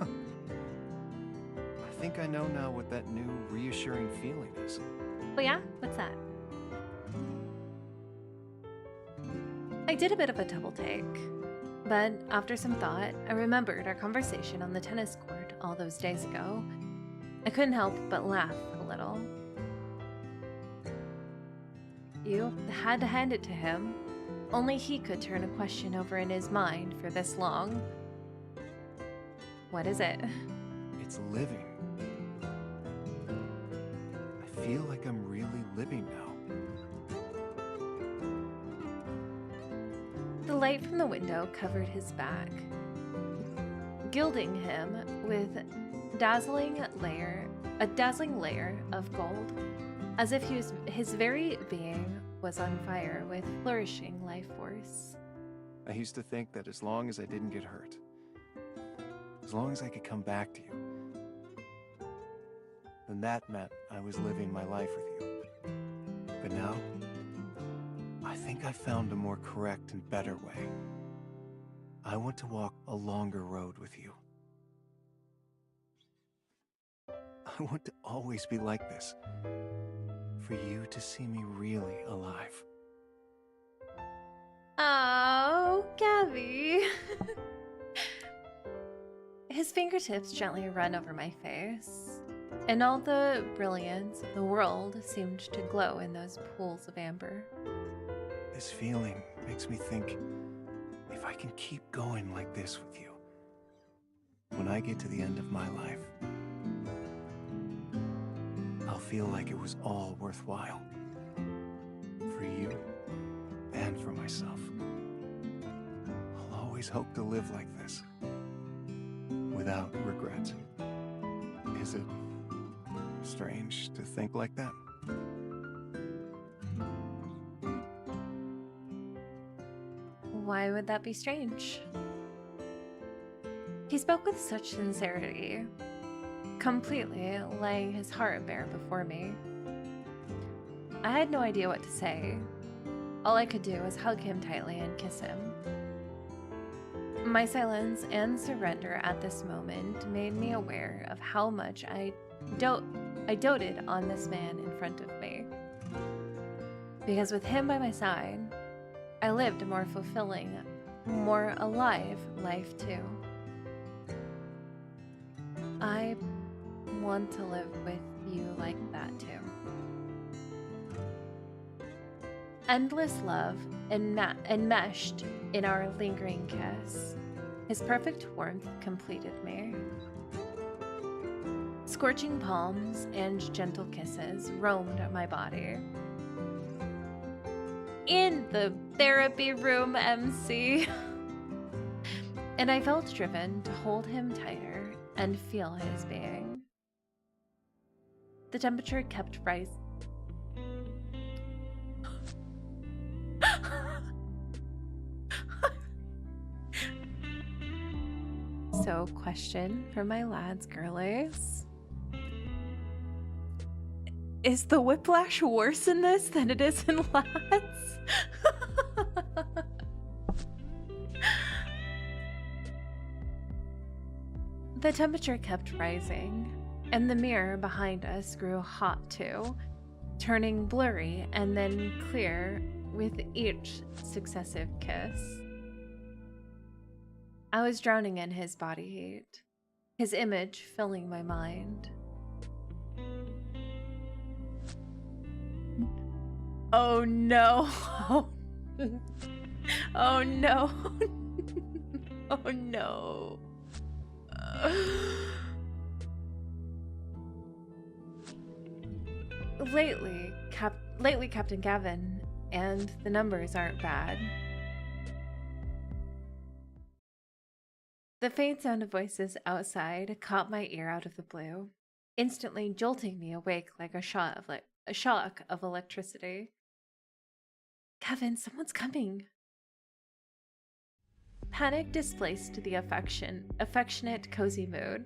Speaker 2: I think I know now what that new reassuring feeling is.
Speaker 1: Oh yeah? What's that? I did a bit of a double take, but after some thought, I remembered our conversation on the tennis court all those days ago. I couldn't help but laugh a little. You had to hand it to him. Only he could turn a question over in his mind for this long. What is it?
Speaker 2: It's living. I feel like I'm really living now.
Speaker 1: The light from the window covered his back, gilding him with a dazzling layer of gold, as if his very being was on fire with flourishing life force.
Speaker 2: I used to think that as long as I didn't get hurt, as long as I could come back to you, then that meant I was living my life with you. But now, I think I found a more correct and better way. I want to walk a longer road with you. I want to always be like this. For you to see me really alive.
Speaker 1: Oh, Gabby. His fingertips gently run over my face, and all the brilliance of the world seemed to glow in those pools of amber.
Speaker 2: This feeling makes me think, if I can keep going like this with you, when I get to the end of my life, I'll feel like it was all worthwhile. For you, and for myself. I'll always hope to live like this, without regret. Is it strange to think like that?
Speaker 1: Why would that be strange? He spoke with such sincerity, completely laying his heart bare before me. I had no idea what to say. All I could do was hug him tightly and kiss him. My silence and surrender at this moment made me aware of how much I doted on this man in front of me. Because with him by my side, I lived a more fulfilling, more alive life too. I want to live with you like that too. Endless love enmeshed in our lingering kiss. His perfect warmth completed me. Scorching palms and gentle kisses roamed my body. In the therapy room, MC. And I felt driven to hold him tighter and feel his being. The temperature kept rising. So, question for my lads, girlies. Is the whiplash worse in this than it is in lads? The temperature kept rising, and the mirror behind us grew hot too, turning blurry and then clear with each successive kiss. I was drowning in his body heat, his image filling my mind. Oh no! Oh no! Oh no! Lately, Captain Gavin, and the numbers aren't bad. The faint sound of voices outside caught my ear out of the blue, instantly jolting me awake like a shock of electricity. Gavin, someone's coming. Panic displaced the affectionate, cozy mood,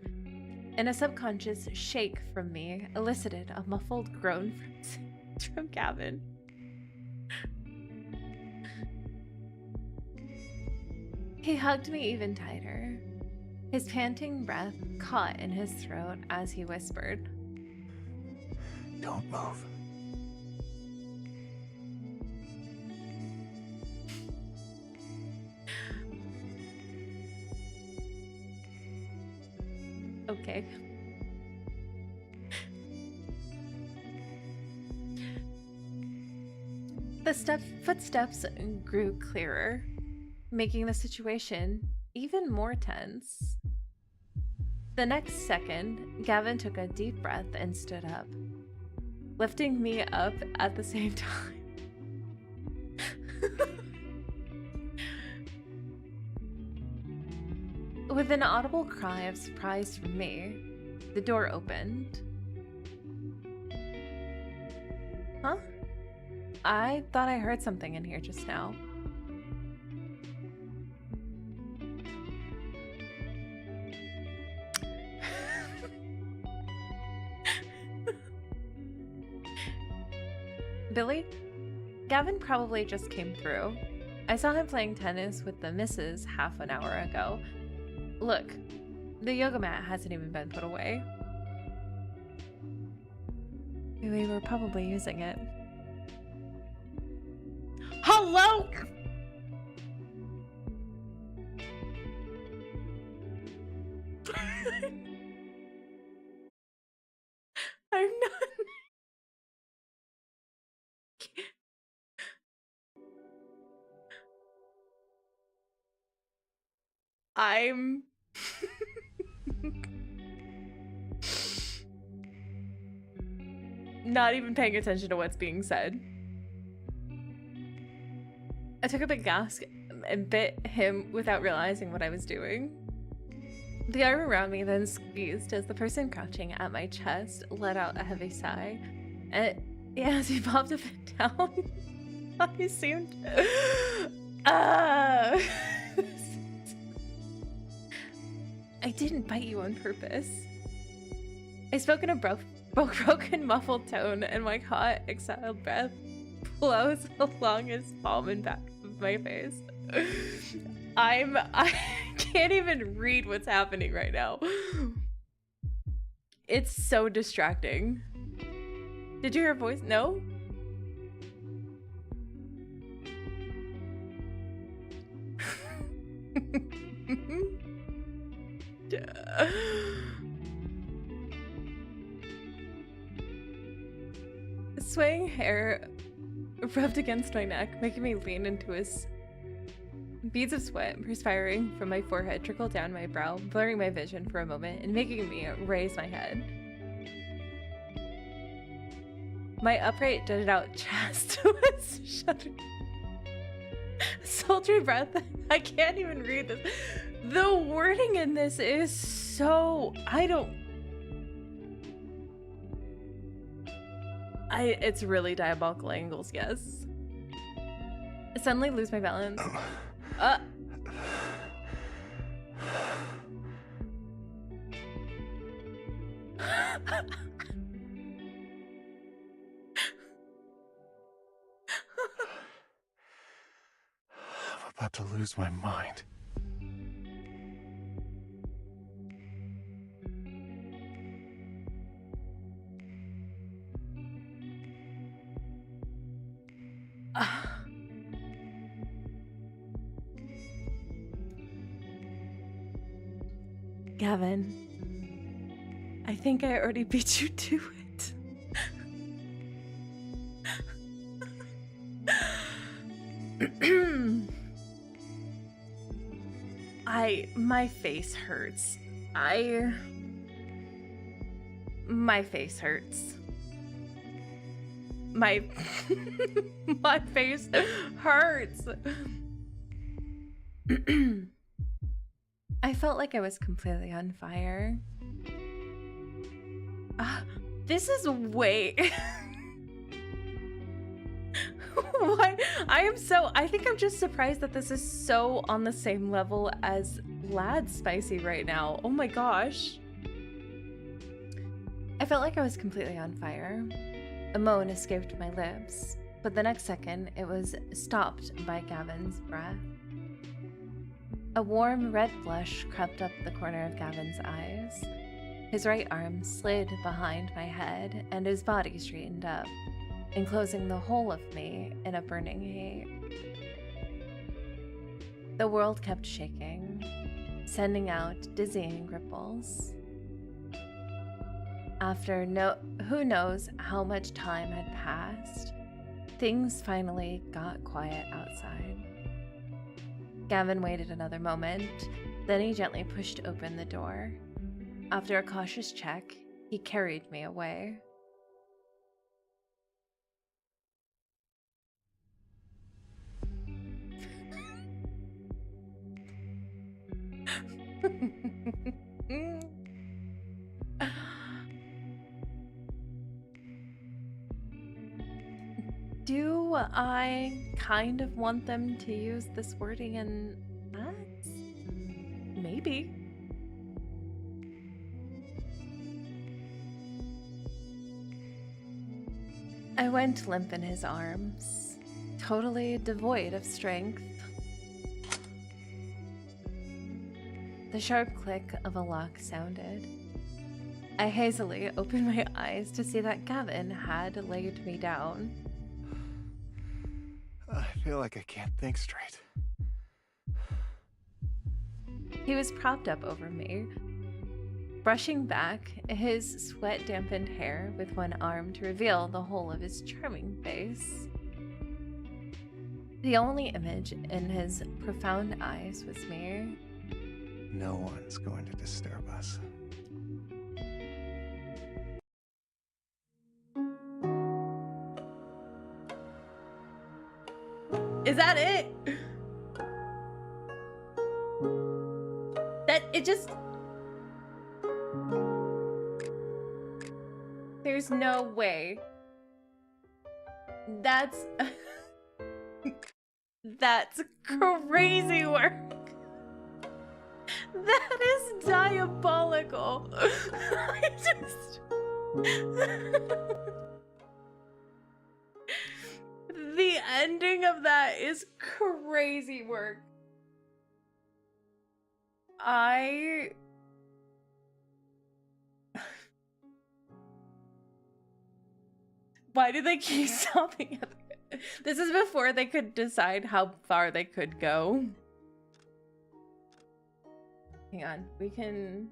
Speaker 1: and a subconscious shake from me elicited a muffled groan from Gavin. He hugged me even tighter, his panting breath caught in his throat as he whispered,
Speaker 2: "Don't move."
Speaker 1: Okay. The footsteps grew clearer, making the situation even more tense. The next second, Gavin took a deep breath and stood up, lifting me up at the same time. With an audible cry of surprise from me, the door opened. Huh? I thought I heard something in here just now. Billy? Gavin probably just came through. I saw him playing tennis with the missus half an hour ago. Look, the yoga mat hasn't even been put away. We were probably using it. Hello? I'm not. I'm not even paying attention to what's being said. I took a big gasp and bit him without realizing what I was doing. The arm around me then squeezed as the person crouching at my chest let out a heavy sigh. And as he popped a bit down, I seemed... I didn't bite you on purpose. I spoke in a broken, muffled tone, and my hot, exhaled breath blows along his palm and back of my face. I can't even read what's happening right now. It's so distracting. Did you hear a voice? No? Swaying hair rubbed against my neck, making me lean into his. Beads of sweat perspiring from my forehead trickled down my brow, blurring my vision for a moment and making me raise my head. My upright, jutted out chest was shuddering. Sultry breath. I can't even read this. The wording in this is so... It's really diabolical angles, yes. I suddenly lose my balance. I'm
Speaker 2: about to lose my mind.
Speaker 1: Gavin, I think I already beat you to it. My face hurts. My face hurts. My face hurts. I felt like I was completely on fire. This is way... What? I think I'm just surprised that this is so on the same level as Lad Spicy right now. Oh my gosh. I felt like I was completely on fire. A moan escaped my lips, but the next second it was stopped by Gavin's breath. A warm red blush crept up the corner of Gavin's eyes. His right arm slid behind my head and his body straightened up, enclosing the whole of me in a burning heat. The world kept shaking, sending out dizzying ripples. After who knows how much time had passed, things finally got quiet outside. Gavin waited another moment, then he gently pushed open the door. After a cautious check, he carried me away. Do I kind of want them to use this wording in ads? Maybe. I went limp in his arms. totally devoid of strength. The sharp click of a lock sounded. I hazily opened my eyes to see that Gavin had laid me down.
Speaker 2: I feel like I can't think straight.
Speaker 1: He was propped up over me, brushing back his sweat-dampened hair with one arm to reveal the whole of his charming face. The only image in his profound eyes was me.
Speaker 2: No one's going to disturb us.
Speaker 1: Is that it? That it just... There's no way. That's... That's crazy work. That is diabolical. I just... The ending of that is crazy work. Why do they keep stopping at the... This is before they could decide how far they could go. Hang on, we can...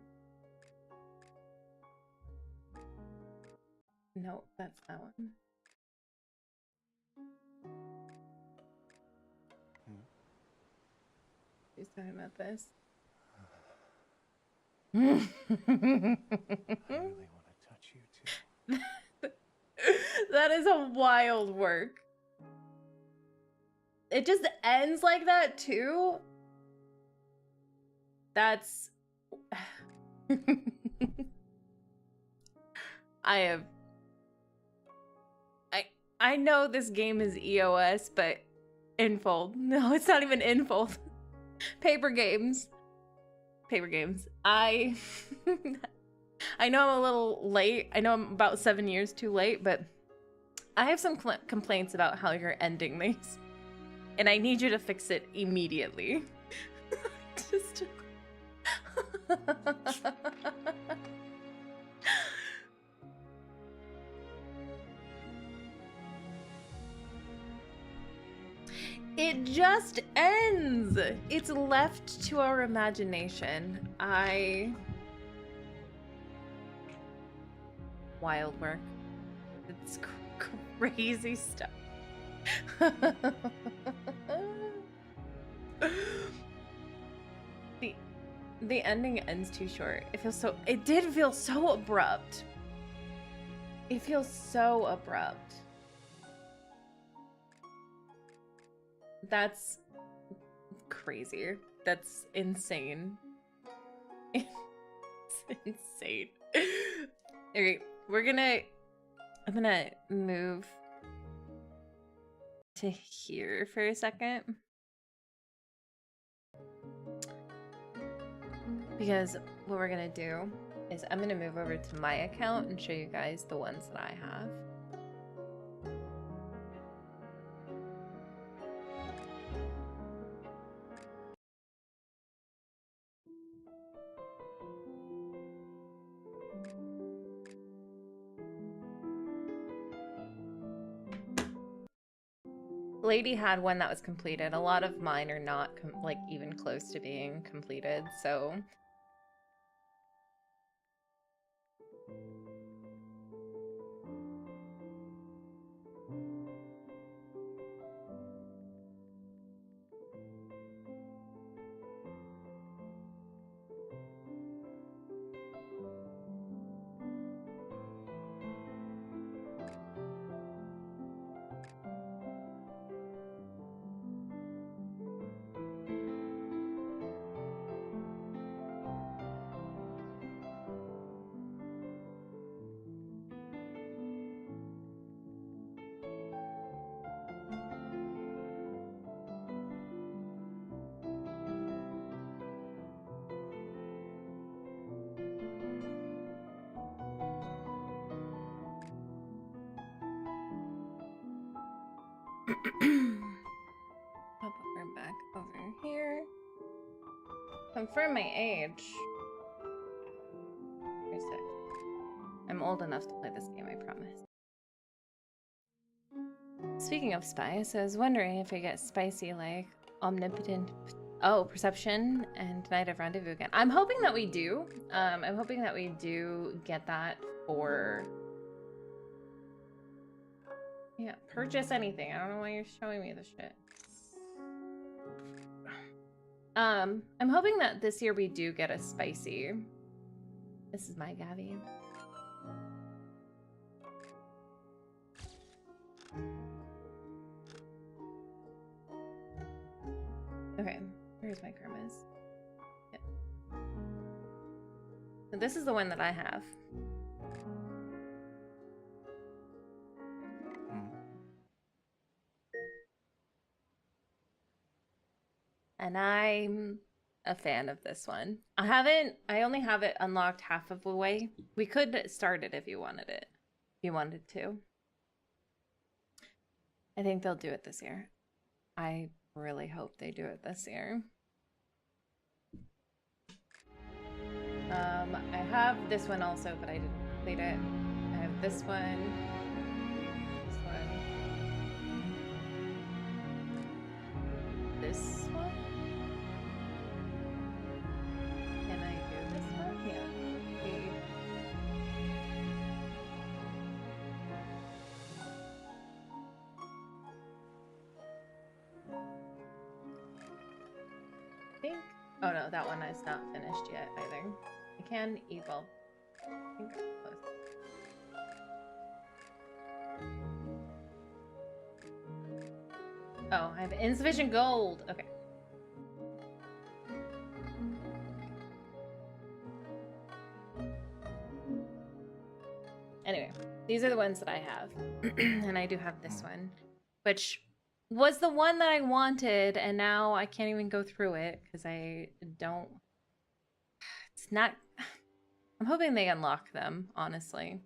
Speaker 1: No, that's that one. Who's talking about this?
Speaker 2: I really want to touch you too.
Speaker 1: That is a wild work. It just ends like that too. That's... I know this game is EOS, but Infold. No, it's not even Infold. Paper games. Paper games. I know I'm a little late. I know I'm about 7 years too late, but I have some complaints about how you're ending these. And I need you to fix it immediately. Just... It just ends. It's left to our imagination. Wild work. It's crazy stuff. The ending ends too short. It did feel so abrupt. It feels so abrupt. That's crazy. That's insane. It's insane. Okay, I'm gonna move to here for a second. Because what we're gonna do is I'm gonna move over to my account and show you guys the ones that I have. Lady had one that was completed. A lot of mine are not like even close to being completed, so I'll put her back over here. Confirm my age. 36. I'm old enough to play this game, I promise. Speaking of spice, I was wondering if I get spicy like omnipotent, perception and night of rendezvous again. I'm hoping that we do. I'm hoping that we do get that for. Yeah, purchase anything. I don't know why you're showing me this shit. I'm hoping that this year we do get a spicy. This is my Gabby. Okay, here's my karmas. Yeah. So this is the one that I have. And I'm a fan of this one. I only have it unlocked half of the way. We could start it if you wanted it. If you wanted to. I think they'll do it this year. I really hope they do it this year. I have this one also, but I didn't complete it. I have this one. This one. This one. Can I do this one? Yeah. Okay. I think. Oh no, that one is not finished yet either. I can evolve. I think I'm close. Oh, I have insufficient gold. Okay. Anyway, these are the ones that I have. And I do have this one, which was the one that I wanted, and now I can't even go through it because I don't. It's not. I'm hoping they unlock them, honestly.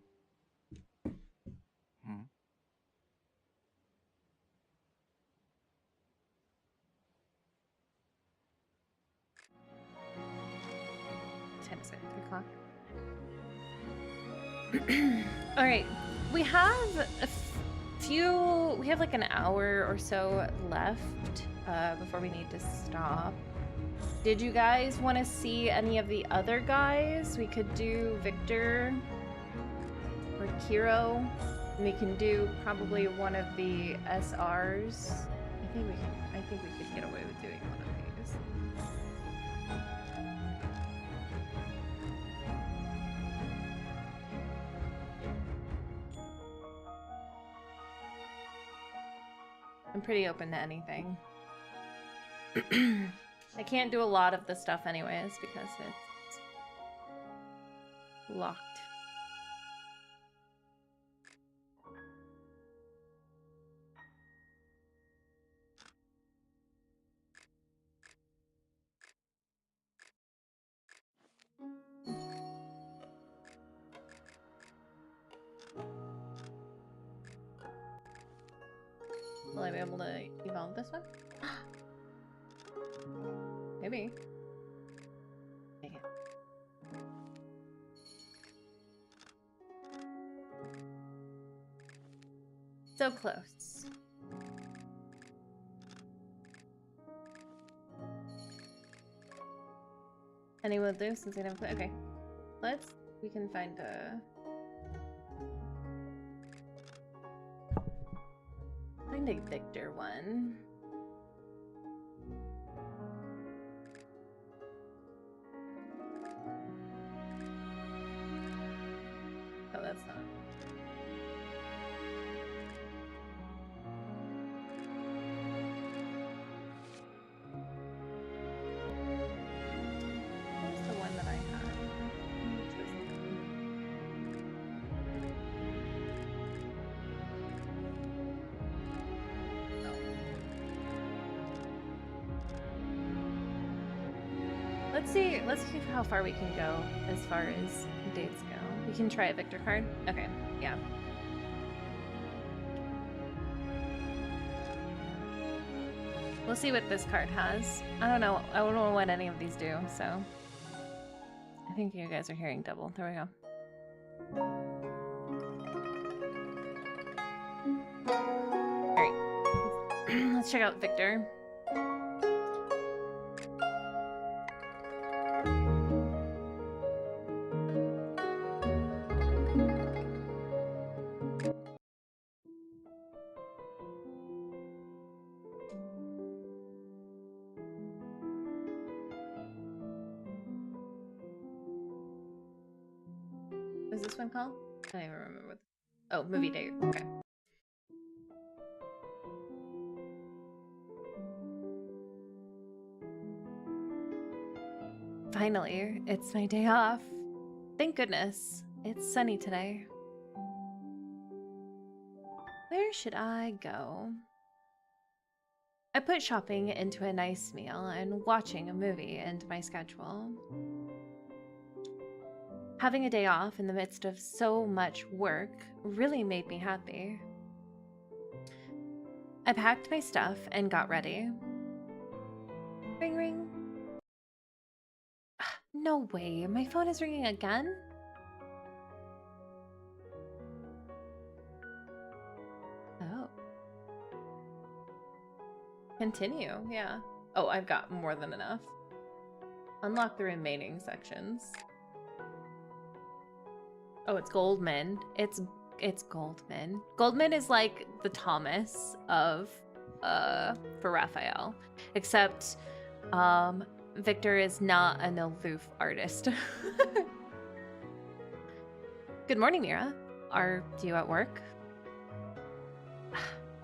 Speaker 1: Time is it? 3 o'clock. All right, we have a few. We have like an hour or so left before we need to stop. Did you guys want to see any of the other guys? We could do Victor or Kiro. We can do probably one of the SRs. I think we could get away with doing one of these. I'm pretty open to anything. I can't do a lot of the stuff anyways because it's locked. Will I be able to evolve this one? Maybe. Dang it. So close. Any will do since I don't play. Okay. We can find a. Find a Victor one. Oh, that's not. Where's the one that I had? Which was Let's see how far we can go as far as dates go. We can try a Victor card. Okay, yeah. We'll see what this card has. I don't know. I don't know what any of these do, so... I think you guys are hearing double. There we go. Alright. Let's check out Victor. Is this one called? I don't even remember what. Oh, movie date. Okay. Finally, it's my day off. Thank goodness. It's sunny today. Where should I go? I put shopping into a nice meal and watching a movie into my schedule. Having a day off in the midst of so much work really made me happy. I packed my stuff and got ready. Ring ring. No way, my phone is ringing again? Oh. Continue, yeah. Oh, I've got more than enough. Unlock the remaining sections. Oh, it's Goldman. It's Goldman. Goldman is like the Thomas of for Raphael. Except Victor is not an aloof artist. Good morning, Mira. Are you at work?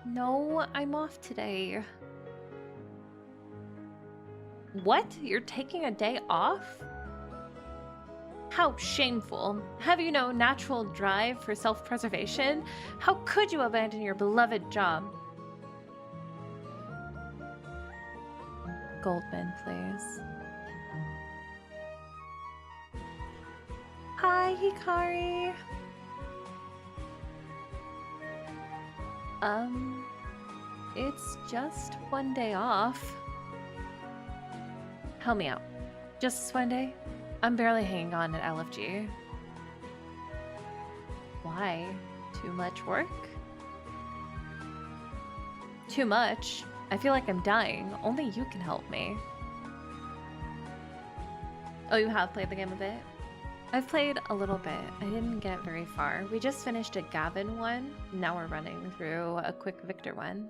Speaker 1: No, I'm off today. What? You're taking a day off? How shameful. Have you no natural drive for self-preservation? How could you abandon your beloved job? Goldman, please. Hi, Hikari. It's just one day off. Help me out. Just this one day? I'm barely hanging on at LFG. Why? Too much work? Too much? I feel like I'm dying. Only you can help me. Oh, you have played the game a bit? I've played a little bit. I didn't get very far. We just finished a Gavin one. Now we're running through a quick Victor one.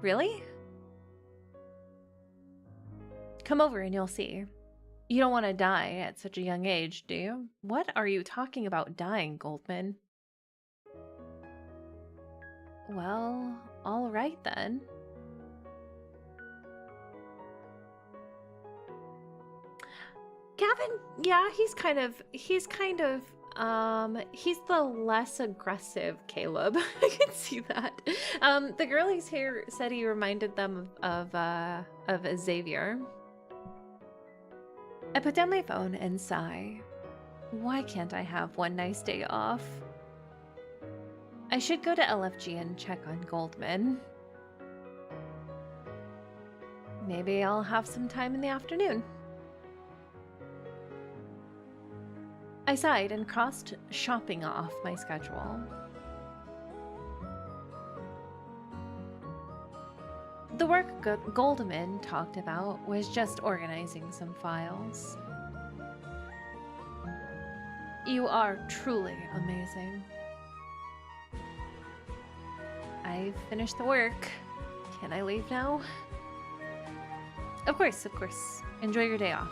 Speaker 1: Really? Come over and you'll see. You don't want to die at such a young age, do you? What are you talking about dying, Goldman? Well, all right then. Gavin, yeah, he's the less aggressive Caleb. I can see that. The girlies here said he reminded them of Xavier. I put down my phone and sigh. Why can't I have one nice day off? I should go to LFG and check on Goldman. Maybe I'll have some time in the afternoon. I sighed and crossed shopping off my schedule. The work Goldman talked about was just organizing some files. You are truly amazing. I've finished the work. Can I leave now? Of course, of course. Enjoy your day off.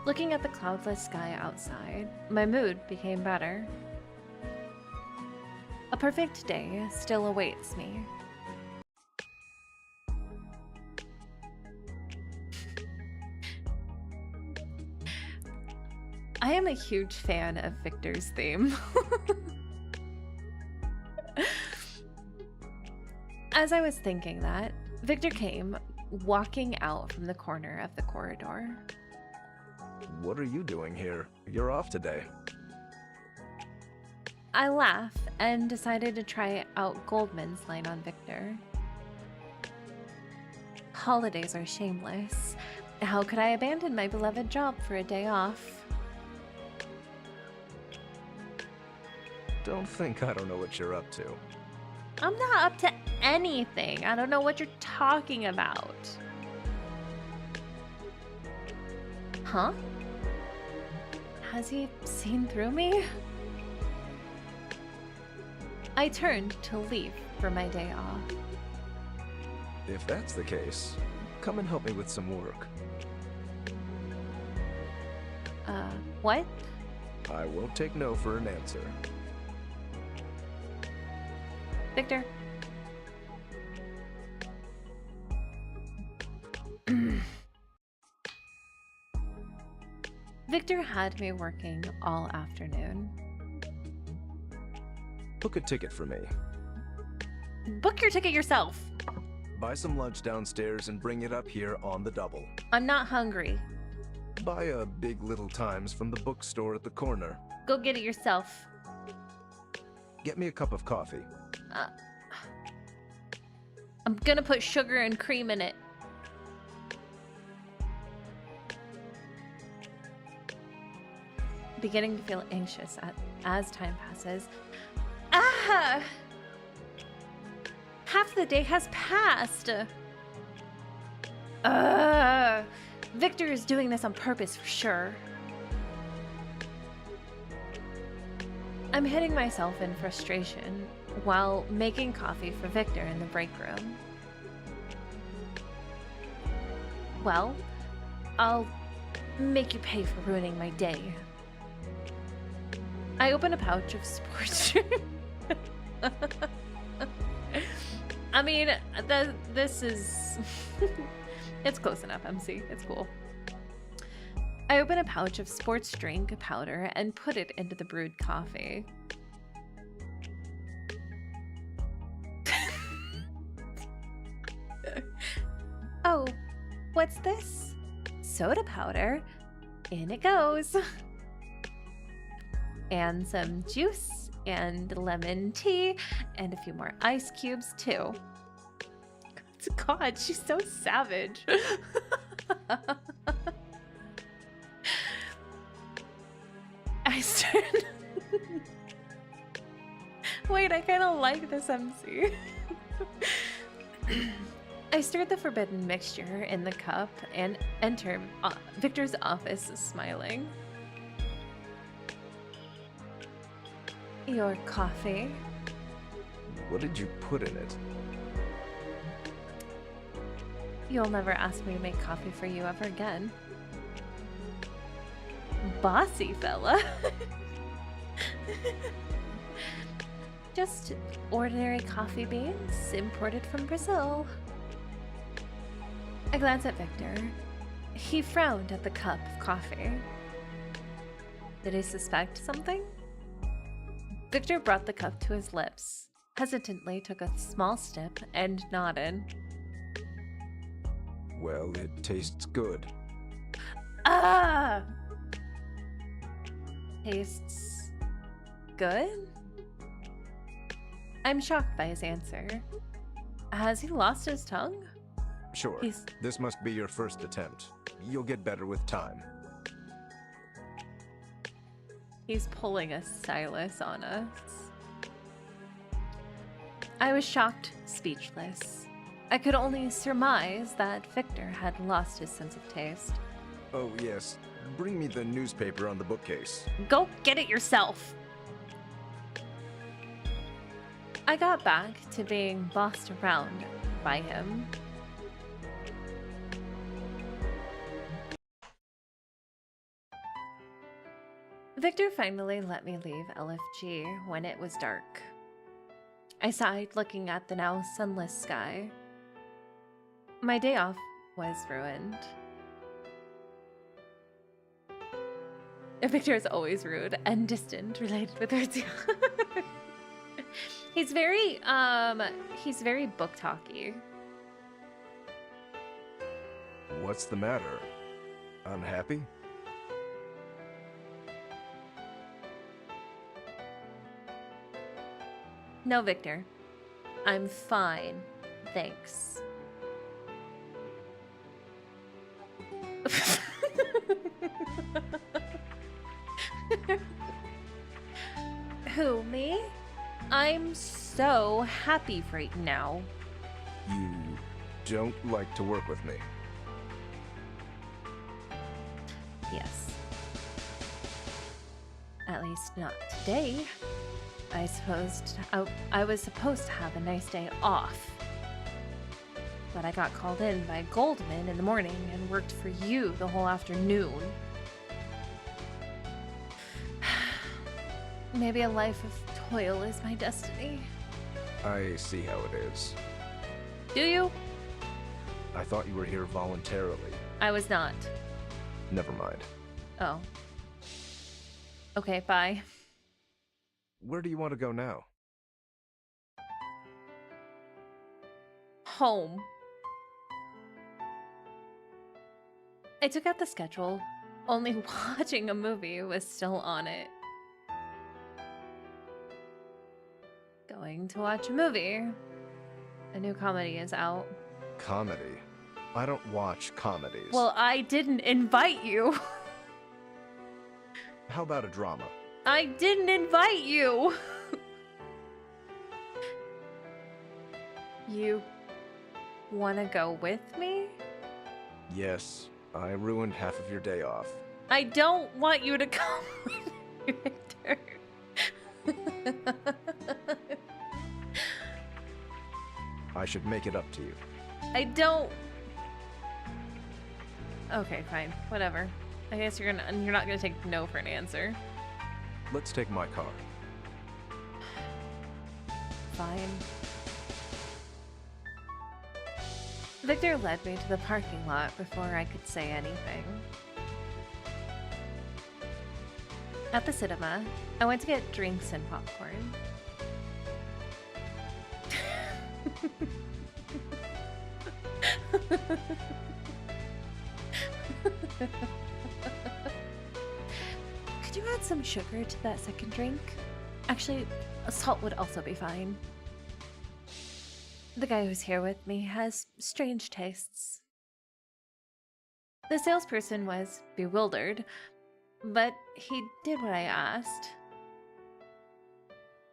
Speaker 1: Looking at the cloudless sky outside, my mood became better. A perfect day still awaits me. I am a huge fan of Victor's theme. As I was thinking that, Victor came walking out from the corner of the corridor.
Speaker 3: What are you doing here? You're off today.
Speaker 1: I laugh and decided to try out Goldman's line on Victor. Holidays are shameless. How could I abandon my beloved job for a day off?
Speaker 3: Don't think I don't know what you're up to.
Speaker 1: I'm not up to anything. I don't know what you're talking about. Huh? Has he seen through me? I turned to leave for my day off.
Speaker 3: If that's the case, come and help me with some work.
Speaker 1: What?
Speaker 3: I won't take no for an answer.
Speaker 1: Victor? Victor had me working all afternoon.
Speaker 3: Book a ticket for me.
Speaker 1: Book your ticket yourself.
Speaker 3: Buy some lunch downstairs and bring it up here on the double.
Speaker 1: I'm not hungry.
Speaker 3: Buy a Big Little Times from the bookstore at the corner.
Speaker 1: Go get it yourself.
Speaker 3: Get me a cup of coffee.
Speaker 1: I'm gonna put sugar and cream in it. Beginning to feel anxious as time passes. Ah! Half the day has passed. Victor is doing this on purpose for sure. I'm hitting myself in frustration while making coffee for Victor in the break room. Well, I'll make you pay for ruining my day. I open a pouch of sports drink. I mean, this is... It's close enough, MC. It's cool. I open a pouch of sports drink powder and put it into the brewed coffee. Oh, what's this? Soda powder. In it goes. And some juice and lemon tea and a few more ice cubes too. God, she's so savage. I started... Wait, I kind of like this MC. I stirred the forbidden mixture in the cup and enter Victor's office smiling. Your coffee.
Speaker 3: What did you put in it?
Speaker 1: You'll never ask me to make coffee for you ever again. Bossy fella. Just ordinary coffee beans imported from Brazil. I glance at Victor. He frowned at the cup of coffee. Did he suspect something? Victor brought the cup to his lips, hesitantly took a small sip, and nodded.
Speaker 3: Well, it tastes good.
Speaker 1: Ah! Tastes good? I'm shocked by his answer. Has he lost his tongue?
Speaker 3: Sure. This must be your first attempt. You'll get better with time.
Speaker 1: He's pulling a Silas on us. I was shocked, speechless. I could only surmise that Victor had lost his sense of taste.
Speaker 3: Oh, yes. Bring me the newspaper on the bookcase.
Speaker 1: Go get it yourself! I got back to being bossed around by him. Victor finally let me leave LFG when it was dark. I sighed, looking at the now sunless sky. My day off was ruined. Victor is always rude and distant, related with her too. He's very book talky.
Speaker 3: What's the matter? Unhappy?
Speaker 1: No, Victor. I'm fine. Thanks. Who, me? I'm so happy right now.
Speaker 3: You don't like to work with me.
Speaker 1: Yes. At least not today. I was supposed to have a nice day off. But I got called in by Goldman in the morning and worked for you the whole afternoon. Maybe a life of toil is my destiny.
Speaker 3: I see how it is.
Speaker 1: Do you?
Speaker 3: I thought you were here voluntarily.
Speaker 1: I was not.
Speaker 3: Never mind.
Speaker 1: Oh. Okay, bye.
Speaker 3: Where do you want to go now?
Speaker 1: Home. I took out the schedule. Only watching a movie was still on it. Going to watch a movie. A new comedy is out.
Speaker 3: Comedy? I don't watch comedies.
Speaker 1: Well, I didn't invite you.
Speaker 3: How about a drama?
Speaker 1: I didn't invite you. You wanna go with me?
Speaker 3: Yes, I ruined half of your day off.
Speaker 1: I don't want you to come with me, Victor.
Speaker 3: I should make it up to you.
Speaker 1: I don't. Okay, fine. Whatever. I guess you're not gonna take no for an answer.
Speaker 3: Let's take my car.
Speaker 1: Fine. Victor led me to the parking lot before I could say anything. At the cinema, I went to get drinks and popcorn. Could you add some sugar to that second drink? Actually, salt would also be fine. The guy who's here with me has strange tastes. The salesperson was bewildered, but he did what I asked.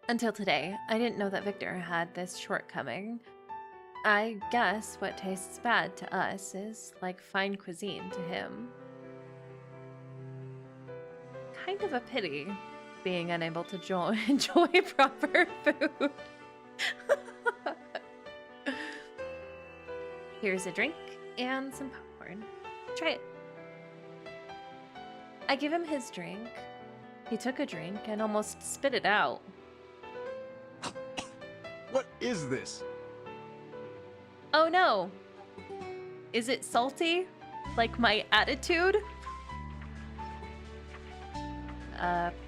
Speaker 1: Until today, I didn't know that Victor had this shortcoming. I guess what tastes bad to us is like fine cuisine to him. Kind of a pity, being unable to enjoy proper food. Here's a drink and some popcorn. Try it. I give him his drink. He took a drink and almost spit it out.
Speaker 3: What is this?
Speaker 1: Oh no! Is it salty? Like my attitude?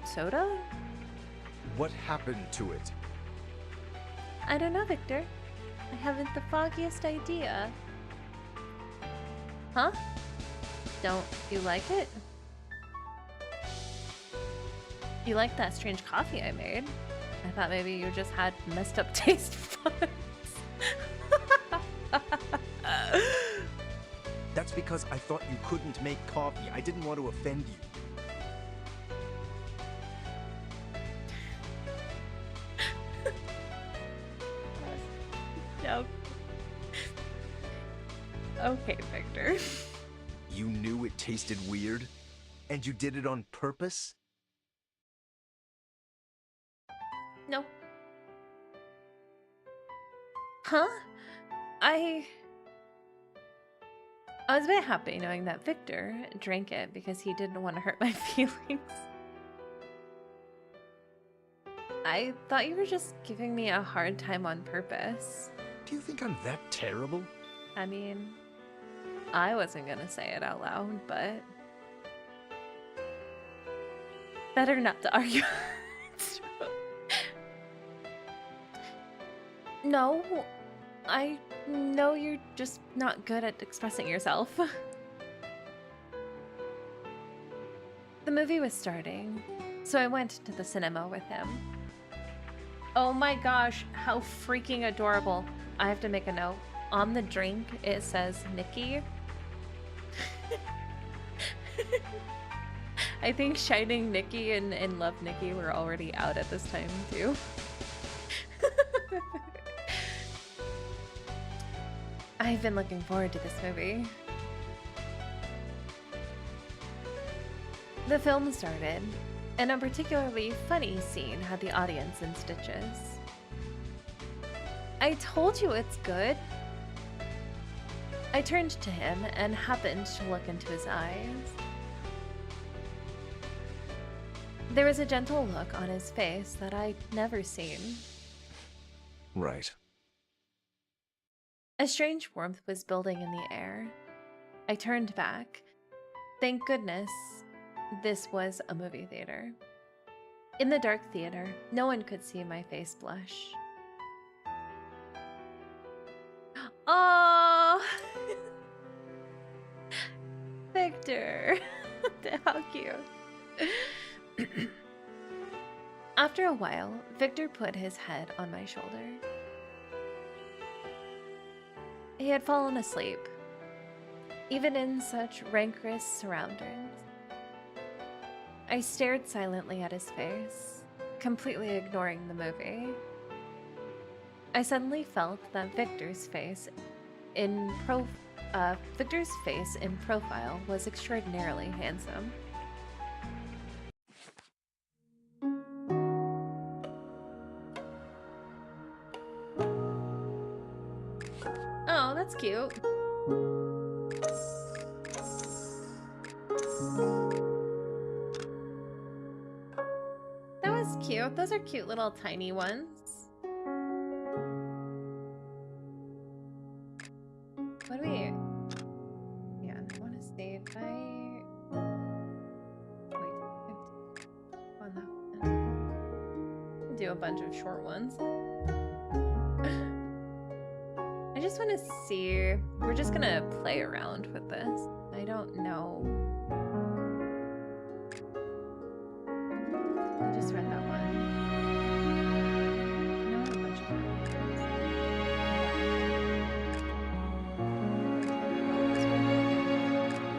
Speaker 1: Soda?
Speaker 3: What happened to it?
Speaker 1: I don't know, Victor. I haven't the foggiest idea. Huh? Don't you like it? You like that strange coffee I made? I thought maybe you just had messed up taste buds.
Speaker 3: That's because I thought you couldn't make coffee. I didn't want to offend you.
Speaker 1: No. Okay, Victor.
Speaker 3: You knew it tasted weird? And you did it on purpose?
Speaker 1: No. Huh? I was a bit happy knowing that Victor drank it because he didn't want to hurt my feelings. I thought you were just giving me a hard time on purpose.
Speaker 3: Do you think I'm that terrible?
Speaker 1: I mean, I wasn't gonna say it out loud, but better not to argue. No, I know you're just not good at expressing yourself. The movie was starting, so I went to the cinema with him. Oh my gosh, how freaking adorable. I have to make a note. On the drink, it says Nikki. I think Shining Nikki and Love Nikki were already out at this time, too. I've been looking forward to this movie. The film started, and a particularly funny scene had the audience in stitches. I told you it's good. I turned to him and happened to look into his eyes. There was a gentle look on his face that I'd never seen.
Speaker 3: Right.
Speaker 1: A strange warmth was building in the air. I turned back. Thank goodness this was a movie theater. In the dark theater, no one could see my face blush. Oh, Victor, how cute. After a while, Victor put his head on my shoulder. He had fallen asleep, even in such rancorous surroundings. I stared silently at his face, completely ignoring the movie. I suddenly felt that Victor's face in profile was extraordinarily handsome. Oh, that's cute. That was cute. Those are cute little tiny ones. What do we... Yeah, I want to save by... Wait, on that one. Do a bunch of short ones. I just want to see... We're just gonna play around with this. I don't know. I just read that one. No, a bunch of ones.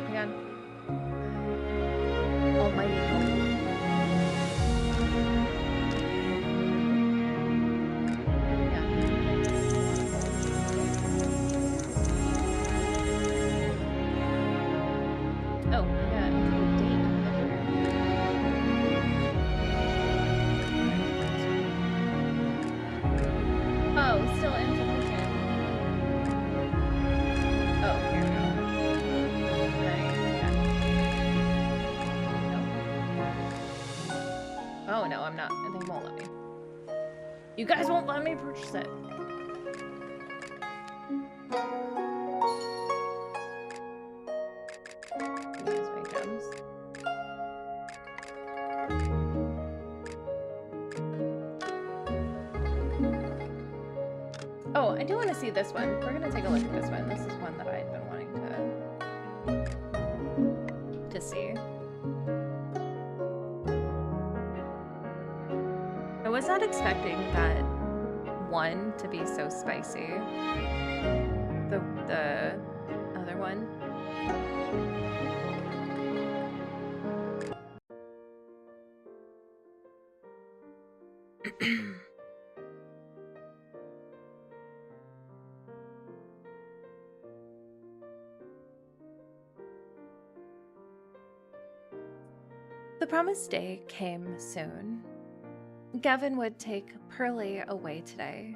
Speaker 1: Again. Almighty help. Oh, yeah, it's a date Oh, still insufficient. Oh, here we go. No. Oh, no, I'm not. They won't let me. You guys won't let me purchase it. Use my gems. Oh, I do want to see this one. We're gonna take a look at this one. This is one that I've been wanting to see. I was not expecting that one to be so spicy. The other one. The promised day came soon. Gavin would take Pearly away today.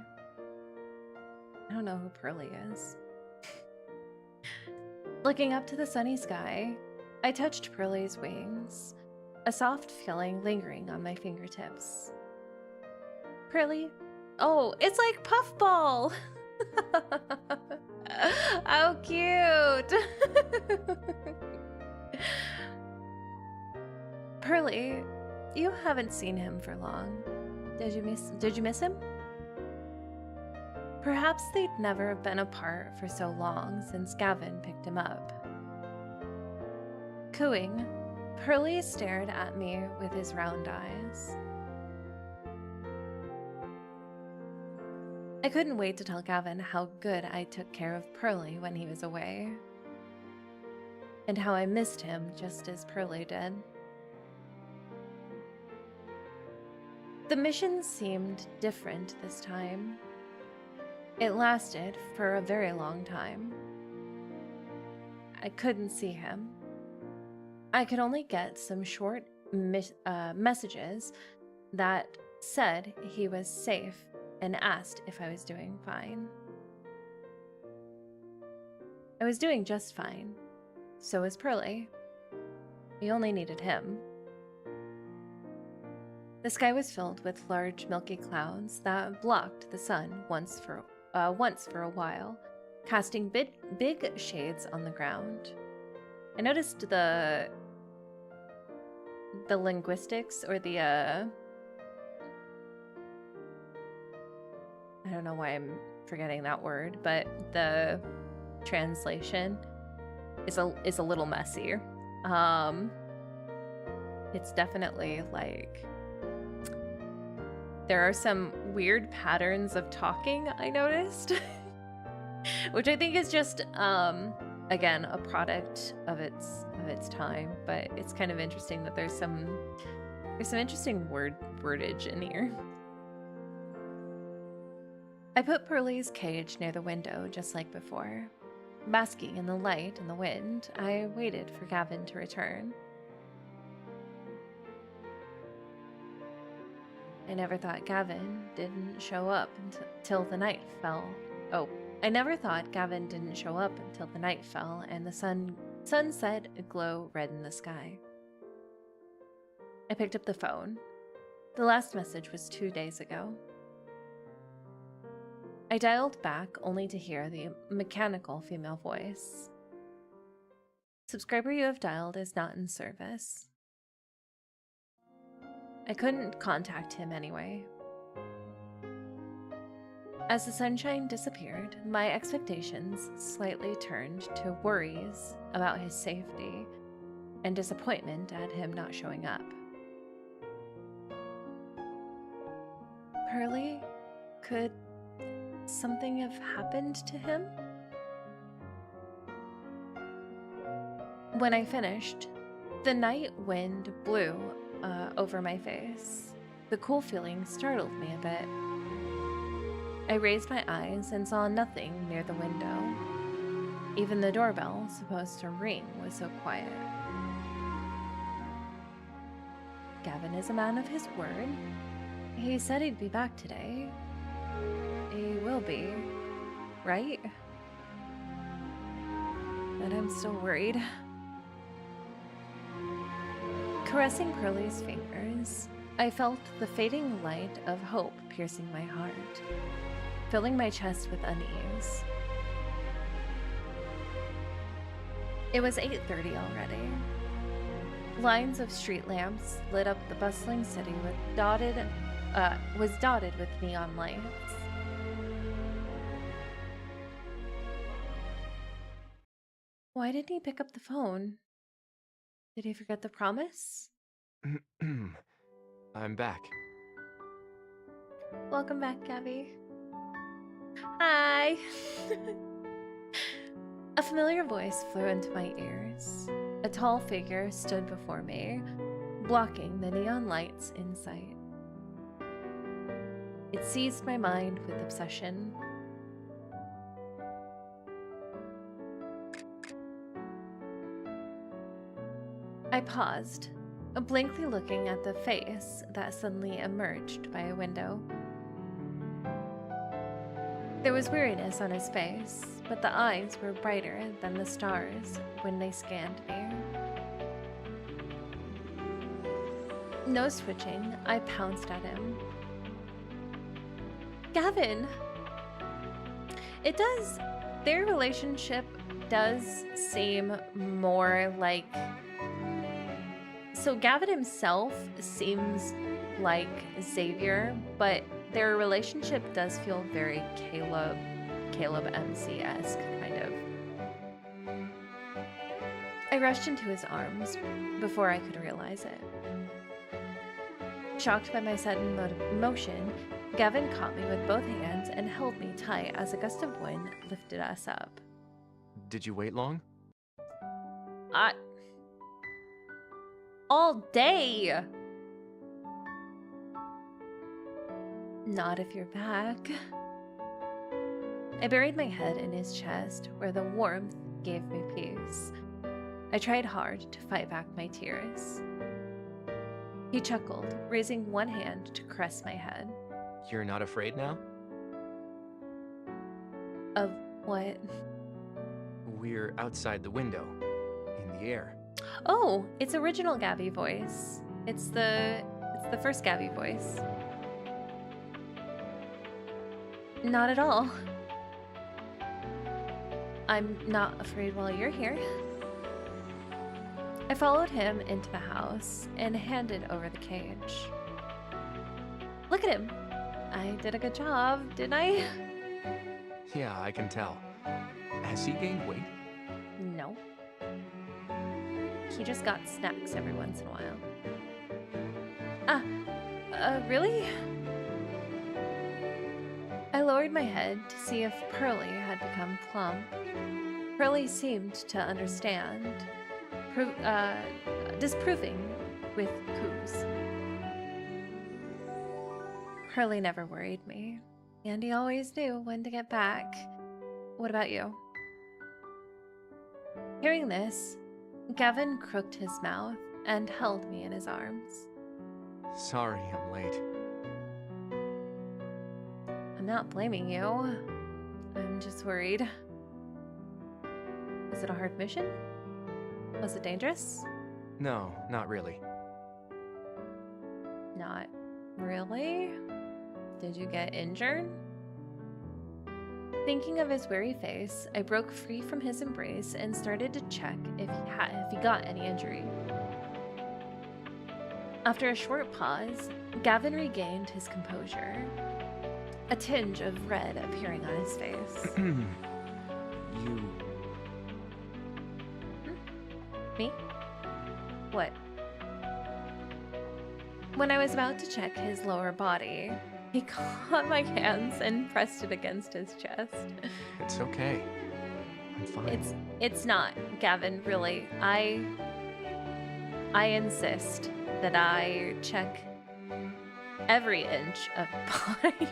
Speaker 1: I don't know who Pearly is. Looking up to the sunny sky, I touched Pearly's wings, a soft feeling lingering on my fingertips. Pearly? Oh, it's like Puffball! How cute! Pearly, you haven't seen him for long. Did you miss him? Perhaps they'd never have been apart for so long since Gavin picked him up. Cooing, Pearly stared at me with his round eyes. I couldn't wait to tell Gavin how good I took care of Pearlie when he was away, and how I missed him just as Pearlie did. The mission seemed different this time. It lasted for a very long time. I couldn't see him. I could only get some short messages that said he was safe and asked if I was doing fine. I was doing just fine. So was Pearlie. We only needed him. The sky was filled with large milky clouds that blocked the sun once for a while, casting big shades on the ground. I noticed the linguistics, or the I don't know why I'm forgetting that word, but the translation is a little messy. It's definitely like there are some weird patterns of talking I noticed, which I think is just again a product of its time, but it's kind of interesting that there's some interesting wordage in here. I put Pearlie's cage near the window just like before. Basking in the light and the wind, I waited for Gavin to return. I never thought Gavin didn't show up until the night fell. I never thought Gavin didn't show up until the night fell and the sunset glow red in the sky. I picked up the phone. The last message was 2 days ago. I dialed back only to hear the mechanical female voice. Subscriber you have dialed is not in service. I couldn't contact him anyway. As the sunshine disappeared, my expectations slightly turned to worries about his safety and disappointment at him not showing up. Pearlie, could something have happened to him? When I finished, the night wind blew over my face. The cool feeling startled me a bit. I raised my eyes and saw nothing near the window. Even the doorbell, supposed to ring, was so quiet. Gavin is a man of his word. He said he'd be back today. He will be, right? But I'm still worried. Caressing Pearlie's fingers, I felt the fading light of hope piercing my heart, filling my chest with unease. It was 8:30 already. Lines of street lamps lit up the bustling city was dotted with neon lights. Why didn't he pick up the phone? Did he forget the promise?
Speaker 3: I'm back.
Speaker 1: Welcome back, Gabby. Hi! A familiar voice flew into my ears. A tall figure stood before me, blocking the neon lights in sight. It seized my mind with obsession. I paused, blankly looking at the face that suddenly emerged by a window. There was weariness on his face, but the eyes were brighter than the stars when they scanned me. No switching, I pounced at him. Gavin! Their relationship does seem more like... So Gavin himself seems like Xavier, but their relationship does feel very Caleb MC-esque, kind of. I rushed into his arms before I could realize it. Shocked by my sudden motion, Gavin caught me with both hands and held me tight as a gust of wind lifted us up.
Speaker 3: Did you wait long?
Speaker 1: All day! Not if you're back. I buried my head in his chest, where the warmth gave me peace. I tried hard to fight back my tears. He chuckled, raising one hand to caress my head.
Speaker 3: You're not afraid now?
Speaker 1: Of what?
Speaker 3: We're outside the window, in the air.
Speaker 1: Oh, it's original Gabby voice. It's the first Gabby voice. Not at all. I'm not afraid while you're here. I followed him into the house and handed over the cage. Look at him. I did a good job, didn't I?
Speaker 3: Yeah, I can tell. Has he gained weight?
Speaker 1: No. He just got snacks every once in a while. Really? I lowered my head to see if Pearly had become plump. Pearly seemed to understand, disproving with coos. Pearly never worried me, and he always knew when to get back. What about you? Hearing this, Gavin crooked his mouth and held me in his arms.
Speaker 3: Sorry I'm late.
Speaker 1: I'm not blaming you. I'm just worried. Was it a hard mission? Was it dangerous?
Speaker 3: No, not really.
Speaker 1: Not really? Did you get injured? Thinking of his weary face, I broke free from his embrace and started to check if he got any injury. After a short pause, Gavin regained his composure, a tinge of red appearing on his face. Me? What? When I was about to check his lower body, he caught my hands and pressed it against his chest.
Speaker 3: It's okay. I'm fine.
Speaker 1: It's not, Gavin, really. I insist that I check every inch of body.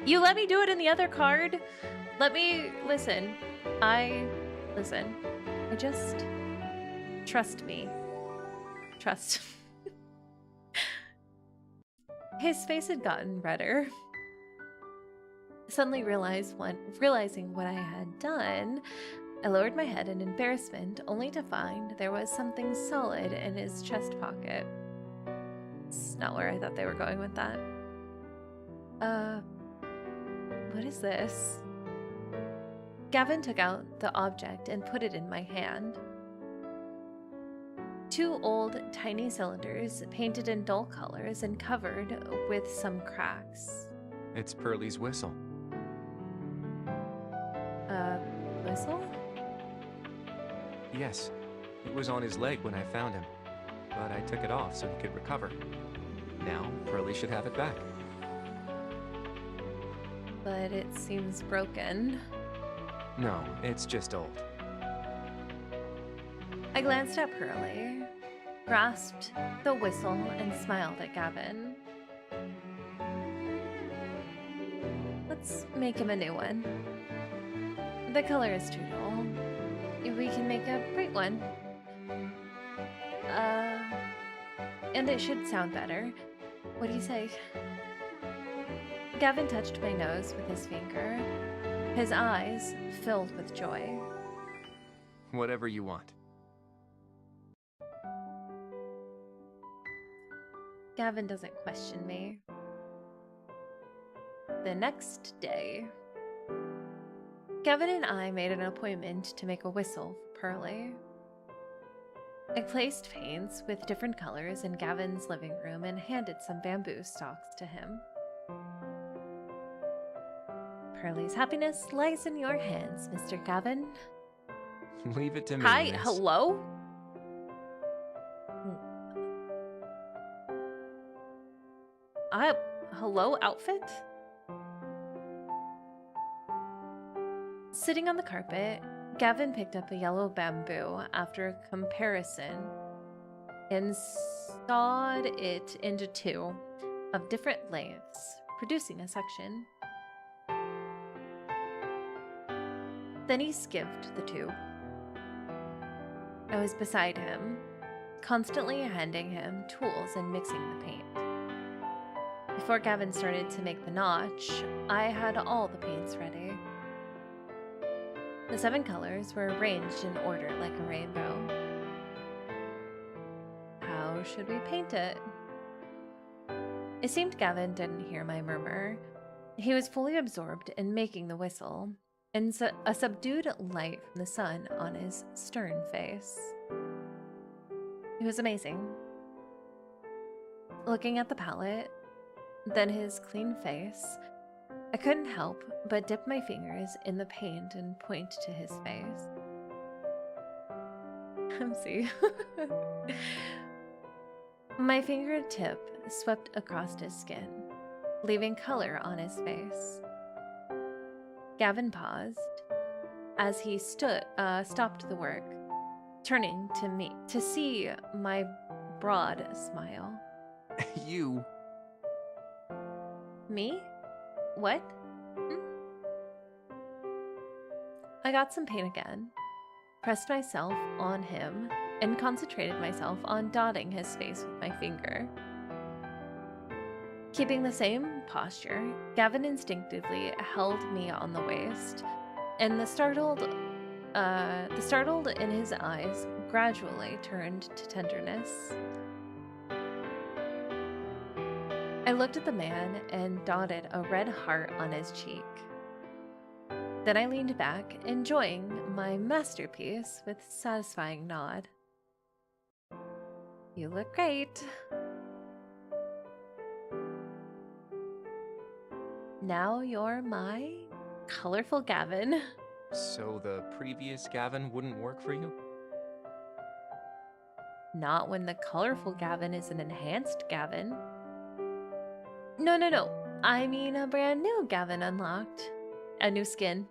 Speaker 1: You let me do it in the other card? Listen. I just trust me. Trust. His face had gotten redder. Suddenly realizing what I had done, I lowered my head in embarrassment, only to find there was something solid in his chest pocket. It's not where I thought they were going with that. What is this? Gavin took out the object and put it in my hand. 2 old, tiny cylinders, painted in dull colors and covered with some cracks.
Speaker 3: It's Pearly's whistle.
Speaker 1: Whistle?
Speaker 3: Yes. It was on his leg when I found him, but I took it off so he could recover. Now, Pearly should have it back.
Speaker 1: But it seems broken.
Speaker 3: No, it's just old.
Speaker 1: I glanced at Pearly, grasped the whistle, and smiled at Gavin. Let's make him a new one. The color is too dull. We can make a bright one. And it should sound better. What do you say? Gavin touched my nose with his finger, his eyes filled with joy.
Speaker 3: Whatever you want.
Speaker 1: Gavin doesn't question me. The next day, Gavin and I made an appointment to make a whistle for Pearly. I placed paints with different colors in Gavin's living room and handed some bamboo stalks to him. Pearly's happiness lies in your hands, Mr. Gavin.
Speaker 3: Leave it to me.
Speaker 1: Hi,
Speaker 3: miss.
Speaker 1: hello? Hello, outfit? Sitting on the carpet, Gavin picked up a yellow bamboo after a comparison and sawed it into two of different lengths, producing a section. Then he skipped the tube. I was beside him, constantly handing him tools and mixing the paint. Before Gavin started to make the notch, I had all the paints ready. The 7 colors were arranged in order like a rainbow. How should we paint it? It seemed Gavin didn't hear my murmur. He was fully absorbed in making the whistle, and a subdued light from the sun on his stern face. It was amazing. Looking at the palette, then his clean face, I couldn't help but dip my fingers in the paint and point to his face. See. My fingertip swept across his skin, leaving color on his face. Gavin paused as he stopped the work, turning to me to see my broad smile.
Speaker 3: You.
Speaker 1: Me? What? I got some paint again, pressed myself on him, and concentrated myself on dotting his face with my finger. Keeping the same posture, Gavin instinctively held me on the waist, and the startled in his eyes gradually turned to tenderness. I looked at the man and dotted a red heart on his cheek. Then I leaned back, enjoying my masterpiece with a satisfying nod. You look great. Now you're my colorful Gavin.
Speaker 3: So the previous Gavin wouldn't work for you?
Speaker 1: Not when the colorful Gavin is an enhanced Gavin. No. I mean a brand new Gavin unlocked. A new skin.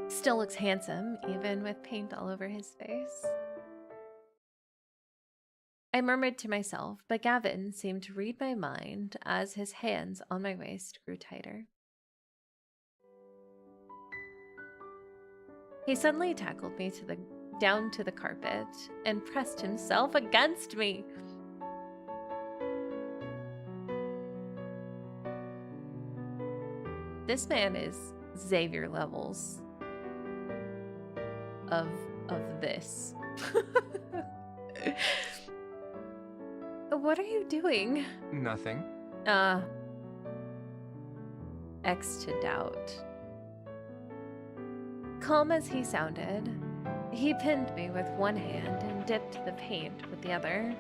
Speaker 1: Still looks handsome, even with paint all over his face. I murmured to myself, but Gavin seemed to read my mind as his hands on my waist grew tighter. He suddenly tackled me down to the carpet and pressed himself against me. This man is Xavier levels of this. What are you doing?
Speaker 3: Nothing.
Speaker 1: X to doubt. Calm as he sounded, he pinned me with one hand and dipped the paint with the other.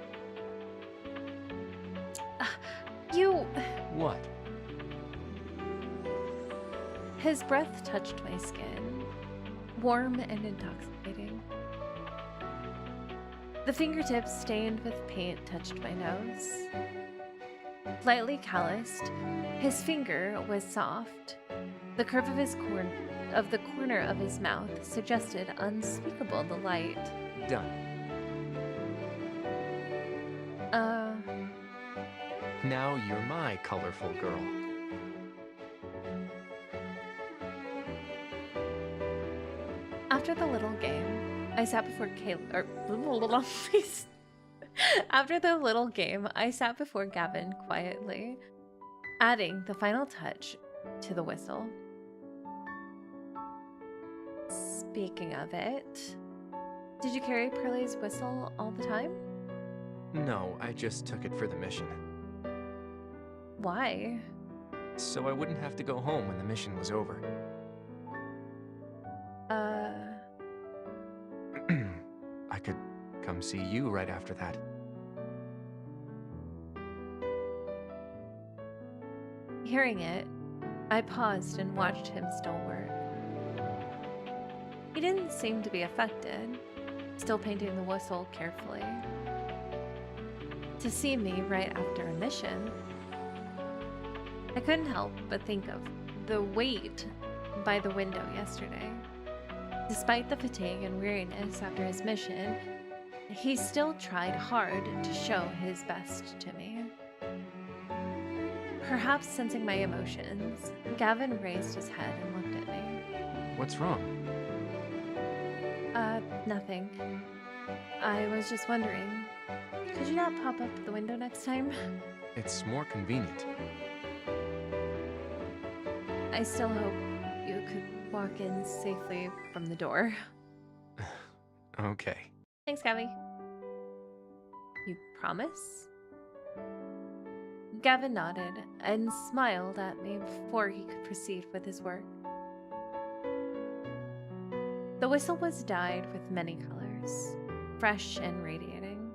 Speaker 1: You...
Speaker 3: What?
Speaker 1: His breath touched my skin, warm and intoxicating. The fingertips stained with paint touched my nose. Lightly calloused, his finger was soft. The curve of the corner of his mouth suggested unspeakable delight.
Speaker 3: Done. Now you're my colorful girl.
Speaker 1: After the little game, I sat before After the little game, I sat before Gavin quietly, adding the final touch to the whistle. Speaking of it, did you carry Pearlie's whistle all the time?
Speaker 3: No, I just took it for the mission.
Speaker 1: Why?
Speaker 3: So I wouldn't have to go home when the mission was over. I could come see you right after that.
Speaker 1: Hearing it, I paused and watched him still work. He didn't seem to be affected, still painting the whistle carefully. to see me right after a mission. I couldn't help but think of the wait by the window yesterday. Despite the fatigue and weariness after his mission, he still tried hard to show his best to me. Perhaps sensing my emotions, Gavin raised his head and looked at me.
Speaker 3: What's wrong?
Speaker 1: Nothing. I was just wondering, could you not pop up the window next time?
Speaker 3: It's more convenient.
Speaker 1: I still hope you could walk in safely from the door.
Speaker 3: Okay.
Speaker 1: Thanks, Gabby. You promise? Gavin nodded and smiled at me before he could proceed with his work. The whistle was dyed with many colors, fresh and radiating.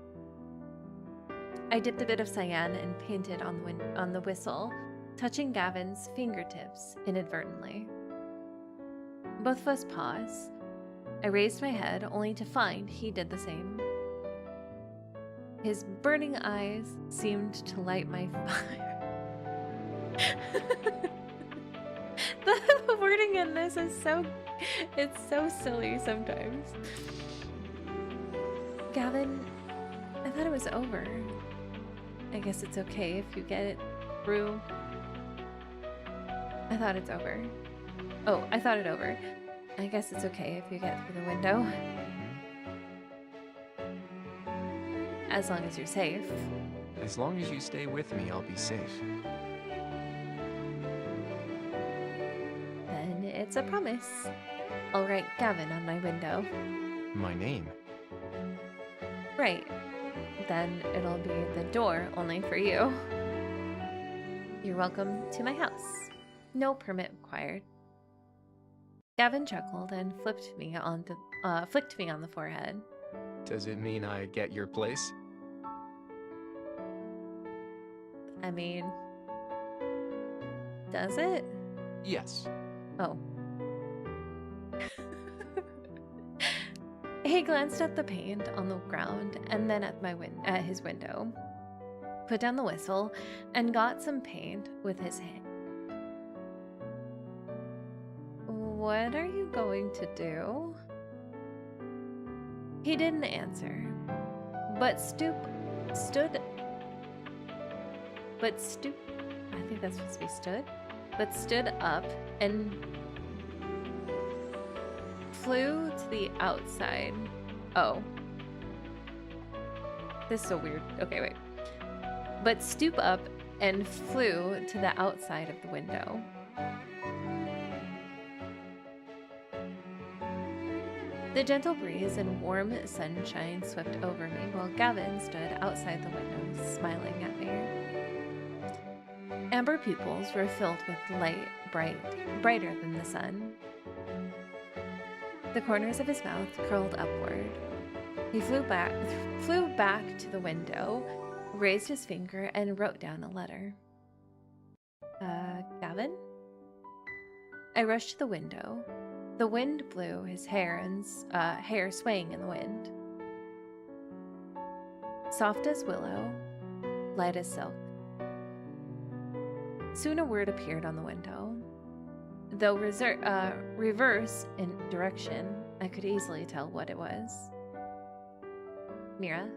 Speaker 1: I dipped a bit of cyan and painted on the whistle, touching Gavin's fingertips inadvertently. Both of us paused. I raised my head only to find he did the same. His burning eyes seemed to light my fire. The wording in this is it's so silly sometimes. Gavin, I thought it was over. I guess it's okay if you get it through. I thought it's over. Oh, I thought it over. I guess it's okay if you get through the window. As long as you're safe.
Speaker 3: As long as you stay with me, I'll be safe.
Speaker 1: Then it's a promise. I'll write Gavin on my window.
Speaker 3: My name?
Speaker 1: Right. Then it'll be the door only for you. You're welcome to my house. No permit required. Gavin chuckled and flicked me on the forehead.
Speaker 3: Does it mean I get your place?
Speaker 1: I mean, does it?
Speaker 3: Yes.
Speaker 1: Oh. He glanced at the paint on the ground and then at his window, put down the whistle, and got some paint with his hand. What are you going to do? He didn't answer, but stood. I think that's supposed to be stood. But stood up and flew to the outside. Oh. This is so weird. Okay, wait. But stoop up and flew to the outside of the window. The gentle breeze and warm sunshine swept over me while Gavin stood outside the window, smiling at me. Amber pupils were filled with light, brighter than the sun. The corners of his mouth curled upward. He flew back to the window, raised his finger, and wrote down a letter. Gavin? I rushed to the window. The wind blew his hair swaying in the wind. Soft as willow, light as silk. Soon a word appeared on the window. Though reverse in direction, I could easily tell what it was. Mira.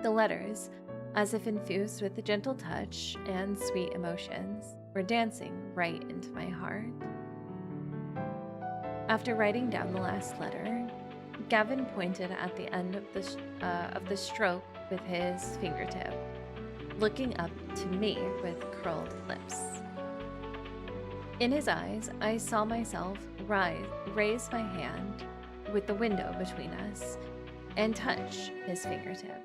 Speaker 1: The letters, as if infused with a gentle touch and sweet emotions, were dancing right into my heart. After writing down the last letter, Gavin pointed at the end of the stroke with his fingertip, looking up to me with curled lips. In his eyes, I saw myself raise my hand with the window between us and touch his fingertip.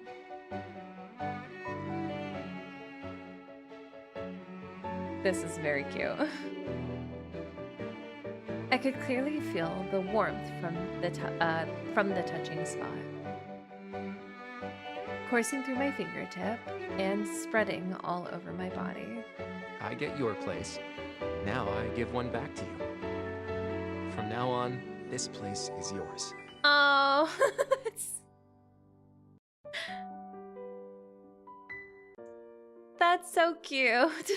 Speaker 1: This is very cute. I could clearly feel the warmth from the touching spot, coursing through my fingertip and spreading all over my body.
Speaker 3: I get your place. Now I give one back to you. From now on, this place is yours.
Speaker 1: Oh, That's so cute.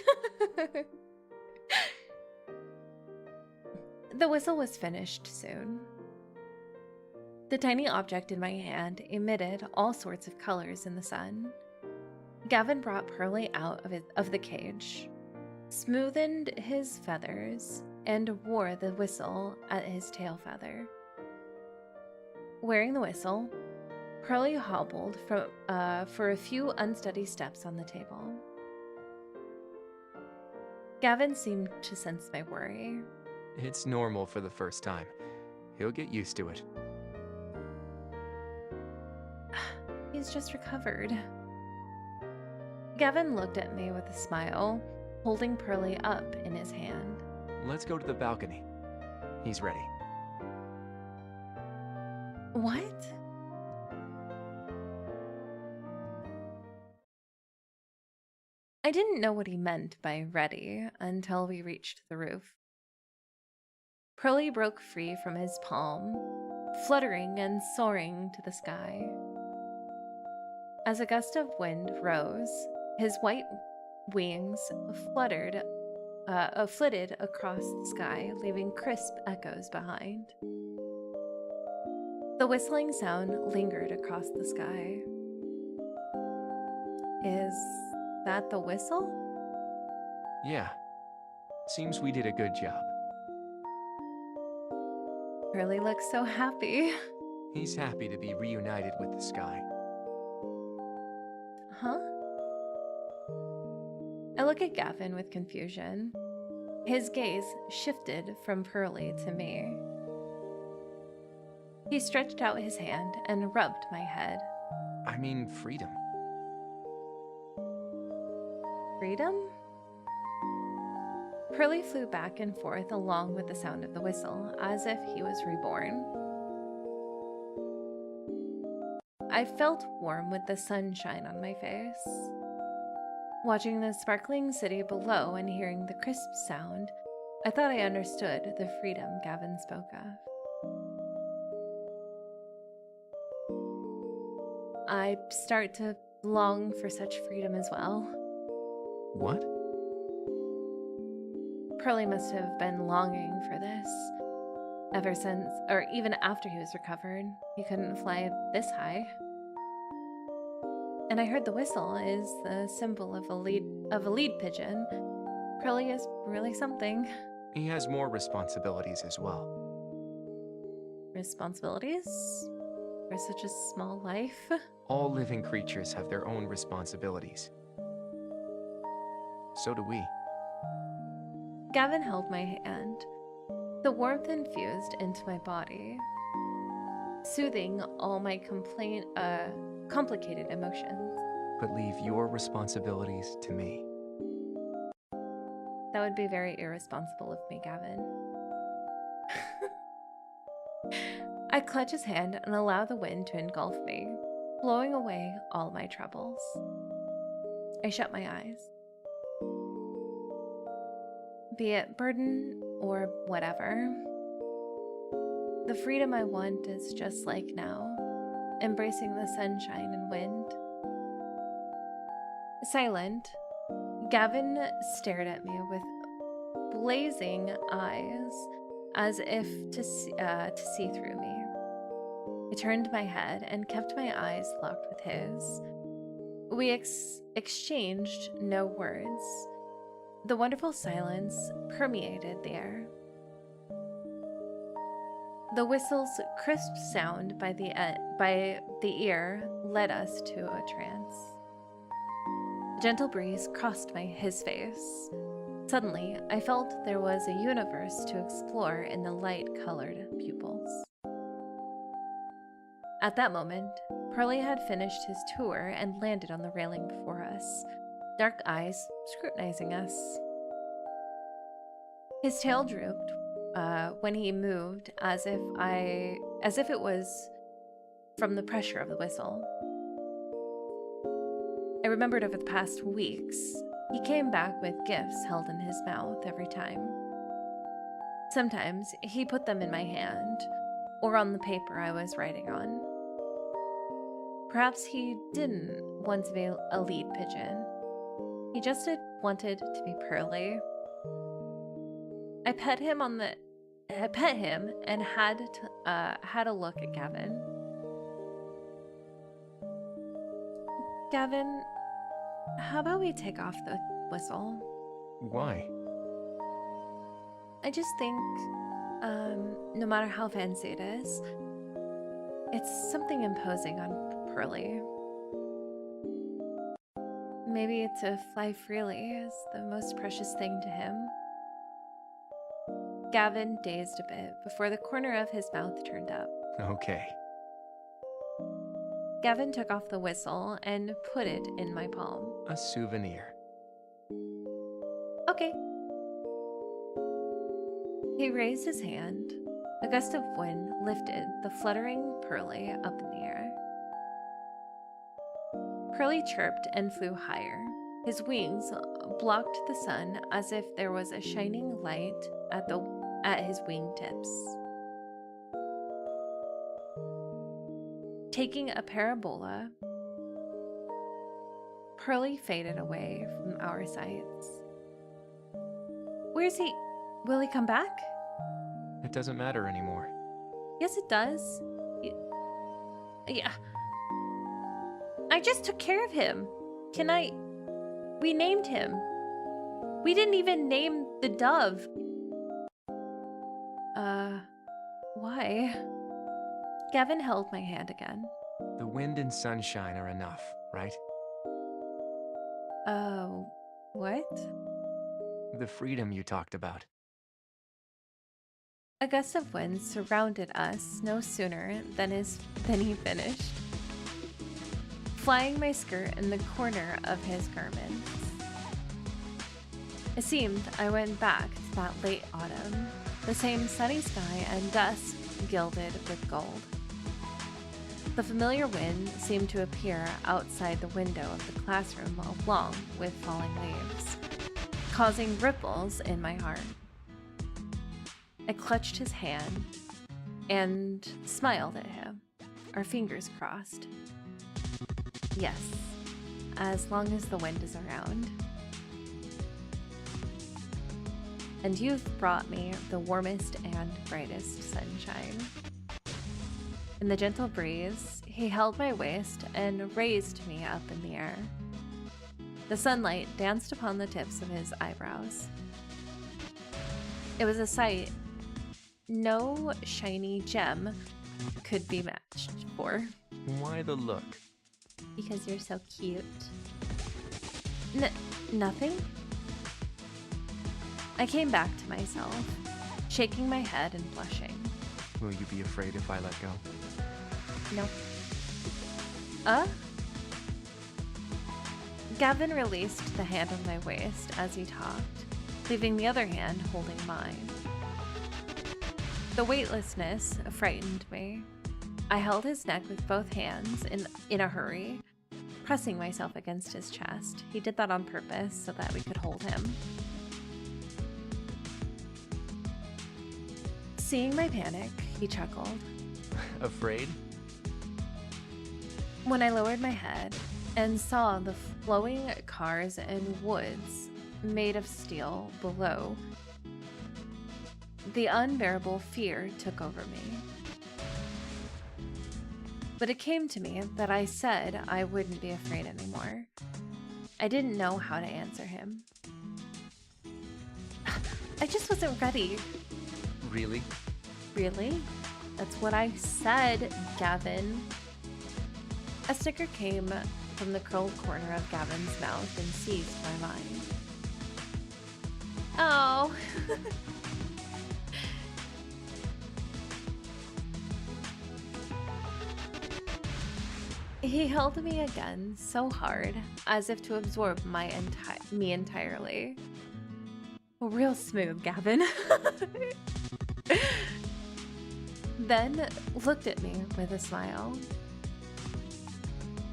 Speaker 1: The whistle was finished soon. The tiny object in my hand emitted all sorts of colors in the sun. Gavin brought Pearlie out of the cage, smoothened his feathers, and wore the whistle at his tail feather. Wearing the whistle, Pearlie hobbled for a few unsteady steps on the table. Gavin seemed to sense my worry.
Speaker 3: It's normal for the first time. He'll get used to it.
Speaker 1: He's just recovered. Gavin looked at me with a smile, holding Pearlie up in his hand.
Speaker 3: Let's go to the balcony. He's ready.
Speaker 1: What? I didn't know what he meant by ready until we reached the roof. Pearlie broke free from his palm, fluttering and soaring to the sky. As a gust of wind rose, his white wings flitted across the sky, leaving crisp echoes behind. The whistling sound lingered across the sky. Is that the whistle?
Speaker 3: Yeah. Seems we did a good job.
Speaker 1: Pearlie looks so happy.
Speaker 3: He's happy to be reunited with the sky.
Speaker 1: Huh? I look at Gavin with confusion. His gaze shifted from Pearlie to me. He stretched out his hand and rubbed my head.
Speaker 3: I mean, freedom.
Speaker 1: Freedom? Pearlie flew back and forth along with the sound of the whistle, as if he was reborn. I felt warm with the sunshine on my face. Watching the sparkling city below and hearing the crisp sound, I thought I understood the freedom Gavin spoke of. I start to long for such freedom as well.
Speaker 3: What?
Speaker 1: Pearlie must have been longing for this. Ever since, or even after he was recovered, he couldn't fly this high. And I heard the whistle is the symbol of a lead pigeon. Pearlie is really something.
Speaker 3: He has more responsibilities as well.
Speaker 1: Responsibilities? For such a small life?
Speaker 3: All living creatures have their own responsibilities. So do we.
Speaker 1: Gavin held my hand. The warmth infused into my body, soothing all my complicated emotions.
Speaker 3: But leave your responsibilities to me.
Speaker 1: That would be very irresponsible of me, Gavin. I clutch his hand and allow the wind to engulf me, blowing away all my troubles. I shut my eyes. Be it burden or whatever, the freedom I want is just like now, embracing the sunshine and wind. Silent, Gavin stared at me with blazing eyes, as if to see through me. I turned my head and kept my eyes locked with his. We exchanged no words. The wonderful silence permeated the air. The whistle's crisp sound by the ear led us to a trance. A gentle breeze crossed his face. Suddenly, I felt there was a universe to explore in the light-colored pupils. At that moment, Pearlie had finished his tour and landed on the railing before us, dark eyes scrutinizing us. His tail drooped when he moved, as if it was from the pressure of the whistle. I remembered over the past weeks, he came back with gifts held in his mouth every time. Sometimes he put them in my hand, or on the paper I was writing on. Perhaps he didn't want to be a lead pigeon. He just wanted to be Pearly. I pet him and had a look at Gavin. Gavin, how about we take off the whistle?
Speaker 3: Why?
Speaker 1: I just think, no matter how fancy it is, it's something imposing on Pearly. Maybe to fly freely is the most precious thing to him. Gavin dazed a bit before the corner of his mouth turned up.
Speaker 3: Okay.
Speaker 1: Gavin took off the whistle and put it in my palm.
Speaker 3: A souvenir.
Speaker 1: Okay. He raised his hand. A gust of wind lifted the fluttering Pearly up in the air. Pearly chirped and flew higher. His wings blocked the sun as if there was a shining light at his wingtips. Taking a parabola, Pearly faded away from our sights. Where's he? Will he come back?
Speaker 3: It doesn't matter anymore.
Speaker 1: Yes, it does. Yeah. I just took care of him. We named him. We didn't even name the dove. Why? Gavin held my hand again.
Speaker 3: The wind and sunshine are enough, right?
Speaker 1: What?
Speaker 3: The freedom you talked about.
Speaker 1: A gust of wind surrounded us no sooner than he finished, flying my skirt in the corner of his garments. It seemed I went back to that late autumn, the same sunny sky and dusk gilded with gold. The familiar wind seemed to appear outside the window of the classroom along with falling leaves, causing ripples in my heart. I clutched his hand and smiled at him, our fingers crossed. Yes, as long as the wind is around. And you've brought me the warmest and brightest sunshine. In the gentle breeze, he held my waist and raised me up in the air. The sunlight danced upon the tips of his eyebrows. It was a sight no shiny gem could be matched for.
Speaker 3: Why the look?
Speaker 1: Because you're so cute. Nothing? I came back to myself, shaking my head and blushing.
Speaker 3: Will you be afraid if I let go?
Speaker 1: No. Gavin released the hand on my waist as he talked, leaving the other hand holding mine. The weightlessness frightened me. I held his neck with both hands in a hurry, pressing myself against his chest. He did that on purpose so that we could hold him. Seeing my panic, he chuckled.
Speaker 3: Afraid?
Speaker 1: When I lowered my head and saw the flowing cars and woods made of steel below, the unbearable fear took over me. But it came to me that I said I wouldn't be afraid anymore. I didn't know how to answer him. I just wasn't ready.
Speaker 3: Really?
Speaker 1: Really? That's what I said, Gavin. A snicker came from the curled corner of Gavin's mouth and seized my mind. Oh. He held me again so hard, as if to absorb me entirely. Real smooth, Gavin. Then looked at me with a smile.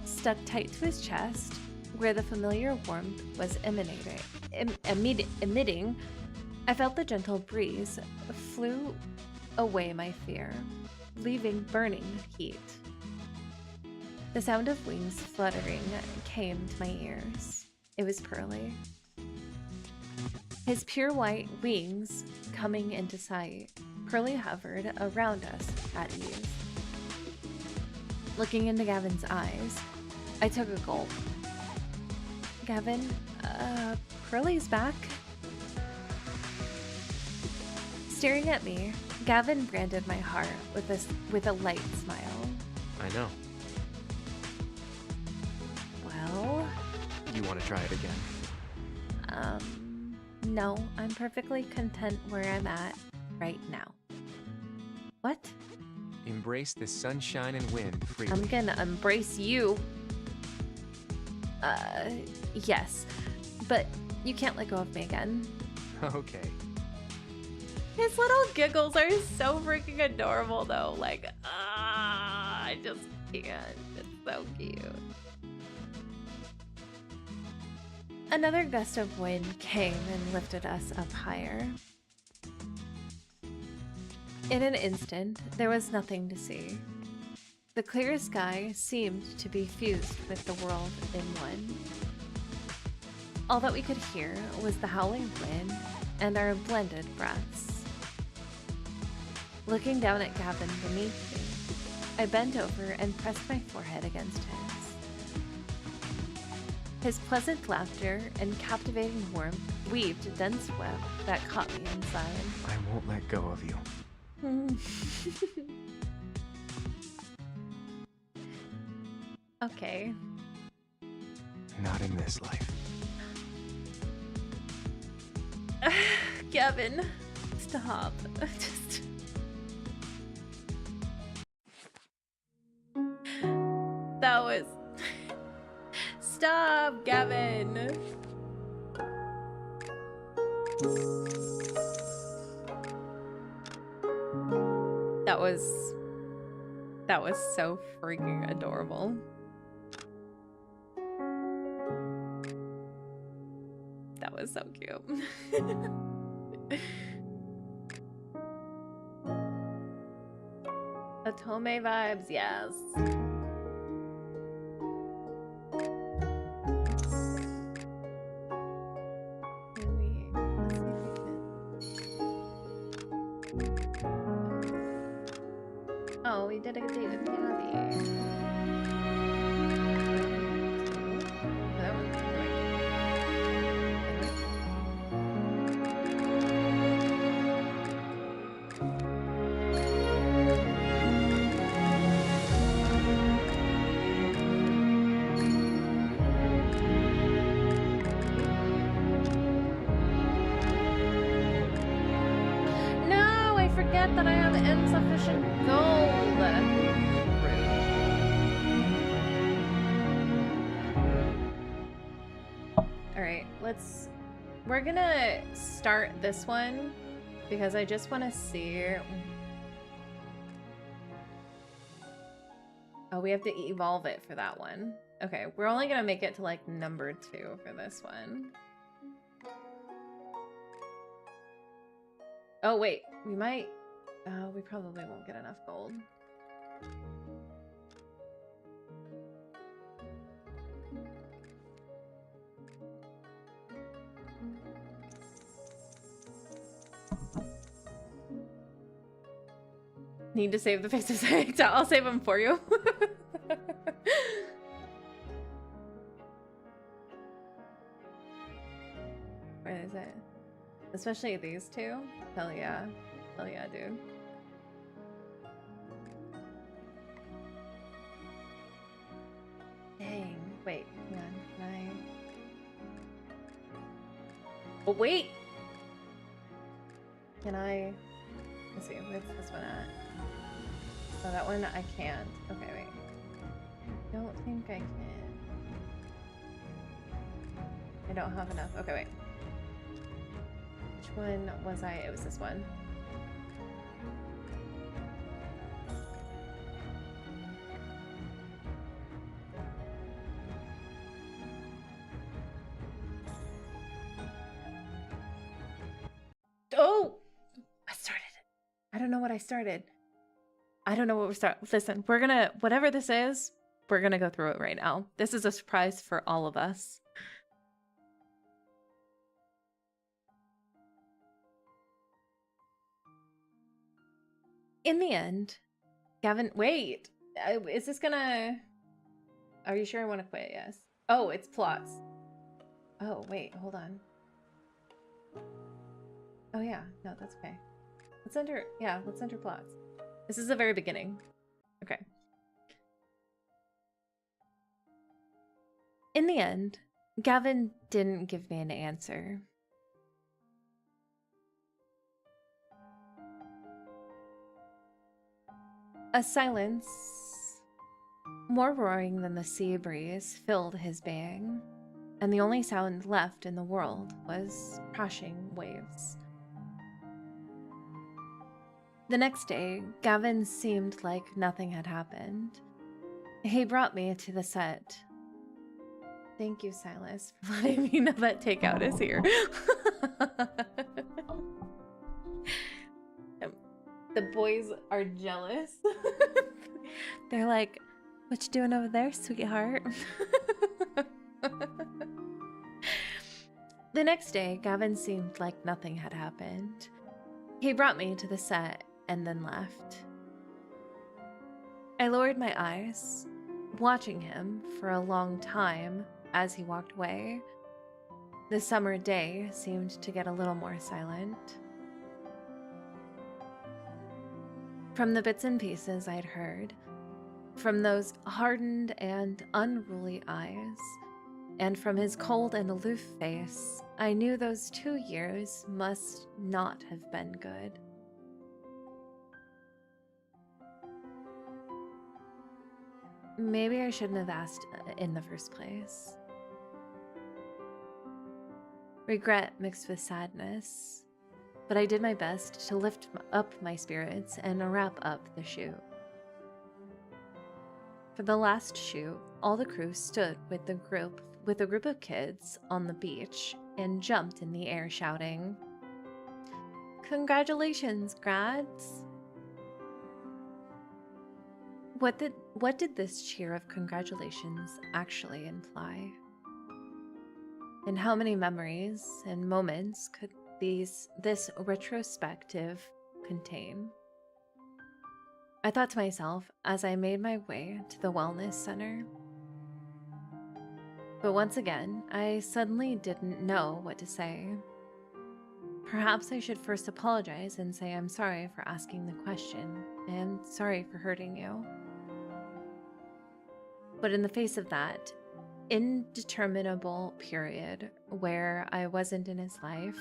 Speaker 1: Stuck tight to his chest, where the familiar warmth was emitting, I felt the gentle breeze flew away my fear, leaving burning heat. The sound of wings fluttering came to my ears. It was Pearly. His pure white wings coming into sight, Pearly hovered around us at ease. Looking into Gavin's eyes, I took a gulp. Gavin, Pearly's back? Staring at me, Gavin branded my heart with a light smile.
Speaker 3: I know.
Speaker 1: Well?
Speaker 3: You want to try it again?
Speaker 1: No, I'm perfectly content where I'm at right now. What?
Speaker 3: Embrace the sunshine and wind freely.
Speaker 1: I'm gonna embrace you. Yes. But you can't let go of me again.
Speaker 3: Okay.
Speaker 1: His little giggles are so freaking adorable though. Like, I just can't. It's so cute. Another gust of wind came and lifted us up higher. In an instant, there was nothing to see. The clear sky seemed to be fused with the world in one. All that we could hear was the howling wind and our blended breaths. Looking down at Gavin beneath me, I bent over and pressed my forehead against his. His pleasant laughter and captivating warmth weaved a dense web that caught me inside.
Speaker 3: I won't let go of you.
Speaker 1: Okay.
Speaker 3: Not in this life.
Speaker 1: Gavin, stop. Just... That was... Stop, Gavin. That was so freaking adorable. That was so cute. Otome vibes, yes. Oh, we did a date with Gabby. That was No, I forget that I have insufficient gold. Alright, we're gonna start this one because I just want to see. Oh, we have to evolve it for that one. Okay, we're only gonna make it to like number 2 for this one. Oh wait, we might, we probably won't get enough gold. Need to save the faces. I'll save them for you. Where is it? Especially these two. Hell yeah. Hell yeah, dude. Dang. Wait, hang on. Can I... Oh, wait! Can I... Let's see, where's this one at? Oh, that one I can't. Okay, wait. I don't think I can. I don't have enough. Okay, wait. Which one was I? It was this one. Oh! I started it. I don't know what I started. I don't know what we're starting. Listen, we're gonna, whatever this is, we're gonna go through it right now. This is a surprise for all of us. In the end, Gavin, wait, is this gonna, are you sure I want to quit? Yes. Oh, it's plots. Oh, wait, hold on. Oh yeah, no, that's okay. Let's enter plots. This is the very beginning. Okay. In the end, Gavin didn't give me an answer. A silence more roaring than the sea breeze filled his being, and the only sound left in the world was crashing waves. The next day, Gavin seemed like nothing had happened. He brought me to the set. Thank you, Silas, for letting me know that takeout is here. The boys are jealous. They're like, what you doing over there, sweetheart? The next day, Gavin seemed like nothing had happened. He brought me to the set and then left. I lowered my eyes, watching him for a long time as he walked away. The summer day seemed to get a little more silent. From the bits and pieces I'd heard, from those hardened and unruly eyes, and from his cold and aloof face, I knew those 2 years must not have been good. Maybe I shouldn't have asked in the first place. Regret mixed with sadness, but I did my best to lift up my spirits and wrap up the shoot. For the last shoot, all the crew stood with a group of kids on the beach and jumped in the air shouting, "Congratulations, grads!" What did this cheer of congratulations actually imply? And how many memories and moments could this retrospective contain? I thought to myself as I made my way to the wellness center. But once again, I suddenly didn't know what to say. Perhaps I should first apologize and say I'm sorry for asking the question and sorry for hurting you. But in the face of that indeterminable period where I wasn't in his life,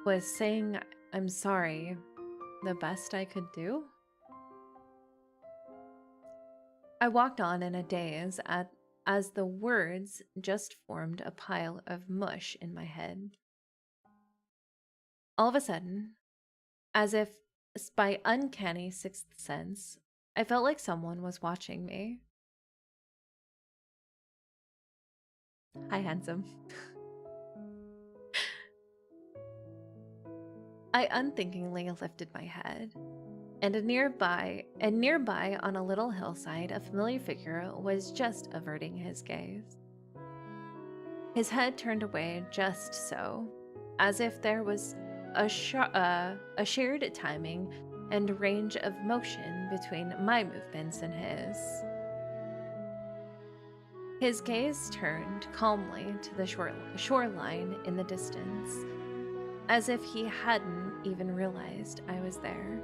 Speaker 1: was saying I'm sorry the best I could do? I walked on in a daze as the words just formed a pile of mush in my head. All of a sudden, as if by uncanny sixth sense, I felt like someone was watching me. Hi, handsome. I unthinkingly lifted my head, and nearby on a little hillside, a familiar figure was just averting his gaze. His head turned away just so, as if there was a shared timing and range of motion between my movements and his. His gaze turned calmly to the shoreline in the distance, as if he hadn't even realized I was there.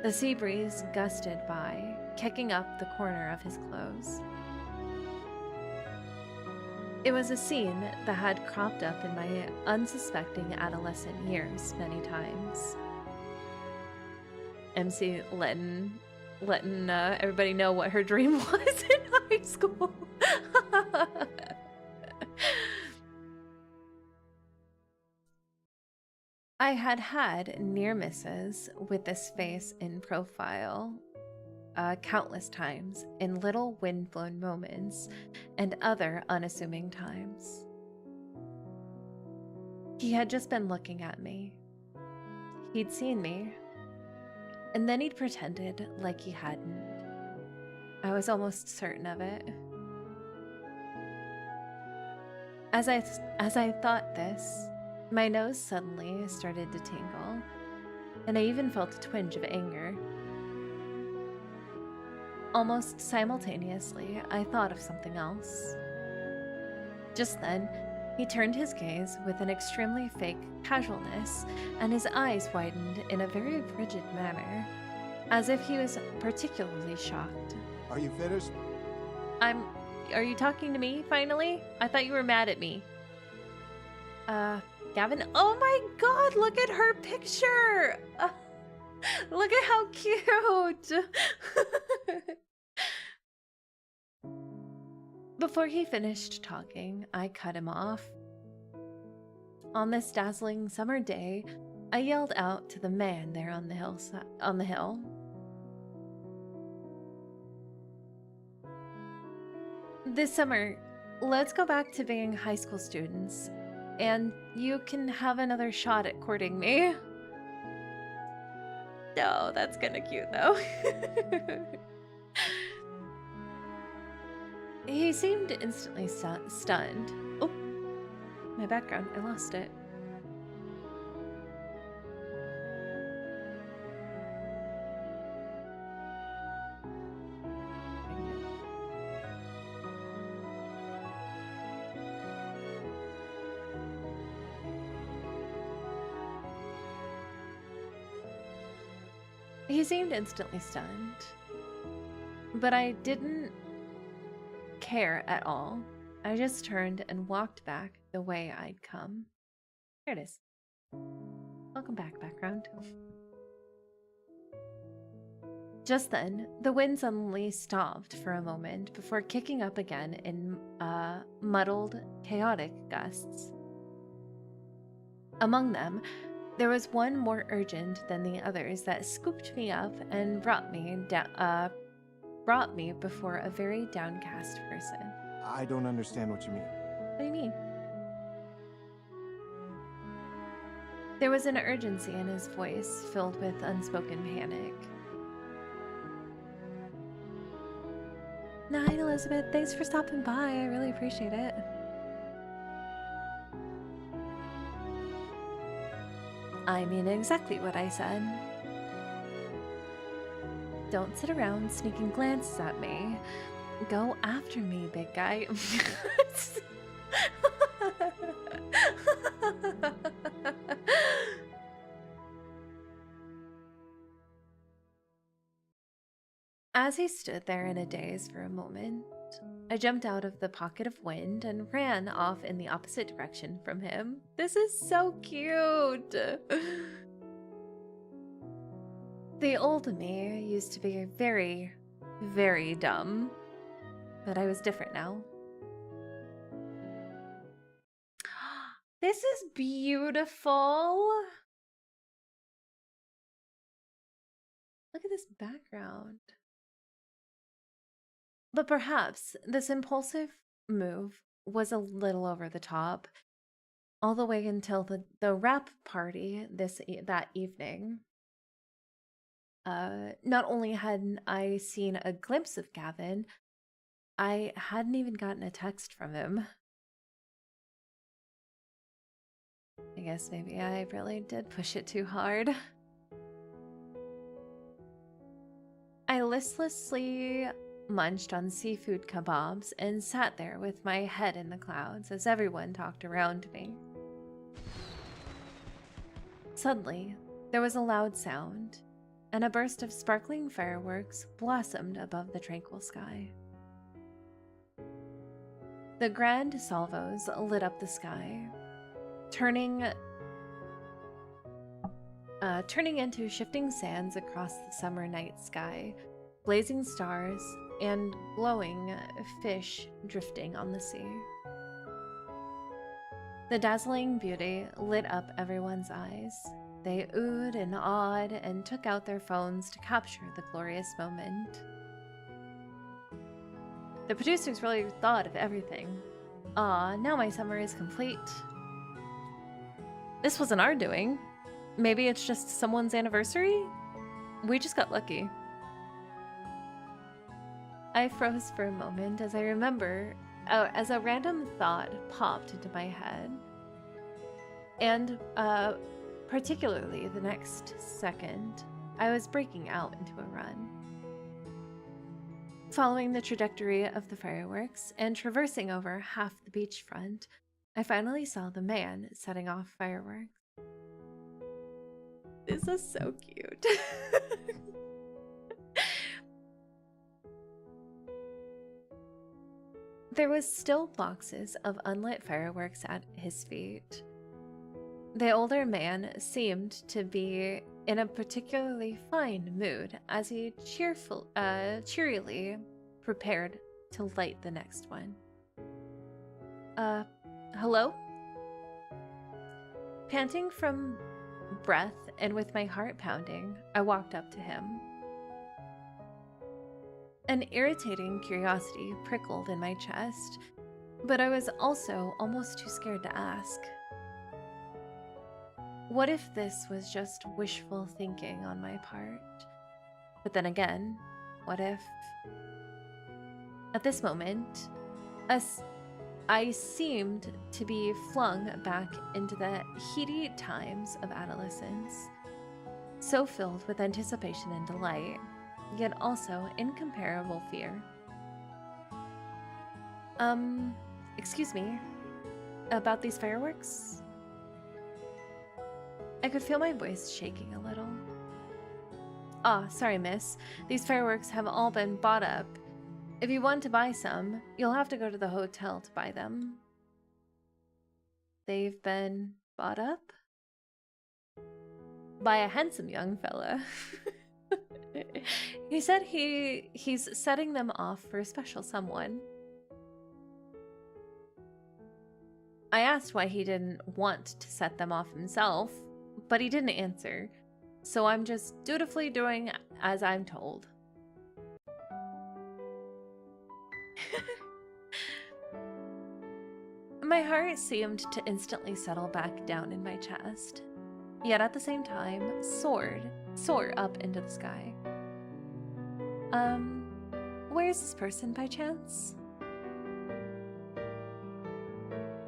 Speaker 1: The sea breeze gusted by, kicking up the corner of his clothes. It was a scene that had cropped up in my unsuspecting adolescent years many times. MC letting everybody know what her dream was in high school. I had near misses with this face in profile countless times in little wind-blown moments and other unassuming times. He had just been looking at me. He'd seen me, and then he'd pretended like he hadn't. I was almost certain of it. As I thought this, my nose suddenly started to tingle, and I even felt a twinge of anger. Almost simultaneously, I thought of something else. Just then, he turned his gaze with an extremely fake casualness, and his eyes widened in a very frigid manner, as if he was particularly shocked.
Speaker 4: Are you finished?
Speaker 1: Are you talking to me, finally? I thought you were mad at me. Gavin, oh my god, look at her picture! Look at how cute! Before he finished talking, I cut him off. On this dazzling summer day, I yelled out to the man there on the hill. This summer, let's go back to being high school students, and you can have another shot at courting me. No, that's kinda cute though. He seemed instantly stunned. Oh, my background, I lost it. He seemed instantly stunned, but I didn't care at all. I just turned and walked back the way I'd come. There it is. Welcome back, background. Just then, the wind suddenly stopped for a moment before kicking up again in muddled, chaotic gusts. Among them, there was one more urgent than the others that scooped me up and brought me before a very downcast person.
Speaker 4: I don't understand what you mean.
Speaker 1: What do you mean? There was an urgency in his voice filled with unspoken panic. Night, Elizabeth. Thanks for stopping by. I really appreciate it. I mean exactly what I said. Don't sit around sneaking glances at me. Go after me, big guy. As he stood there in a daze for a moment, I jumped out of the pocket of wind and ran off in the opposite direction from him. This is so cute! The old me used to be very, very dumb, but I was different now. This is beautiful! Look at this background. But perhaps this impulsive move was a little over the top, all the way until the wrap party that evening. Not only hadn't I seen a glimpse of Gavin, I hadn't even gotten a text from him. I guess maybe I really did push it too hard. I listlessly munched on seafood kebabs and sat there with my head in the clouds as everyone talked around me. Suddenly, there was a loud sound, and a burst of sparkling fireworks blossomed above the tranquil sky. The grand salvos lit up the sky, turning into shifting sands across the summer night sky, blazing stars, and glowing fish drifting on the sea. The dazzling beauty lit up everyone's eyes. They oohed and awed and took out their phones to capture the glorious moment. The producers really thought of everything. Ah, now my summer is complete. This wasn't our doing. Maybe it's just someone's anniversary? We just got lucky. I froze for a moment as I remember, as a random thought popped into my head. And particularly the next second, I was breaking out into a run. Following the trajectory of the fireworks and traversing over half the beachfront, I finally saw the man setting off fireworks. This is so cute. There was still boxes of unlit fireworks at his feet. The older man seemed to be in a particularly fine mood as he cheerily prepared to light the next one. Hello? Panting from breath and with my heart pounding, I walked up to him. An irritating curiosity prickled in my chest, but I was also almost too scared to ask. What if this was just wishful thinking on my part? But then again, what if... At this moment, I seemed to be flung back into the heady times of adolescence, so filled with anticipation and delight, yet also incomparable fear. Excuse me, about these fireworks? I could feel my voice shaking a little. Sorry, miss. These fireworks have all been bought up. If you want to buy some, you'll have to go to the hotel to buy them. They've been bought up? By a handsome young fella. He said he's setting them off for a special someone. I asked why he didn't want to set them off himself, but he didn't answer, so I'm just dutifully doing as I'm told. My heart seemed to instantly settle back down in my chest, yet at the same time soar up into the sky. Where's this person by chance?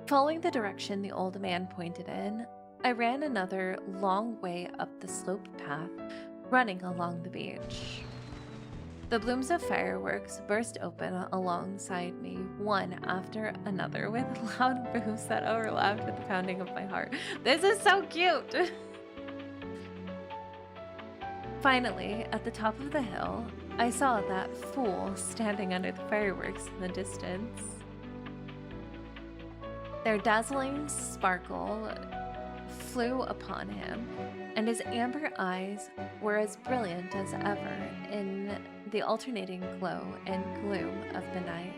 Speaker 1: Following the direction the old man pointed in, I ran another long way up the sloped path, running along the beach. The blooms of fireworks burst open alongside me, one after another, with loud booms that overlapped with the pounding of my heart. This is so cute! Finally, at the top of the hill, I saw that fool standing under the fireworks in the distance. Their dazzling sparkle flew upon him, and his amber eyes were as brilliant as ever in the alternating glow and gloom of the night.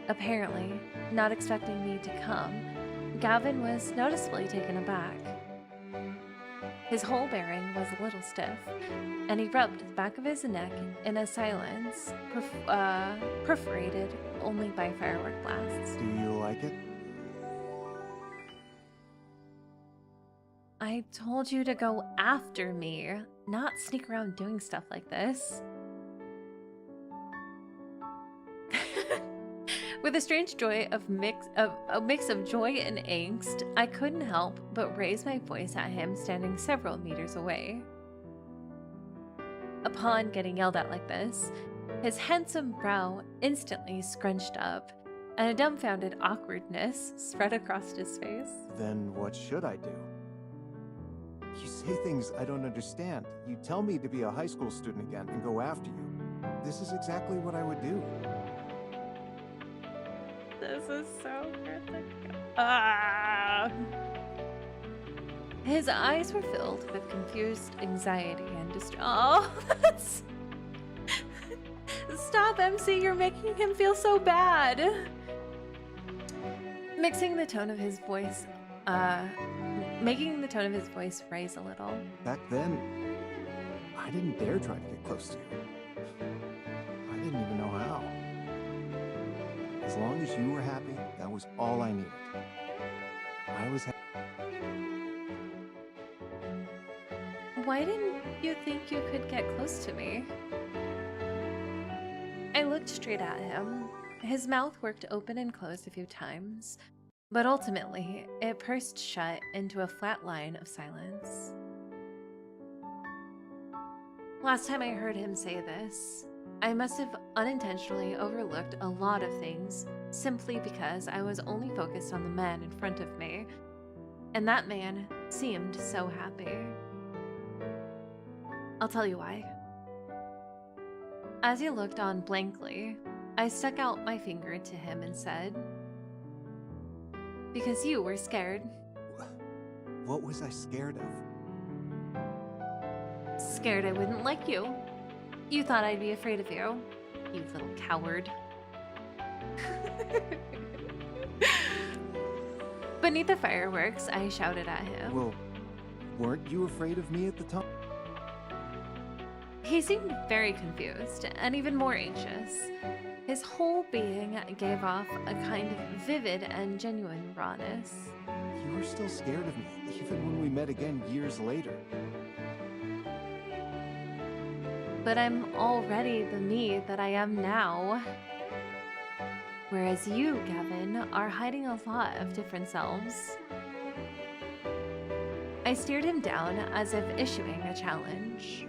Speaker 1: Apparently, not expecting me to come, Gavin was noticeably taken aback. His whole bearing was a little stiff, and he rubbed the back of his neck in a silence perforated only by firework blasts.
Speaker 4: Do you like it?
Speaker 1: I told you to go after me, not sneak around doing stuff like this. With a strange joy of a mix of joy and angst, I couldn't help but raise my voice at him standing several meters away. Upon getting yelled at like this, his handsome brow instantly scrunched up, and a dumbfounded awkwardness spread across his face.
Speaker 4: Then what should I do? You say things I don't understand. You tell me to be a high school student again and go after you. This is exactly what I would do.
Speaker 1: This is so good. Ah! His eyes were filled with confused anxiety and distress. Oh, that's... Stop, MC, you're making him feel so bad. Making the tone of his voice rise a little.
Speaker 4: Back then, I didn't dare try to get close to you. I didn't even know how. As long as you were happy, that was all I needed. I was happy.
Speaker 1: Why didn't you think you could get close to me? I looked straight at him. His mouth worked open and closed a few times, But ultimately, it pursed shut into a flat line of silence. Last time I heard him say this, I must have unintentionally overlooked a lot of things simply because I was only focused on the man in front of me, and that man seemed so happy. I'll tell you why. As he looked on blankly, I stuck out my finger to him and said, "Because you were scared."
Speaker 4: What was I scared of?
Speaker 1: Scared I wouldn't like you. You thought I'd be afraid of you, you little coward. Beneath the fireworks, I shouted at him.
Speaker 4: Well, weren't you afraid of me at the time?
Speaker 1: He seemed very confused and even more anxious. His whole being gave off a kind of vivid and genuine rawness.
Speaker 4: You were still scared of me, even when we met again years later.
Speaker 1: But I'm already the me that I am now. Whereas you, Gavin, are hiding a lot of different selves. I stared him down as if issuing a challenge.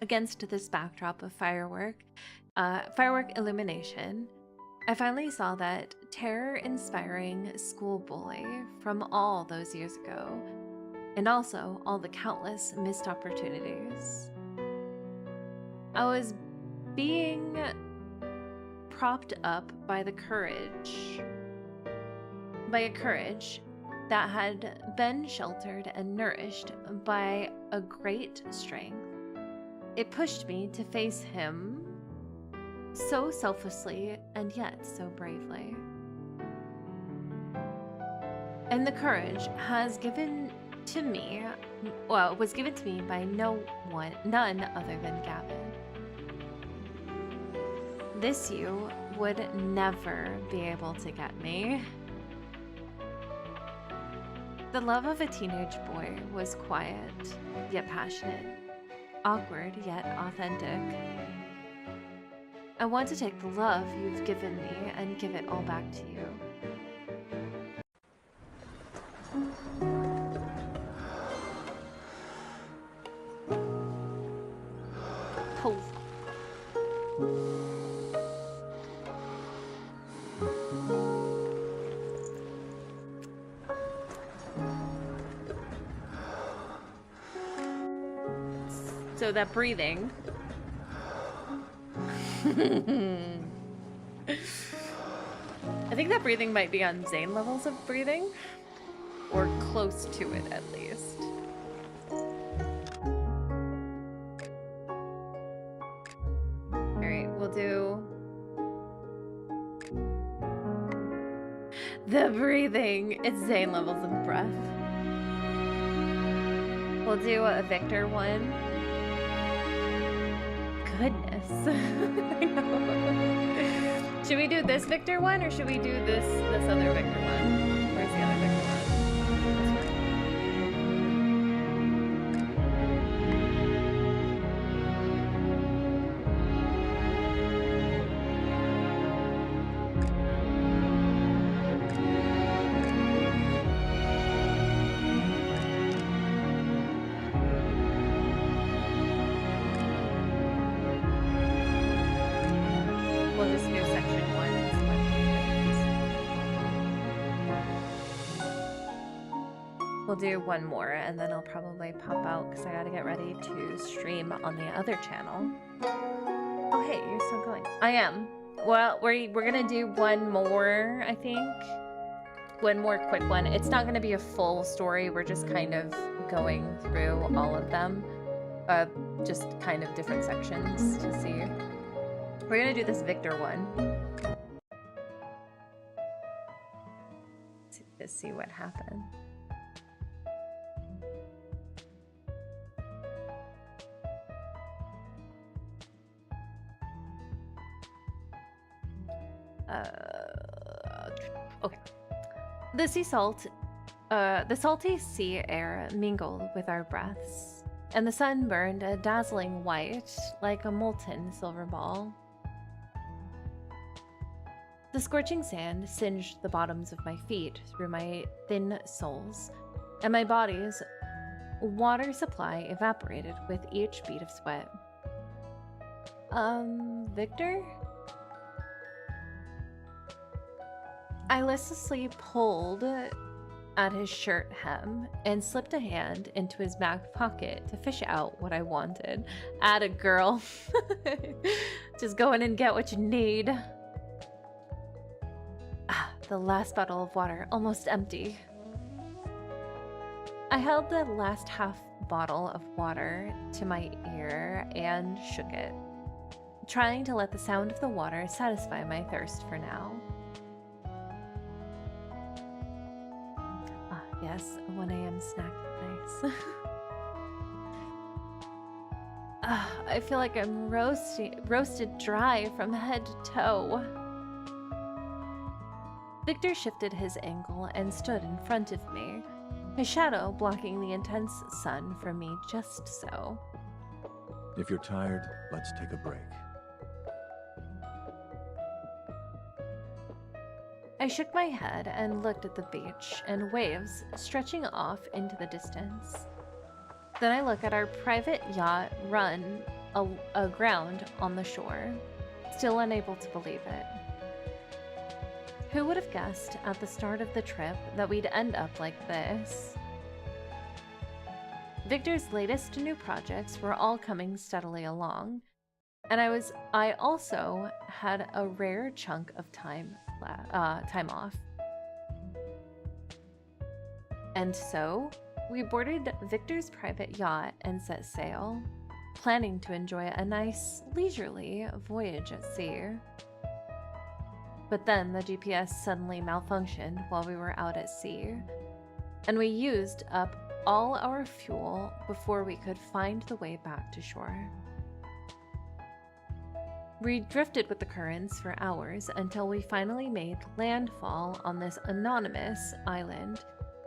Speaker 1: Against this backdrop of firework illumination, I finally saw that terror-inspiring school bully from all those years ago, and also all the countless missed opportunities. I was being propped up by a courage that had been sheltered and nourished by a great strength. It pushed me to face him so selflessly and yet so bravely. And the courage was given to me by none other than Gavin. This you would never be able to get me. The love of a teenage boy was quiet, yet passionate, awkward, yet authentic. I want to take the love you've given me and give it all back to you. Oh. So that breathing. I think that breathing might be on Zane levels of breathing, or close to it at least. Alright, we'll do the breathing. It's Zane levels of breath. We'll do a Victor one. Goodness. I know. Should we do this Victor one or should we do this other Victor one? Where's the other Victor one? We'll just do section one. We'll do one more and then I'll probably pop out because I gotta get ready to stream on the other channel. Oh hey, you're still going. I am. Well, we're gonna do one more, I think. One more quick one. It's not gonna be a full story. We're just kind of going through all of them. Just kind of different sections to see. We're gonna do this Victor one. To see what happened. Okay. The salty sea air mingled with our breaths, and the sun burned a dazzling white like a molten silver ball. The scorching sand singed the bottoms of my feet through my thin soles, and my body's water supply evaporated with each bead of sweat. Victor? I listlessly pulled at his shirt hem and slipped a hand into his back pocket to fish out what I wanted. Atta girl. Just go in and get what you need. The last bottle of water, almost empty. I held the last half bottle of water to my ear and shook it, trying to let the sound of the water satisfy my thirst for now. Ah, yes, a 1 a.m. snack, nice. I feel like I'm roasted dry from head to toe. Victor shifted his angle and stood in front of me, his shadow blocking the intense sun from me just so.
Speaker 4: If you're tired, let's take a break.
Speaker 1: I shook my head and looked at the beach and waves stretching off into the distance. Then I look at our private yacht run aground on the shore, still unable to believe it. Who would have guessed at the start of the trip that we'd end up like this? Victor's latest new projects were all coming steadily along, and I also had a rare chunk of time off. And so, we boarded Victor's private yacht and set sail, planning to enjoy a nice, leisurely voyage at sea. But then the GPS suddenly malfunctioned while we were out at sea, and we used up all our fuel before we could find the way back to shore. We drifted with the currents for hours until we finally made landfall on this anonymous island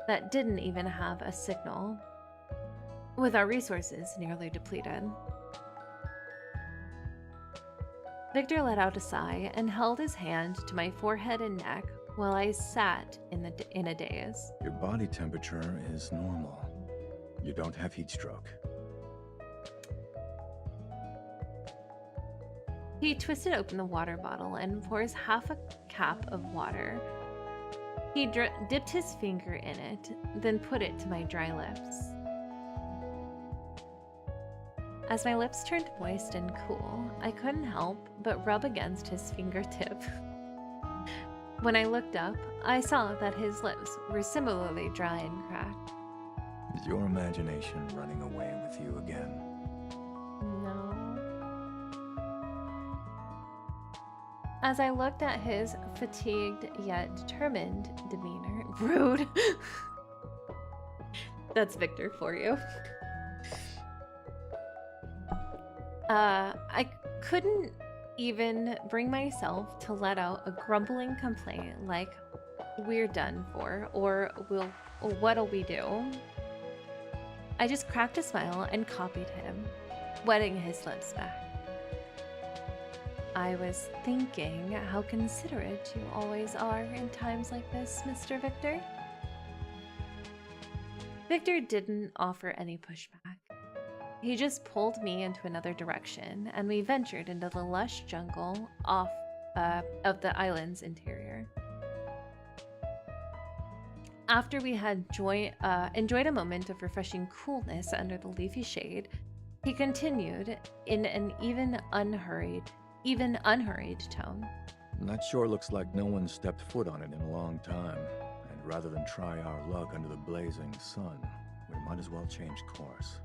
Speaker 1: that didn't even have a signal, with our resources nearly depleted. Victor let out a sigh and held his hand to my forehead and neck while I sat in a daze.
Speaker 4: Your body temperature is normal. You don't have heat stroke.
Speaker 1: He twisted open the water bottle and pours half a cap of water. He dipped his finger in it, then put it to my dry lips. As my lips turned moist and cool, I couldn't help but rub against his fingertip. When I looked up, I saw that his lips were similarly dry and cracked.
Speaker 4: Is your imagination running away with you again?
Speaker 1: No. As I looked at his fatigued yet determined demeanor, rude. That's Victor for you. I couldn't even bring myself to let out a grumbling complaint like, "We're done for," or "What'll we do?" I just cracked a smile and copied him, wetting his lips back. I was thinking how considerate you always are in times like this, Mr. Victor. Victor didn't offer any pushback. He just pulled me into another direction, and we ventured into the lush jungle of the island's interior. After we had enjoyed a moment of refreshing coolness under the leafy shade, he continued in an even unhurried tone.
Speaker 4: That shore looks like no one stepped foot on it in a long time, and rather than try our luck under the blazing sun, we might as well change course.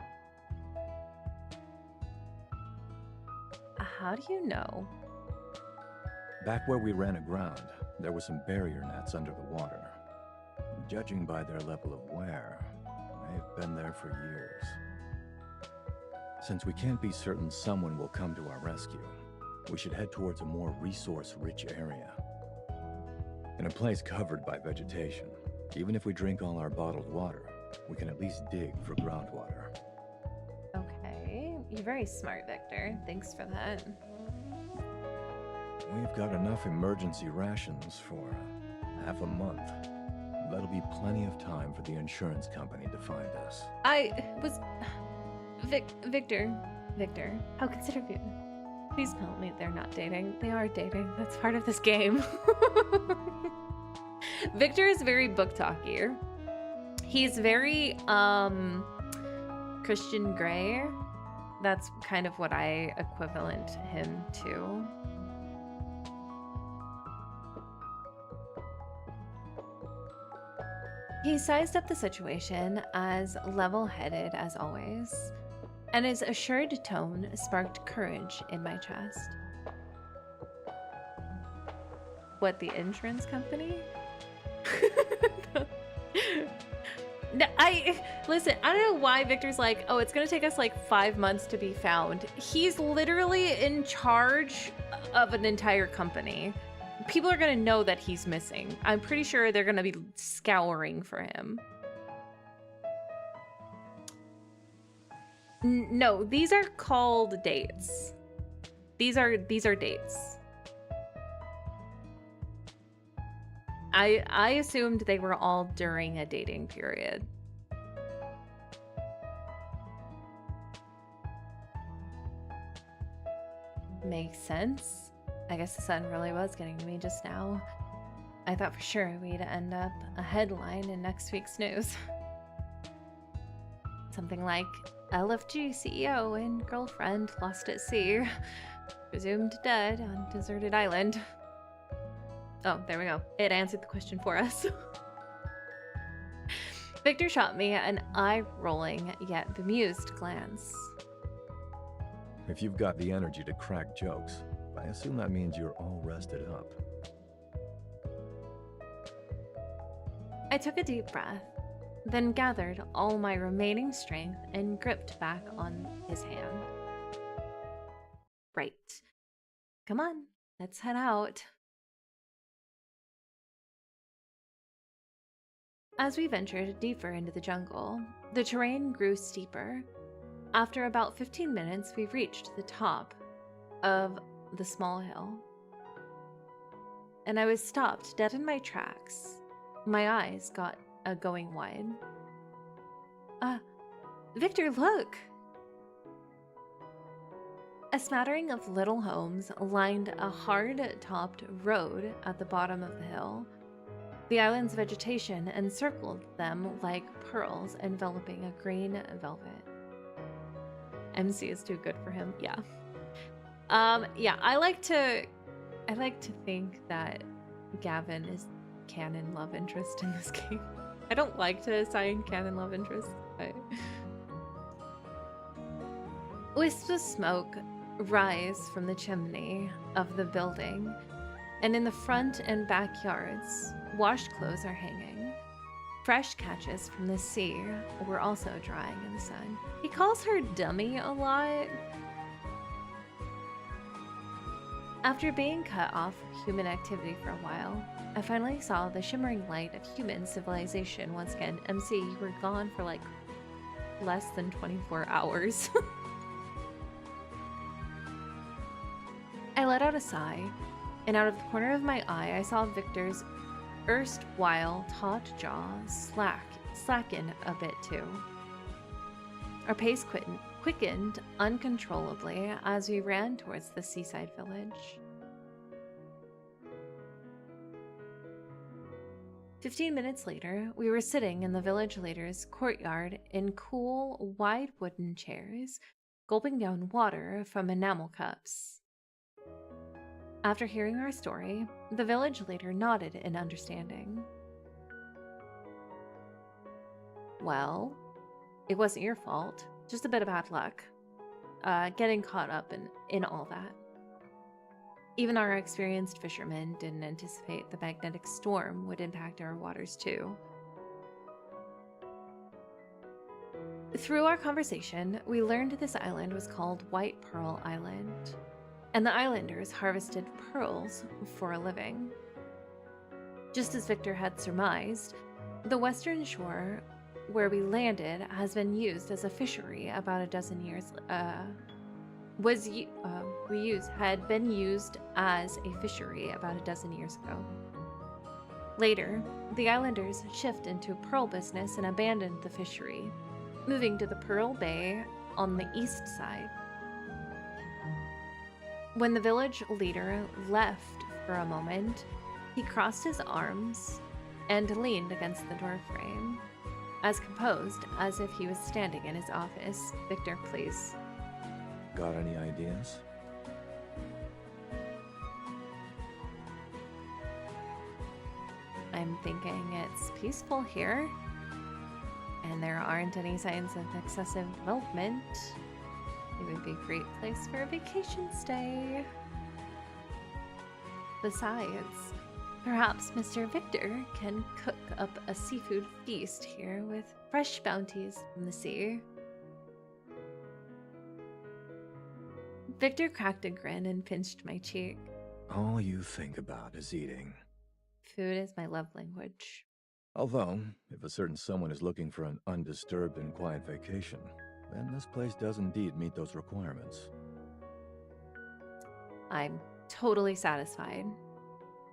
Speaker 1: How do you know?
Speaker 4: Back where we ran aground, there were some barrier nets under the water. Judging by their level of wear, they've been there for years. Since we can't be certain someone will come to our rescue, we should head towards a more resource-rich area. In a place covered by vegetation, even if we drink all our bottled water, we can at least dig for groundwater.
Speaker 1: Okay, you're very smart, Victor. Thanks for that.
Speaker 5: We've got enough emergency rations for half a month. That'll be plenty of time for the insurance company to find us.
Speaker 1: I was... Victor, how considerate of you. Please tell me they're not dating. They are dating. That's part of this game. Victor is very book talky. He's very, Christian Grey. That's kind of what I equivalent him to. He sized up the situation as level-headed as always, and his assured tone sparked courage in my chest. What, the insurance company? No, listen, I don't know why Victor's like, oh, it's gonna take us like 5 months to be found. He's literally in charge of an entire company. People are gonna know that he's missing. I'm pretty sure they're gonna be scouring for him. No, these are called dates. These are dates. I assumed they were all during a dating period. Makes sense. I guess the sun really was getting to me just now. I thought for sure we'd end up a headline in next week's news. Something like, LFG CEO and girlfriend lost at sea. Presumed dead on deserted island. Oh, there we go. It answered the question for us. Victor shot me an eye-rolling yet bemused glance.
Speaker 5: If you've got the energy to crack jokes, I assume that means you're all rested up.
Speaker 1: I took a deep breath, then gathered all my remaining strength and gripped back on his hand. Right. Come on, let's head out. As we ventured deeper into the jungle, the terrain grew steeper. After about 15 minutes, we reached the top of the small hill. And I was stopped dead in my tracks. My eyes got going wide. Victor, look! A smattering of little homes lined a hard-topped road at the bottom of the hill. The island's vegetation encircled them like pearls enveloping a green velvet. MC is too good for him. Yeah. Yeah, I like to think that Gavin is canon love interest in this game. I don't like to assign canon love interest, but wisps of smoke rise from the chimney of the building, and in the front and backyards, washed clothes are hanging. Fresh catches from the sea were also drying in the sun. He calls her dummy a lot. After being cut off human activity for a while, I finally saw the shimmering light of human civilization once again. MC, you were gone for like less than 24 hours. I let out a sigh, and out of the corner of my eye, I saw Victor's erstwhile taut jaw slacken a bit too. Our pace quickened uncontrollably as we ran towards the seaside village. 15 minutes later, we were sitting in the village leader's courtyard in cool, wide wooden chairs, gulping down water from enamel cups. After hearing our story, the village leader nodded in understanding. Well, it wasn't your fault, just a bit of bad luck. Getting caught up in all that. Even our experienced fishermen didn't anticipate the magnetic storm would impact our waters too. Through our conversation, we learned this island was called White Pearl Island, and the islanders harvested pearls for a living. Just as Victor had surmised, the western shore where we landed has been used as a fishery about a dozen years had been used as a fishery about a dozen years ago. Later, the islanders shifted into a pearl business and abandoned the fishery, moving to the Pearl Bay on the east side. When the village leader left for a moment, he crossed his arms and leaned against the doorframe, as composed as if he was standing in his office. Victor, please.
Speaker 5: Got any ideas?
Speaker 1: I'm thinking it's peaceful here, and there aren't any signs of excessive development. It would be a great place for a vacation stay. Besides, perhaps Mr. Victor can cook up a seafood feast here with fresh bounties from the sea. Victor cracked a grin and pinched my cheek.
Speaker 5: All you think about is eating.
Speaker 1: Food is my love language.
Speaker 5: Although, if a certain someone is looking for an undisturbed and quiet vacation, then this place does indeed meet those requirements.
Speaker 1: I'm totally satisfied.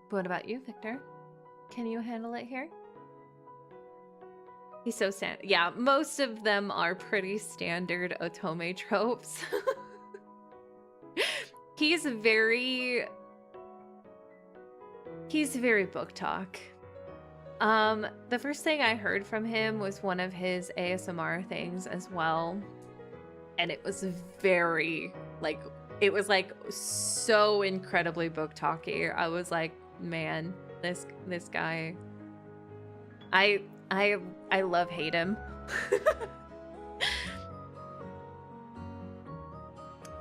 Speaker 1: What about you, Victor? Can you handle it here? He's so sad. Yeah, most of them are pretty standard Otome tropes. He's very book talk. The first thing I heard from him was one of his ASMR things as well. And it was very, it was so incredibly book talky. I was like, man, this guy, I love hate him.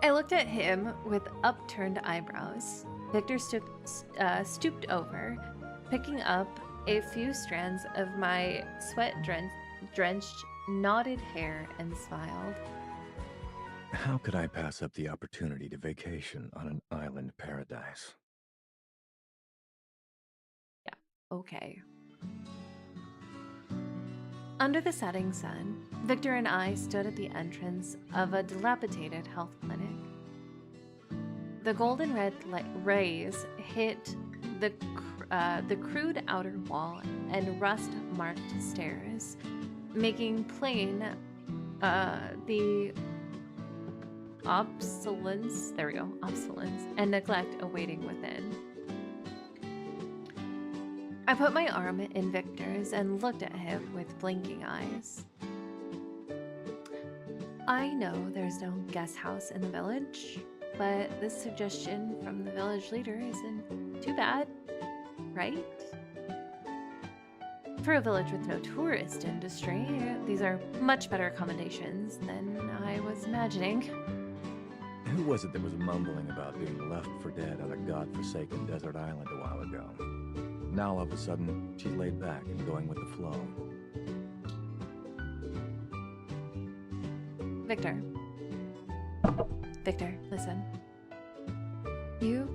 Speaker 1: I looked at him with upturned eyebrows. Victor stooped over, picking up a few strands of my sweat-drenched, knotted hair and smiled.
Speaker 5: How could I pass up the opportunity to vacation on an island paradise?
Speaker 1: Yeah, okay. Under the setting sun, Victor and I stood at the entrance of a dilapidated health clinic. The golden red rays hit the crude outer wall and rust-marked stairs, making plain the obsolescence and neglect awaiting within. I put my arm in Victor's and looked at him with blinking eyes. I know there's no guest house in the village, but this suggestion from the village leader isn't too bad, right? For a village with no tourist industry, these are much better accommodations than I was imagining.
Speaker 5: Who was it that was mumbling about being left for dead on a godforsaken desert island a while ago? Now all of a sudden, she's laid back and going with the flow.
Speaker 1: Victor, listen. You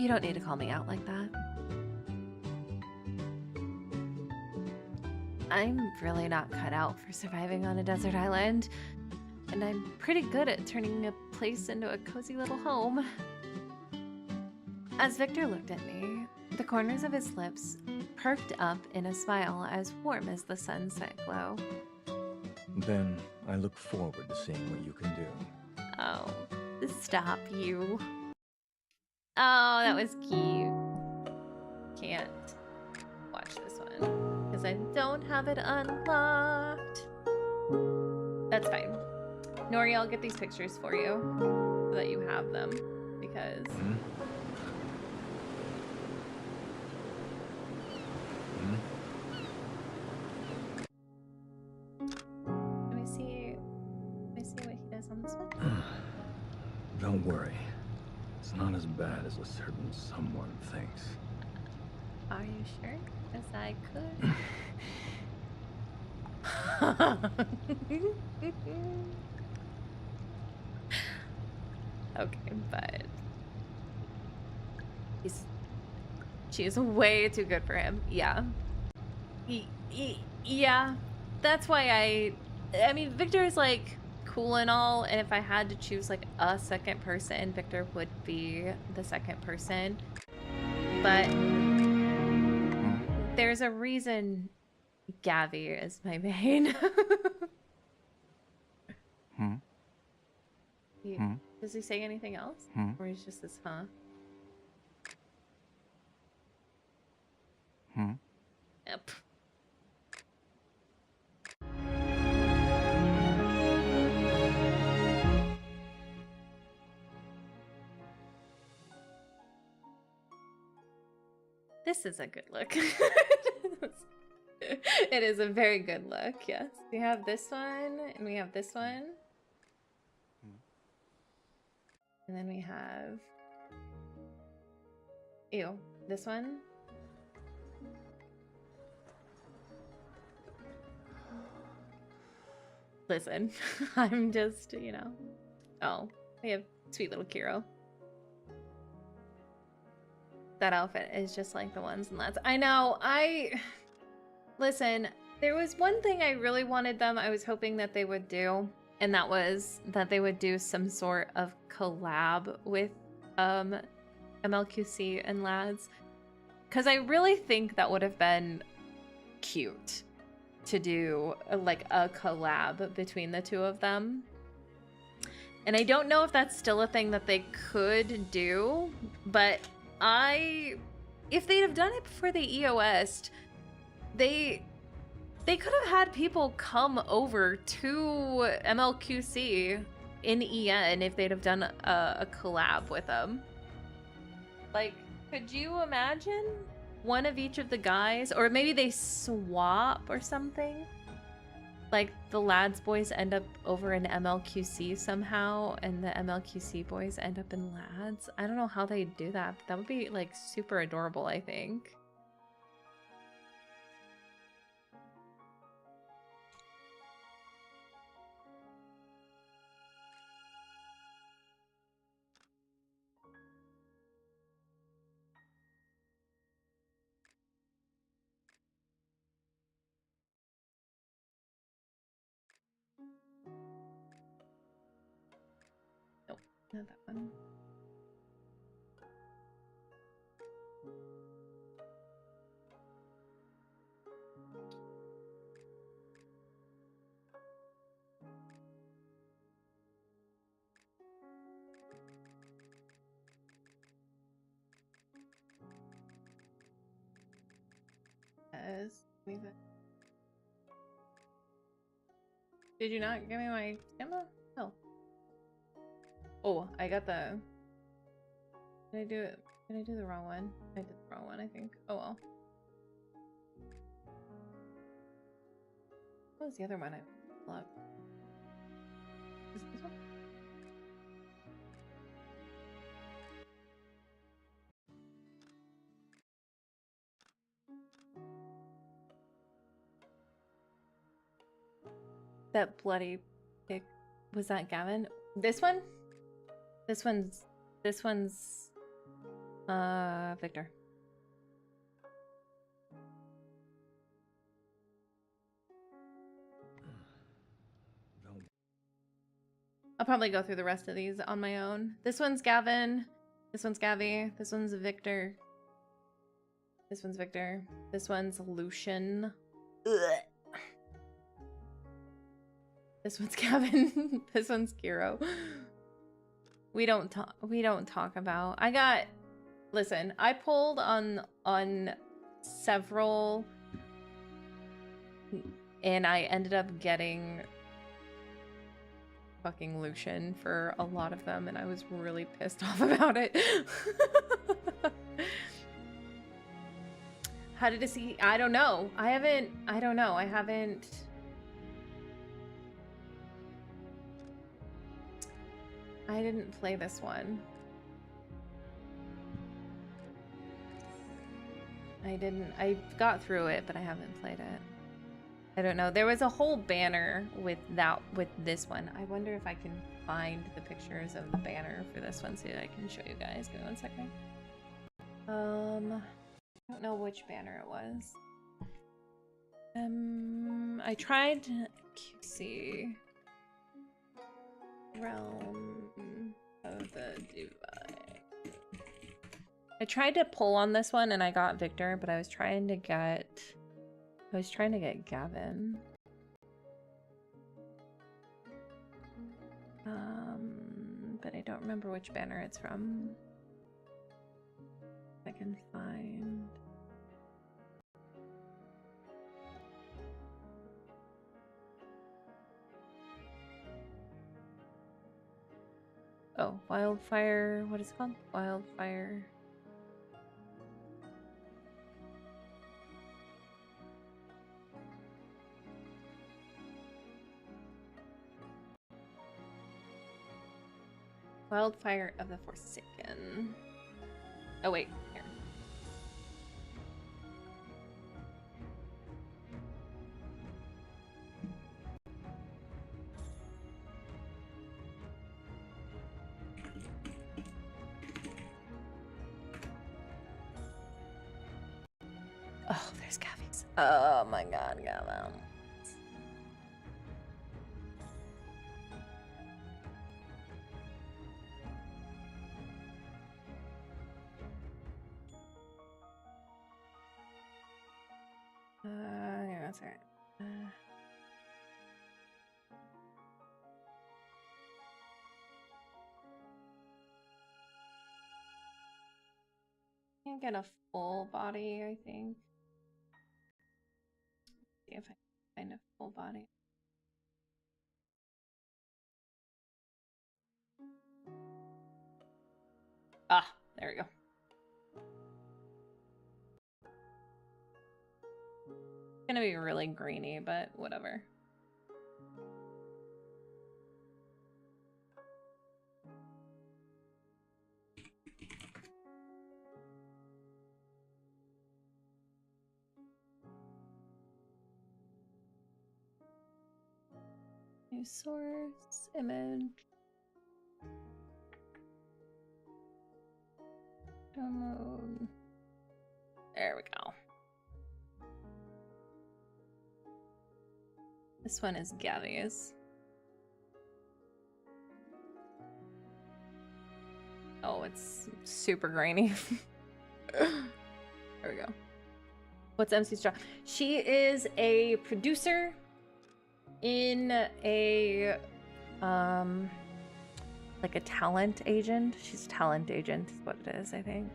Speaker 1: don't need to call me out like that. I'm really not cut out for surviving on a desert island, and I'm pretty good at turning a place into a cozy little home. As Victor looked at me, the corners of his lips perked up in a smile as warm as the sunset glow.
Speaker 5: Then I look forward to seeing what you can do.
Speaker 1: Oh, stop you. Oh, that was cute. Can't watch this one because I don't have it unlocked. That's fine. Nori, I'll get these pictures for you so that you have them because... Let me see what he does on this one.
Speaker 5: Don't worry. It's not as bad as a certain someone thinks.
Speaker 1: Are you sure? Because I could. Okay, but she is way too good for him. Yeah. Yeah. That's why I mean, Victor is like cool and all, and if I had to choose like a second person, Victor would be the second person. But there's a reason Gavi is my main. Does he say anything else? Or is just this, huh? Yep. This is a good look. It is a very good look, yes. We have this one, and we have this one. And then we have... Ew, this one. Listen, I'm just, you know... Oh, we have sweet little Kiro. That outfit is just like the ones in Lads. I know, Listen, there was one thing I really wanted them, I was hoping that they would do, and that was that they would do some sort of collab with MLQC and Lads. Because I really think that would have been cute to do like a collab between the two of them. And I don't know if that's still a thing that they could do, but if they'd have done it before they EOS'd, they could have had people come over to MLQC in EN if they'd have done a collab with them. Like, could you imagine one of each of the guys, or maybe they swap or something? Like the Lads boys end up over in MLQC somehow, and the MLQC boys end up in Lads. I don't know how they do that, but that would be like super adorable, I think. Nope, not that one. Leave it. Did you not give me my stamina? Oh. Oh, I got the... Did I do it? Did I do the wrong one? I did the wrong one, I think. Oh well. What was the other one I loved? Is it this one? That bloody pic. Was that Gavin? This one? This one's Victor. I'll probably go through the rest of these on my own. This one's Gavin. This one's Gavi. This one's Victor. This one's Victor. This one's Lucian. Ugh. This one's Gavin. This one's Kiro. We don't talk about. Listen, I pulled on several, and I ended up getting fucking Lucian for a lot of them, and I was really pissed off about it. How did it see? I don't know. I don't know. I haven't. I didn't play this one. I got through it, but I haven't played it. I don't know. There was a whole banner with this one. I wonder if I can find the pictures of the banner for this one so that I can show you guys. Give me 1 second. I don't know which banner it was. I tried QC. Realm of the Divine. I tried to pull on this one and I got Victor, but I was trying to get Gavin. But I don't remember which banner it's from. If I can find. Oh, Wildfire. What is it called? Wildfire. Wildfire of the Forsaken. Oh, wait. Here. Oh, there's Gavies. Oh my god, Gavin. Yeah, that's alright. Can't get a full body, I think. See if I can find a full body. Ah, there we go. It's gonna be really grainy, but whatever. New source, image. Download. There we go. This one is Gavies. Oh, it's super grainy. There we go. What's MC's job? She is a producer in a like a talent agent. She's a talent agent is what it is, I think.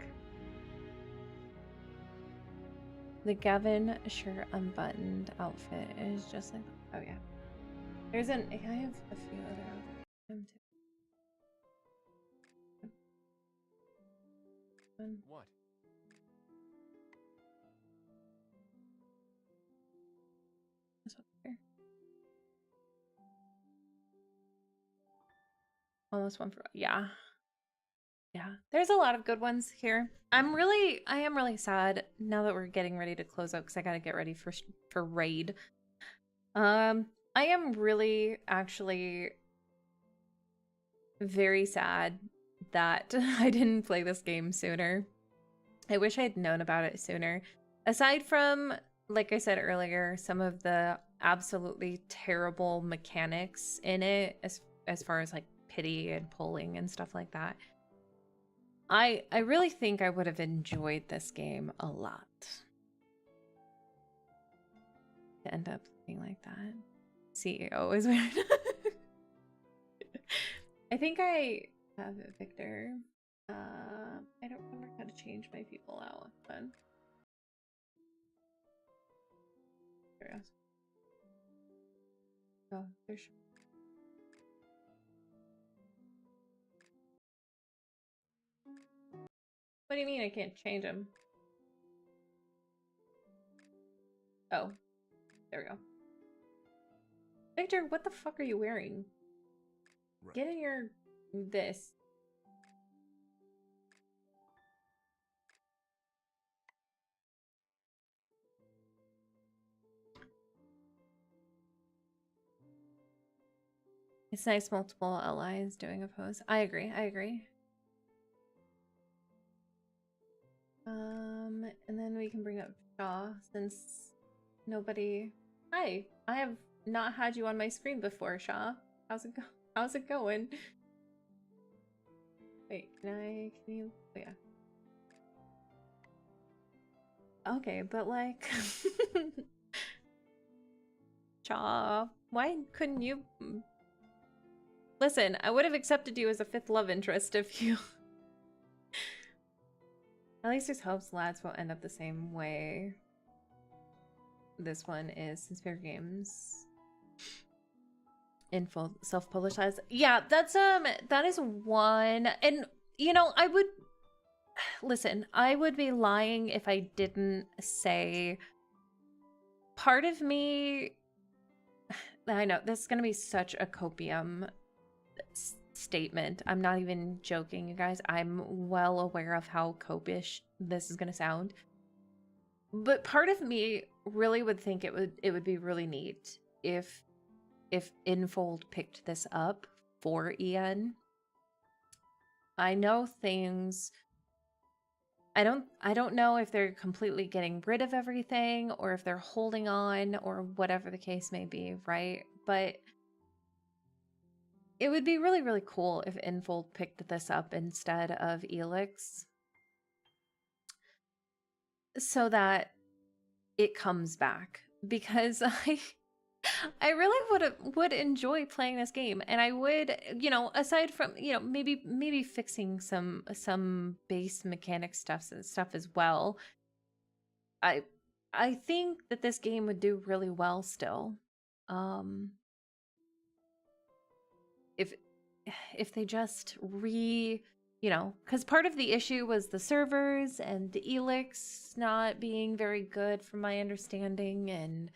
Speaker 1: The Gavin shirt unbuttoned outfit is just like, oh yeah. There's I have a few other outfits too.
Speaker 3: What?
Speaker 1: This one here. Almost one for, yeah. Yeah, there's a lot of good ones here. I am really sad now that we're getting ready to close out because I gotta get ready for raid. I am really actually very sad that I didn't play this game sooner. I wish I had known about it sooner. Aside from, like I said earlier, some of the absolutely terrible mechanics in it as far as like pity and pulling and stuff like that. I really think I would have enjoyed this game a lot. To end up looking like that. CEO is weird. I think I have it, Victor. I don't remember how to change my people out, but there it is. Oh, there's. What do you mean I can't change them? Oh, there we go. Victor, what the fuck are you wearing? Right. Get in your this. It's nice multiple allies doing a pose. I agree. And then we can bring up Shaw since nobody. Hi, I have not had you on my screen before, Shaw. How's it going? How's it going? Wait, can you, oh, yeah. Okay, but like, Cha, why couldn't you? Listen, I would have accepted you as a fifth love interest if you. At least there's hopes lads won't end up the same way this one is, since Fair Games in full self-published lies. Yeah, that is one, and you know, I would listen. I would be lying if I didn't say. Part of me, I know this is gonna be such a copium statement. I'm not even joking, you guys. I'm well aware of how copish this is gonna sound. But part of me really would think it would be really neat if Infold picked this up for EN. I know things. I don't know if they're completely getting rid of everything or if they're holding on or whatever the case may be, right? But it would be really, really cool if Infold picked this up instead of Elix, so that it comes back, because I really would enjoy playing this game, and I would, you know, aside from, you know, maybe fixing some base mechanic stuff as well. I think that this game would do really well still. If they just you know, because part of the issue was the servers and the Elix not being very good from my understanding and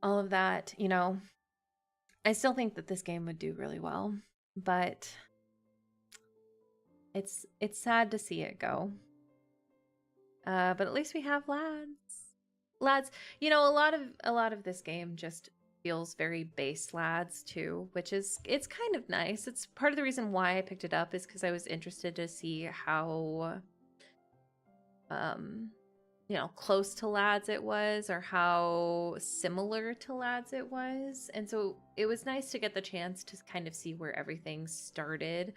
Speaker 1: all of that, you know. I still think that this game would do really well, but it's sad to see it go. But at least we have lads, you know, a lot of this game just feels very base lads too, which is, it's kind of nice. It's part of the reason why I picked it up, is because I was interested to see how you know, close to lads it was, or how similar to lads it was. And so it was nice to get the chance to kind of see where everything started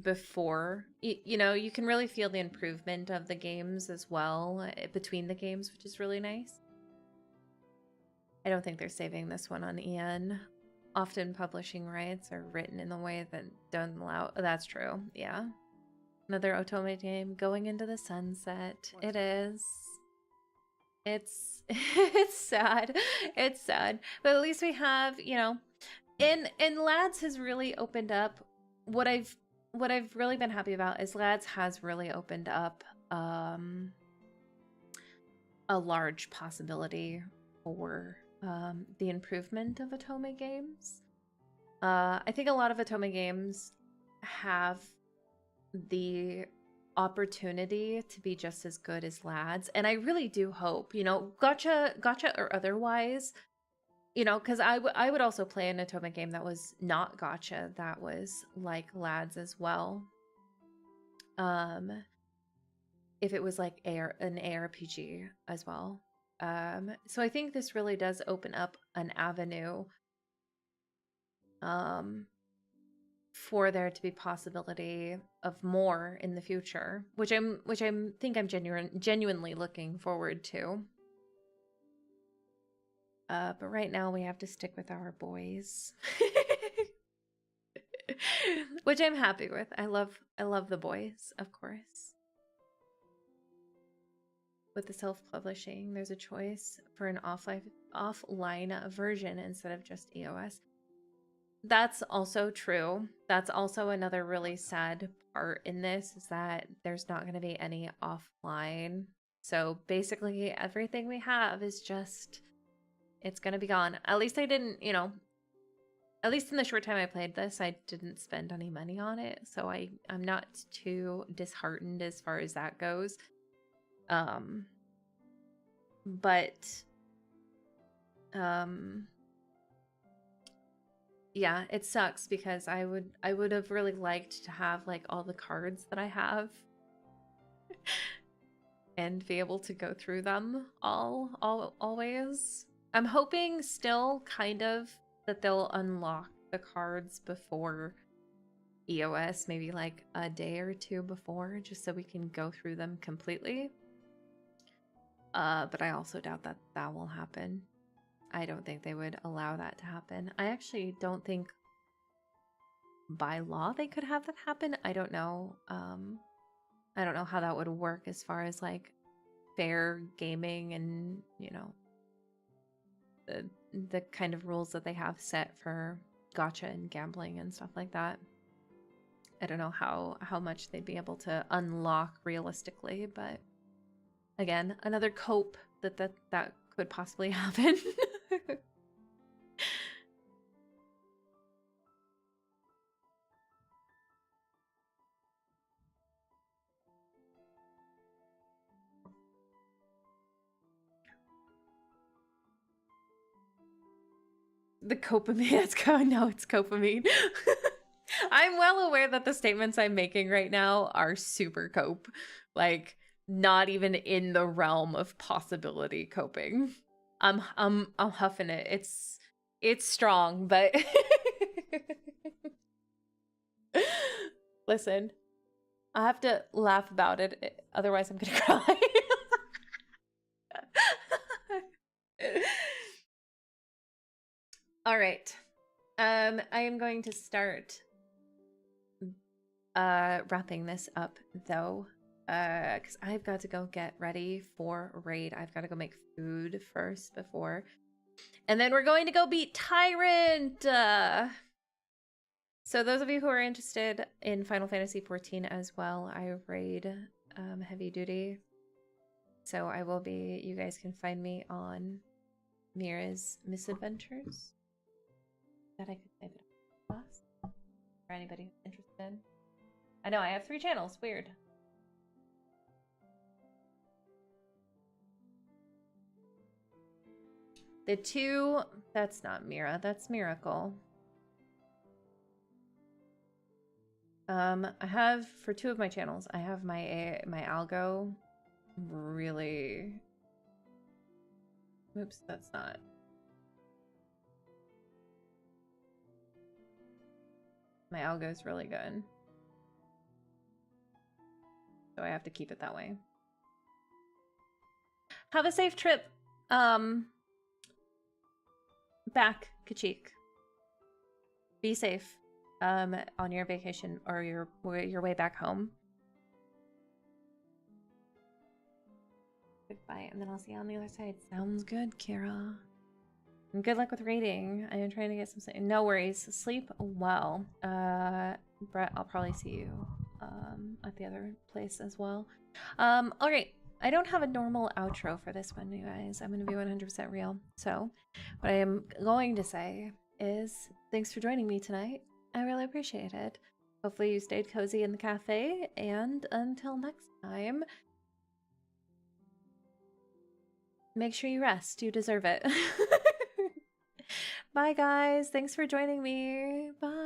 Speaker 1: before. You know, you can really feel the improvement of the games as well between the games, which is really nice. I don't think they're saving this one on EN. Often publishing rights are written in the way that don't allow. That's true. Yeah. Another Otome game going into the sunset. It is. It's it's sad. It's sad. But at least we have, you know, and Lads has really opened up what I've really been happy about is Lads has really opened up a large possibility for the improvement of Otome games. I think a lot of Otome games have the opportunity to be just as good as Lads, and I really do hope, you know, gotcha or otherwise, you know, because I would also play an Otome game that was not gotcha, that was like Lads as well. If it was like an ARPG as well. So I think this really does open up an avenue for there to be possibility of more in the future, which I think I'm genuinely looking forward to. But right now we have to stick with our boys. Which I'm happy with. I love the boys, of course. With the self-publishing, there's a choice for an offline version instead of just EOS. That's also true. That's also another really sad part in this, is that there's not going to be any offline. So basically everything we have is just, it's going to be gone. At least I didn't, you know, at least in the short time I played this, I didn't spend any money on it. So I'm not too disheartened as far as that goes. Yeah, it sucks because I would have really liked to have like all the cards that I have and be able to go through them always. I'm hoping still kind of that they'll unlock the cards before EOS, maybe like a day or two before, just so we can go through them completely. But I also doubt that that will happen. I don't think they would allow that to happen. I actually don't think by law they could have that happen. I don't know. I don't know how that would work as far as like fair gaming and, you know, the kind of rules that they have set for gacha and gambling and stuff like that. I don't know how much they'd be able to unlock realistically, but again, another cope that could possibly happen. The copamine, that's going. No, it's copamine. I'm well aware that the statements I'm making right now are super cope. Like, not even in the realm of possibility coping. I'm huffing it. It's strong, but listen, I have to laugh about it, otherwise I'm gonna cry. All right. I am going to start wrapping this up though, because I've got to go get ready for raid. I've got to go make food first before, and then we're going to go beat Tyrant. So those of you who are interested in Final Fantasy XIV as well, I raid heavy duty. So I will be. You guys can find me on Mira's Misadventures. That I could type it up for anybody who's interested. I know I have 3 channels. Weird. The 2, that's not Mira, that's Miracle. I have for 2 of my channels, I have my algo really. Oops, that's not. My algo is really good. So I have to keep it that way. Have a safe trip. Back, Kachik. Be safe. On your vacation or your way back home. Goodbye, and then I'll see you on the other side. Sounds good, Kira. And good luck with raiding. I am trying to get some sleep. No worries. Sleep well. Brett, I'll probably see you at the other place as well. Alright. I don't have a normal outro for this one, you guys. I'm going to be 100% real. So, what I am going to say is thanks for joining me tonight. I really appreciate it. Hopefully you stayed cozy in the cafe, and until next time, make sure you rest. You deserve it. Bye, guys. Thanks for joining me. Bye.